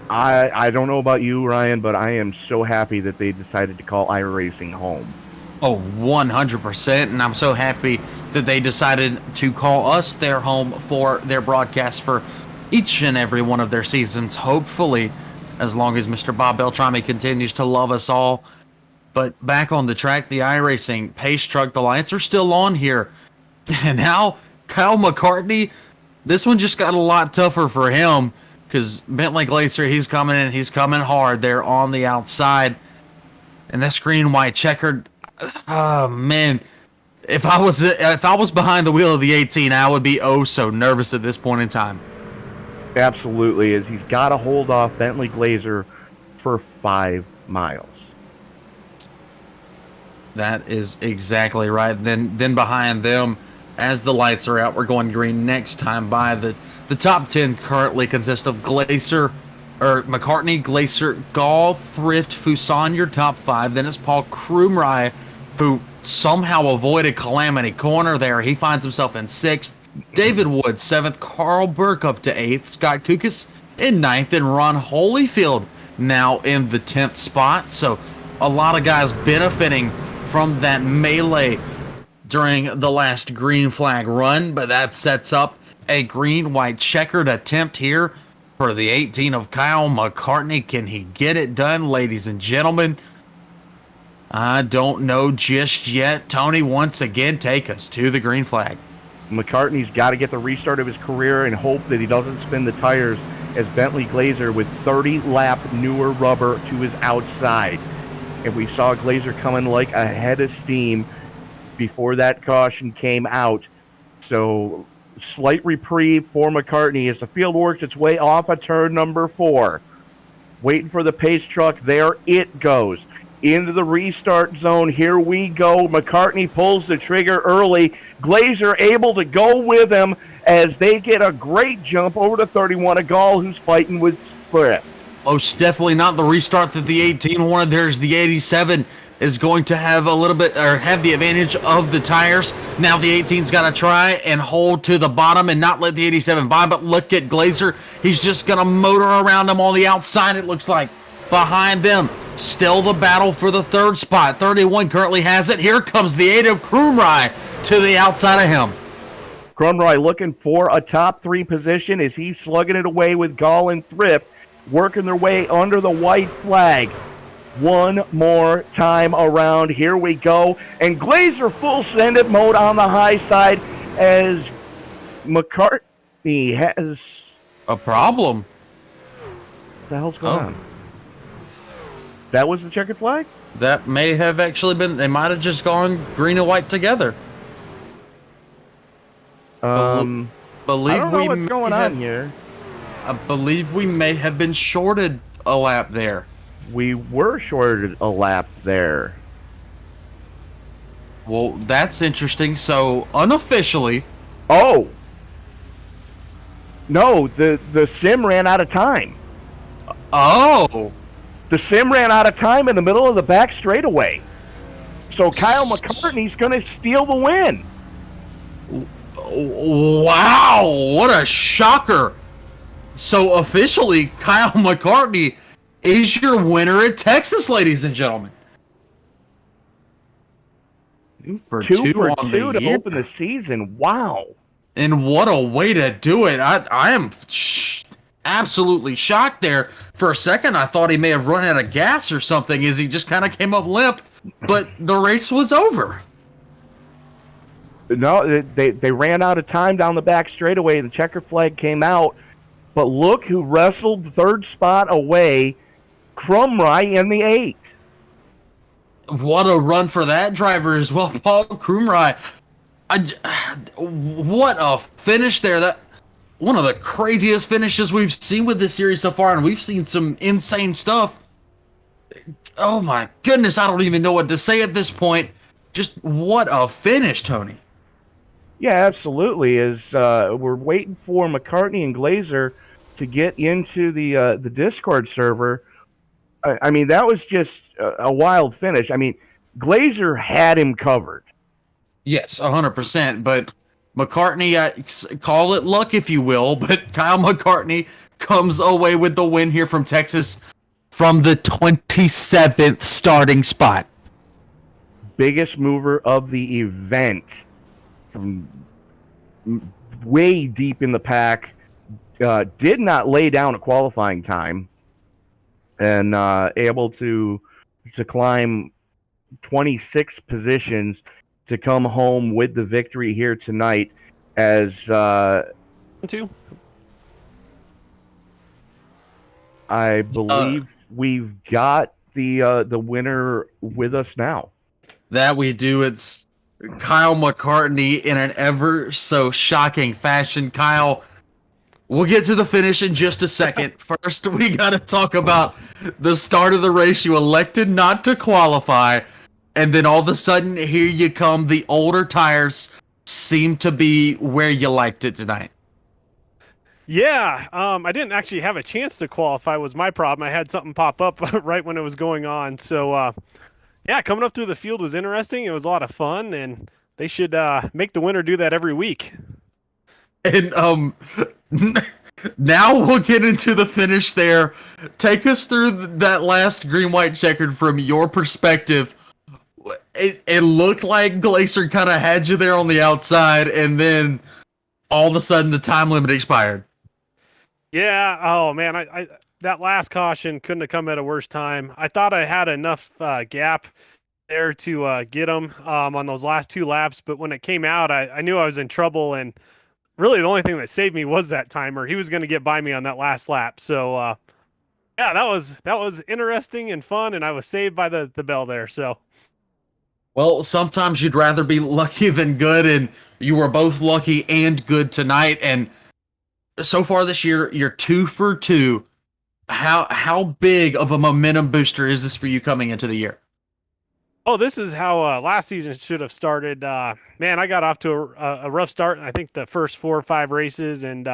I don't know about you, Ryan, but I am so happy that they decided to call iRacing home. Oh, 100%. And I'm so happy that they decided to call us their home for their broadcast for each and every one of their seasons. Hopefully, as long as Mr. Bob Beltrami continues to love us all. But back on the track, the iRacing Pace Truck, the lights are still on here. And now, Kyle McCartney, this one just got a lot tougher for him because Bentley Glacier, he's coming in, he's coming hard there on the outside. And this green-white checkered, oh man, if I was behind the wheel of the 18, I would be oh so nervous at this point in time. Absolutely, as he's got to hold off Bentley Glacier for 5 miles. That is exactly right. Then behind them, as the lights are out, we're going green next time by. The top 10 currently consist of McCartney, Glacier, Gall, Thrift, Fuson, your top 5. Then it's Paul Krumrei, who somehow avoided Calamity Corner there. He finds himself in 6th. David Wood, 7th. Carl Burke up to 8th. Scott Kukas in 9th. And Ron Holyfield now in the 10th spot. So a lot of guys benefiting from that melee during the last green flag run. But that sets up a green-white checkered attempt here for the 18 of Kyle McCartney. Can he get it done, ladies and gentlemen? I don't know just yet. Tony, once again, take us to the green flag. McCartney's got to get the restart of his career and hope that he doesn't spin the tires as Bentley Glacier with 30-lap newer rubber to his outside. And we saw Glacier coming like a head of steam before that caution came out. So slight reprieve for McCartney as the field works its way off of turn number 4. Waiting for the pace truck. There it goes. Into the restart zone. Here we go. McCartney pulls the trigger early. Glacier able to go with him as they get a great jump over to 31 of Gall, who's fighting with Thrift. Most definitely not the restart that the 18 wanted. There's the 87 is going to have a little bit, or have the advantage of the tires. Now the 18's got to try and hold to the bottom and not let the 87 by, but look at Glacier. He's just going to motor around him on the outside, it looks like. Behind them, still the battle for the 3rd spot. 31 currently has it. Here comes the 8 of Krumrei to the outside of him. Krumrei looking for a top 3 position as he's slugging it away with Gall and Thrift, working their way under the white flag. One more time around. Here we go. And Glacier full send-it mode on the high side as McCartney has a problem. What the hell's going on? That was the checkered flag? That may have actually been, they might have just gone green and white together. I don't know what's going on here. I believe we may have been shorted a lap there. We were shorted a lap there. Well, that's interesting. So, unofficially... Oh! No, the sim ran out of time. Oh! The sim ran out of time in the middle of the back straightaway. So Kyle McCartney's going to steal the win. Wow! What a shocker! So, officially, Kyle McCartney is your winner at Texas, ladies and gentlemen. 2 for 2 on the to year. open the season. Wow. And what a way to do it. I am absolutely shocked there. For a second, I thought he may have run out of gas or something as he just kind of came up limp, but the race was over. No, they ran out of time down the back straightaway. The checkered flag came out. But look who wrestled the 3rd spot away, Krumrei in the 8. What a run for that driver as well, Paul Krumrei. What a finish there. That one of the craziest finishes we've seen with this series so far, and we've seen some insane stuff. Oh my goodness, I don't even know what to say at this point. Just what a finish, Tony. Yeah, absolutely. As we're waiting for McCartney and Glacier to get into the Discord server. I mean, that was just a wild finish. I mean, Glazer had him covered. Yes, 100%. But McCartney, call it luck if you will, but Kyle McCartney comes away with the win here from Texas from the 27th starting spot. Biggest mover of the event from way deep in the pack. Did not lay down a qualifying time and able to climb 26 positions to come home with the victory here tonight as I believe we've got the winner with us now. That we do. It's Kyle McCartney in an ever so shocking fashion. Kyle, we'll get to the finish in just a second. First, we got to talk about the start of the race. You elected not to qualify, and then all of a sudden, here you come. The older tires seem to be where you liked it tonight. Yeah, I didn't actually have a chance to qualify was my problem. I had something pop up right when it was going on. So, yeah, coming up through the field was interesting. It was a lot of fun, and they should make the winner do that every week. And now we'll get into the finish there. Take us through that last green-white checkered from your perspective. It looked like Glazer kind of had you there on the outside, and then all of a sudden the time limit expired. Yeah, oh man, I that last caution couldn't have come at a worse time. I thought I had enough gap there to get him on those last two laps, but when it came out, I knew I was in trouble, and really the only thing that saved me was that timer. He was going to get by me on that last lap. So yeah, that was interesting and fun, and I was saved by the bell there. So well, sometimes you'd rather be lucky than good, and you were both lucky and good tonight. And so far this year, you're 2 for 2. How big of a momentum booster is this for you coming into the year? oh, this is how last season should have started. Man, I got off to a rough start. I think the first 4 or 5 races, and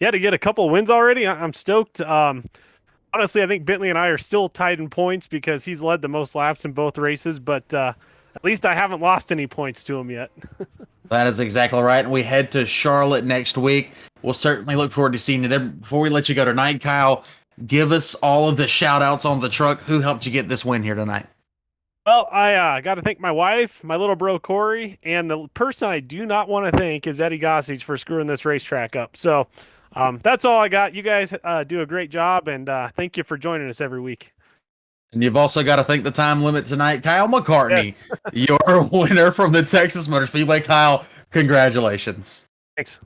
yeah, to get a couple wins already, I'm stoked. Honestly, I think Bentley and I are still tied in points because he's led the most laps in both races, but at least I haven't lost any points to him yet. That is exactly right. And we head to Charlotte next week. We'll certainly look forward to seeing you there. Before we let you go tonight, Kyle, give us all of the shout outs on the truck. Who helped you get this win here tonight? Well, I got to thank my wife, my little bro Corey, and the person I do not want to thank is Eddie Gossage for screwing this racetrack up. So that's all I got. You guys do a great job, and thank you for joining us every week. And you've also got to thank the time limit tonight, Kyle McCartney, yes. Your winner from the Texas Motor Speedway. Kyle, congratulations. Thanks.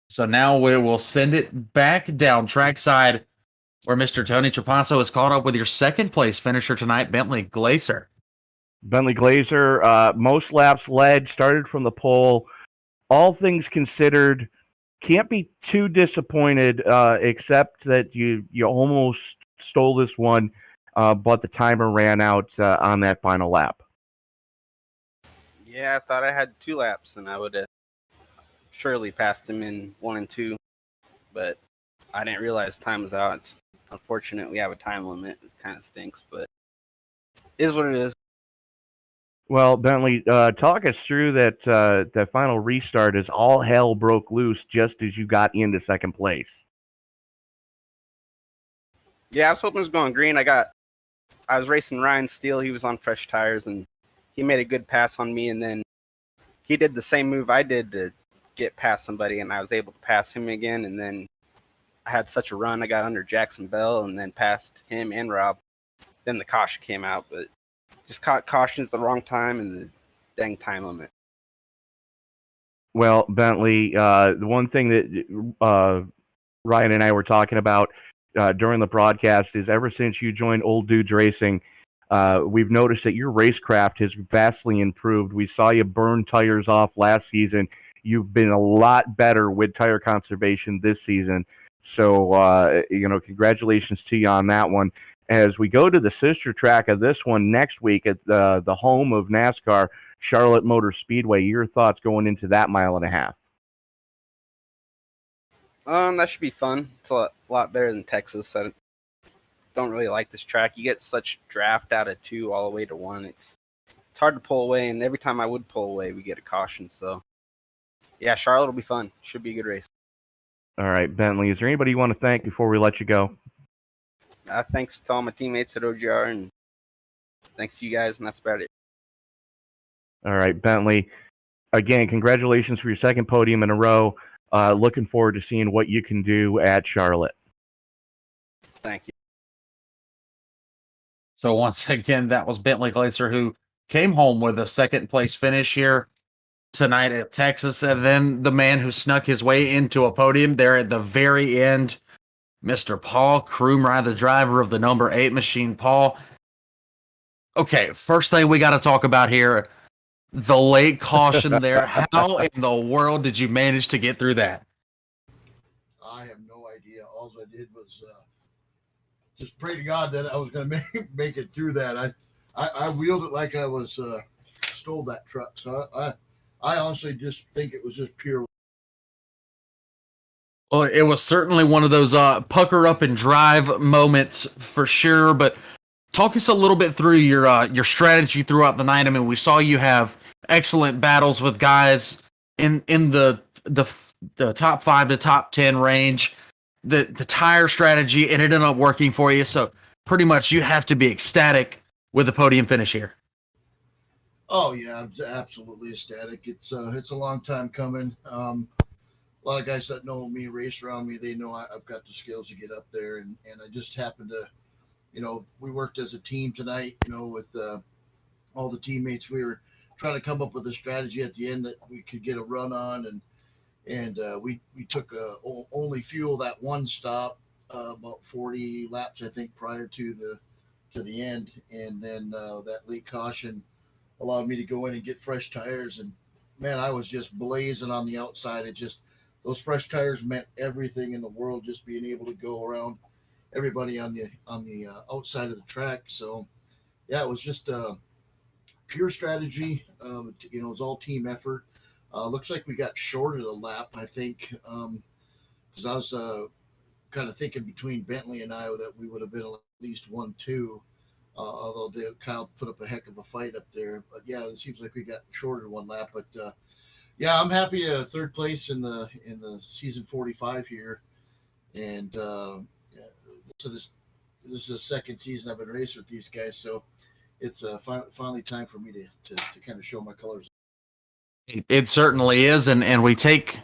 So now we will send it back down trackside where Mr. Tony Trapasso is caught up with your second place finisher tonight, Bentley Glazer. Bentley Glazer, most laps led, started from the pole. All things considered, can't be too disappointed, except that you almost stole this one, but the timer ran out on that final lap. Yeah, I thought I had 2 laps, and I would have surely passed him in 1 and 2, but I didn't realize time was out. It's unfortunate we have a time limit. It kind of stinks, but it is what it is. Well, Bentley, talk us through that final restart as all hell broke loose just as you got into second place. Yeah, I was hoping it was going green. I was racing Ryan Steele. He was on fresh tires, and he made a good pass on me, and then he did the same move I did to get past somebody, and I was able to pass him again, and then I had such a run. I got under Jackson Bell and then passed him and Rob. Then the caution came out, but just caught cautions the wrong time and the dang time limit. Well, Bentley, the one thing that Ryan and I were talking about during the broadcast is ever since you joined Old Dudes Racing, we've noticed that your racecraft has vastly improved. We saw you burn tires off last season. You've been a lot better with tire conservation this season. So, congratulations to you on that one. As we go to the sister track of this one next week at the home of NASCAR, Charlotte Motor Speedway, your thoughts going into that 1.5 miles? That should be fun. It's a lot better than Texas. I don't really like this track. You get such draft out of 2 all the way to 1. It's hard to pull away, and every time I would pull away, we get a caution. So yeah, Charlotte will be fun. Should be a good race. All right, Bentley, is there anybody you want to thank before we let you go? Thanks to all my teammates at OGR, and thanks to you guys, and that's about it. All right, Bentley. Again, congratulations for your second podium in a row. Looking forward to seeing what you can do at Charlotte. Thank you. So once again, that was Bentley Glaser, who came home with a second place finish here tonight at Texas. And then the man who snuck his way into a podium there at the very end, Mr. Paul Krumrei, the driver of the number 8 machine. Paul, okay, first thing we got to talk about here, the late caution there. How in the world did you manage to get through that? I have no idea. All I did was just pray to God that I was going to make it through that. I wheeled it like I was stole that truck. So I honestly just think it was just pure. Well, it was certainly one of those pucker up and drive moments for sure. But talk us a little bit through your strategy throughout the night. I mean, we saw you have excellent battles with guys in the top 5 to top 10 range. The tire strategy, it ended up working for you. So pretty much you have to be ecstatic with the podium finish here. Oh yeah, I'm absolutely ecstatic. It's a long time coming. A lot of guys that know me, race around me, they know I've got the skills to get up there, and I just happened to, we worked as a team tonight, with all the teammates. We were trying to come up with a strategy at the end that we could get a run on, and we took only fuel that one stop, about 40 laps I think prior to the end, and then that late caution allowed me to go in and get fresh tires, and man, I was just blazing on the outside. Those fresh tires meant everything in the world, just being able to go around everybody on the outside of the track. So yeah, it was just pure strategy. It was all team effort. Looks like we got shorted a lap, I think, because I was kind of thinking between Bentley and I that we would have been at least 1-2. Although Kyle put up a heck of a fight up there. But yeah, it seems like we got shorted one lap. But yeah, I'm happy third place in the season 45 here, and yeah, so this is the second season I've been racing with these guys, so it's finally time for me to kind of show my colors. It certainly is, and we take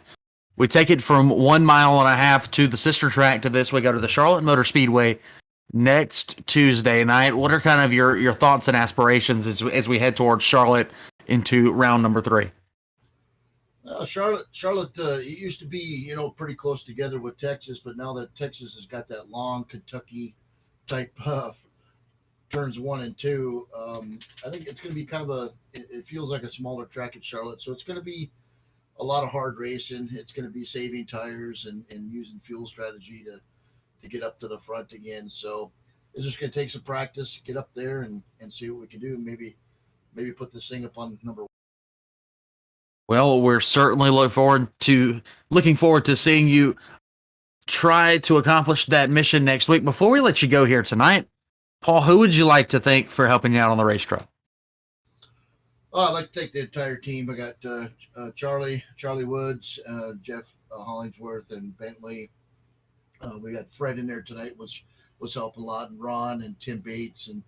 it from 1.5 miles to the sister track to this. We go to the Charlotte Motor Speedway next Tuesday night. What are kind of your thoughts and aspirations as we head towards Charlotte into round number 3? Charlotte, it used to be, pretty close together with Texas, but now that Texas has got that long Kentucky type turns 1 and 2, I think it's going to be kind of it feels like a smaller track at Charlotte. So it's going to be a lot of hard racing. It's going to be saving tires and using fuel strategy to get up to the front again. So it's just going to take some practice, get up there and see what we can do. Maybe put this thing up on number 1. Well, we're certainly looking forward to seeing you try to accomplish that mission next week. Before we let you go here tonight, Paul, who would you like to thank for helping you out on the race truck? I'd like to thank the entire team. I got Charlie Woods, Jeff Hollingsworth, and Bentley. We got Fred in there tonight, was helping a lot, and Ron and Tim Bates, and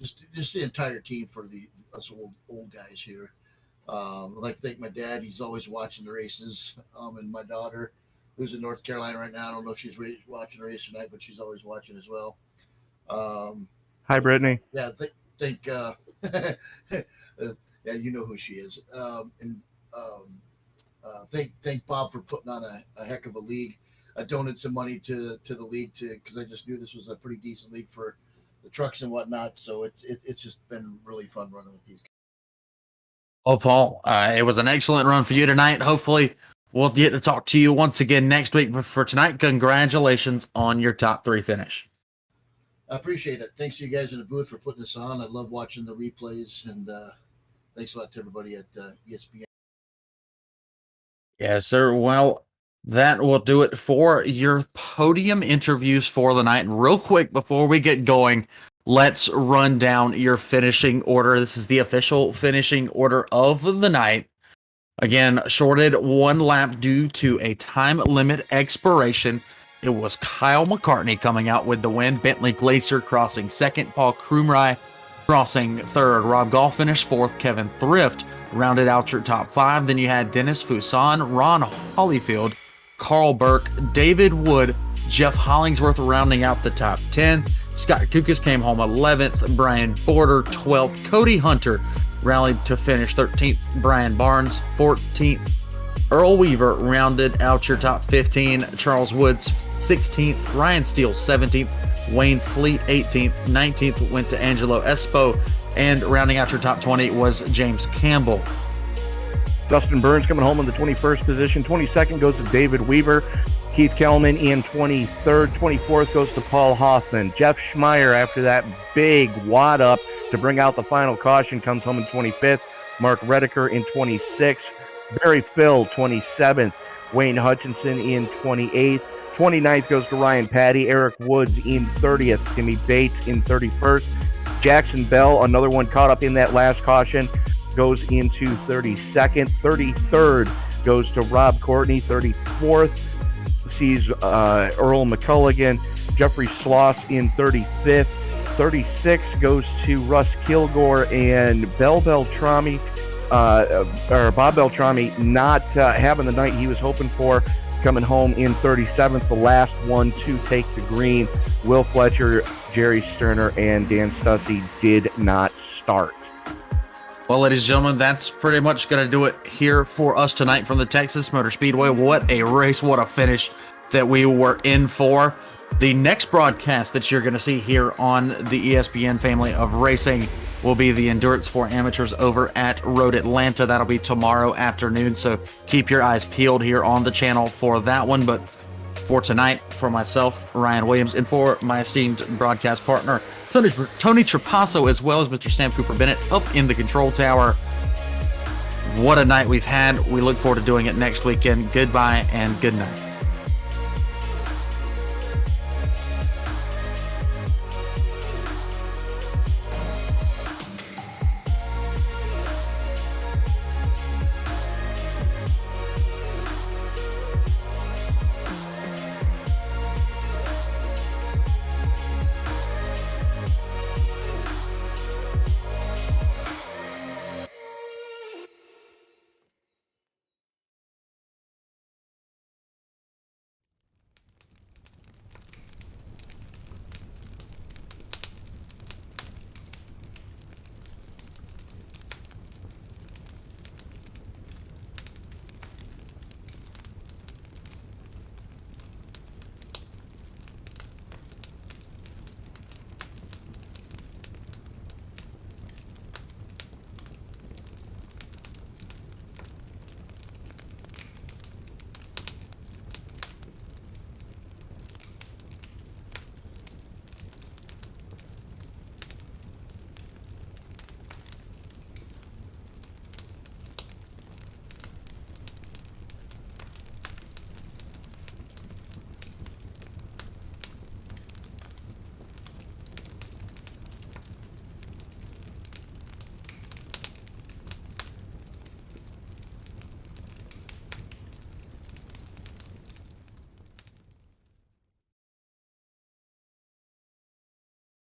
just the entire team for us old guys here. I'd like to thank my dad. He's always watching the races, and my daughter, who's in North Carolina right now. I don't know if she's watching the race tonight, but she's always watching as well. Hi, Brittany. Yeah, thank yeah, you know who she is. And thank Bob for putting on a heck of a league. I donated some money to the league because I just knew this was a pretty decent league for the trucks and whatnot. So it's just been really fun running with these guys. Well, Paul, it was an excellent run for you tonight. Hopefully, we'll get to talk to you once again next week. But for tonight, congratulations on your top 3 finish. I appreciate it. Thanks to you guys in the booth for putting this on. I love watching the replays, and thanks a lot to everybody at ESPN. Yes, sir. Well, that will do it for your podium interviews for the night. And real quick, before we get going, let's run down your finishing order. This is the official finishing order of the night. Again, shorted 1 lap due to a time limit expiration. It was Kyle McCartney coming out with the win. Bentley Glacier crossing second. Paul Krumrei crossing third. Rob Goff finished fourth. Kevin Thrift rounded out your top 5. Then you had Dennis Fuson, Ron Hollyfield, Carl Burke, David Wood, Jeff Hollingsworth rounding out the top 10. Scott Kukas came home 11th. Brian Border 12th. Cody Hunter rallied to finish 13th. Brian Barnes 14th. Earl Weaver rounded out your top 15. Charles Woods 16th. Ryan Steele 17th. Wayne Fleet 18th. 19th went to Angelo Espo. And rounding out your top 20 was James Campbell. Dustin Burns coming home in the 21st position. 22nd goes to David Weaver. Keith Kellman in 23rd. 24th goes to Paul Hoffman. Jeff Schmeier, after that big wad up to bring out the final caution, comes home in 25th. Mark Redeker in 26th. Barry Phil, 27th. Wayne Hutchinson in 28th. 29th goes to Ryan Patty. Eric Woods in 30th. Timmy Bates in 31st. Jackson Bell, another one caught up in that last caution, goes into 32nd. 33rd goes to Rob Courtney. 34th sees Earl McCulligan. Jeffrey Sloss in 35th. 36 goes to Russ Kilgore, and Bob Beltrami not having the night he was hoping for, coming home in 37th. The last one to take the green, Will Fletcher, Jerry Sterner, and Dan Stussy did not start. Well, ladies and gentlemen, that's pretty much going to do it here for us tonight from the Texas Motor Speedway. What a race, what a finish that we were in for. The next broadcast that you're going to see here on the ESPN family of racing will be the Endurance for Amateurs over at Road Atlanta. That'll be tomorrow afternoon, so keep your eyes peeled here on the channel for that one. But for tonight, for myself, Ryan Williams, and for my esteemed broadcast partner, Tony Trapasso, as well as Mr. Sam Cooper Bennett up in the control tower. What a night we've had. We look forward to doing it next weekend. Goodbye and good night.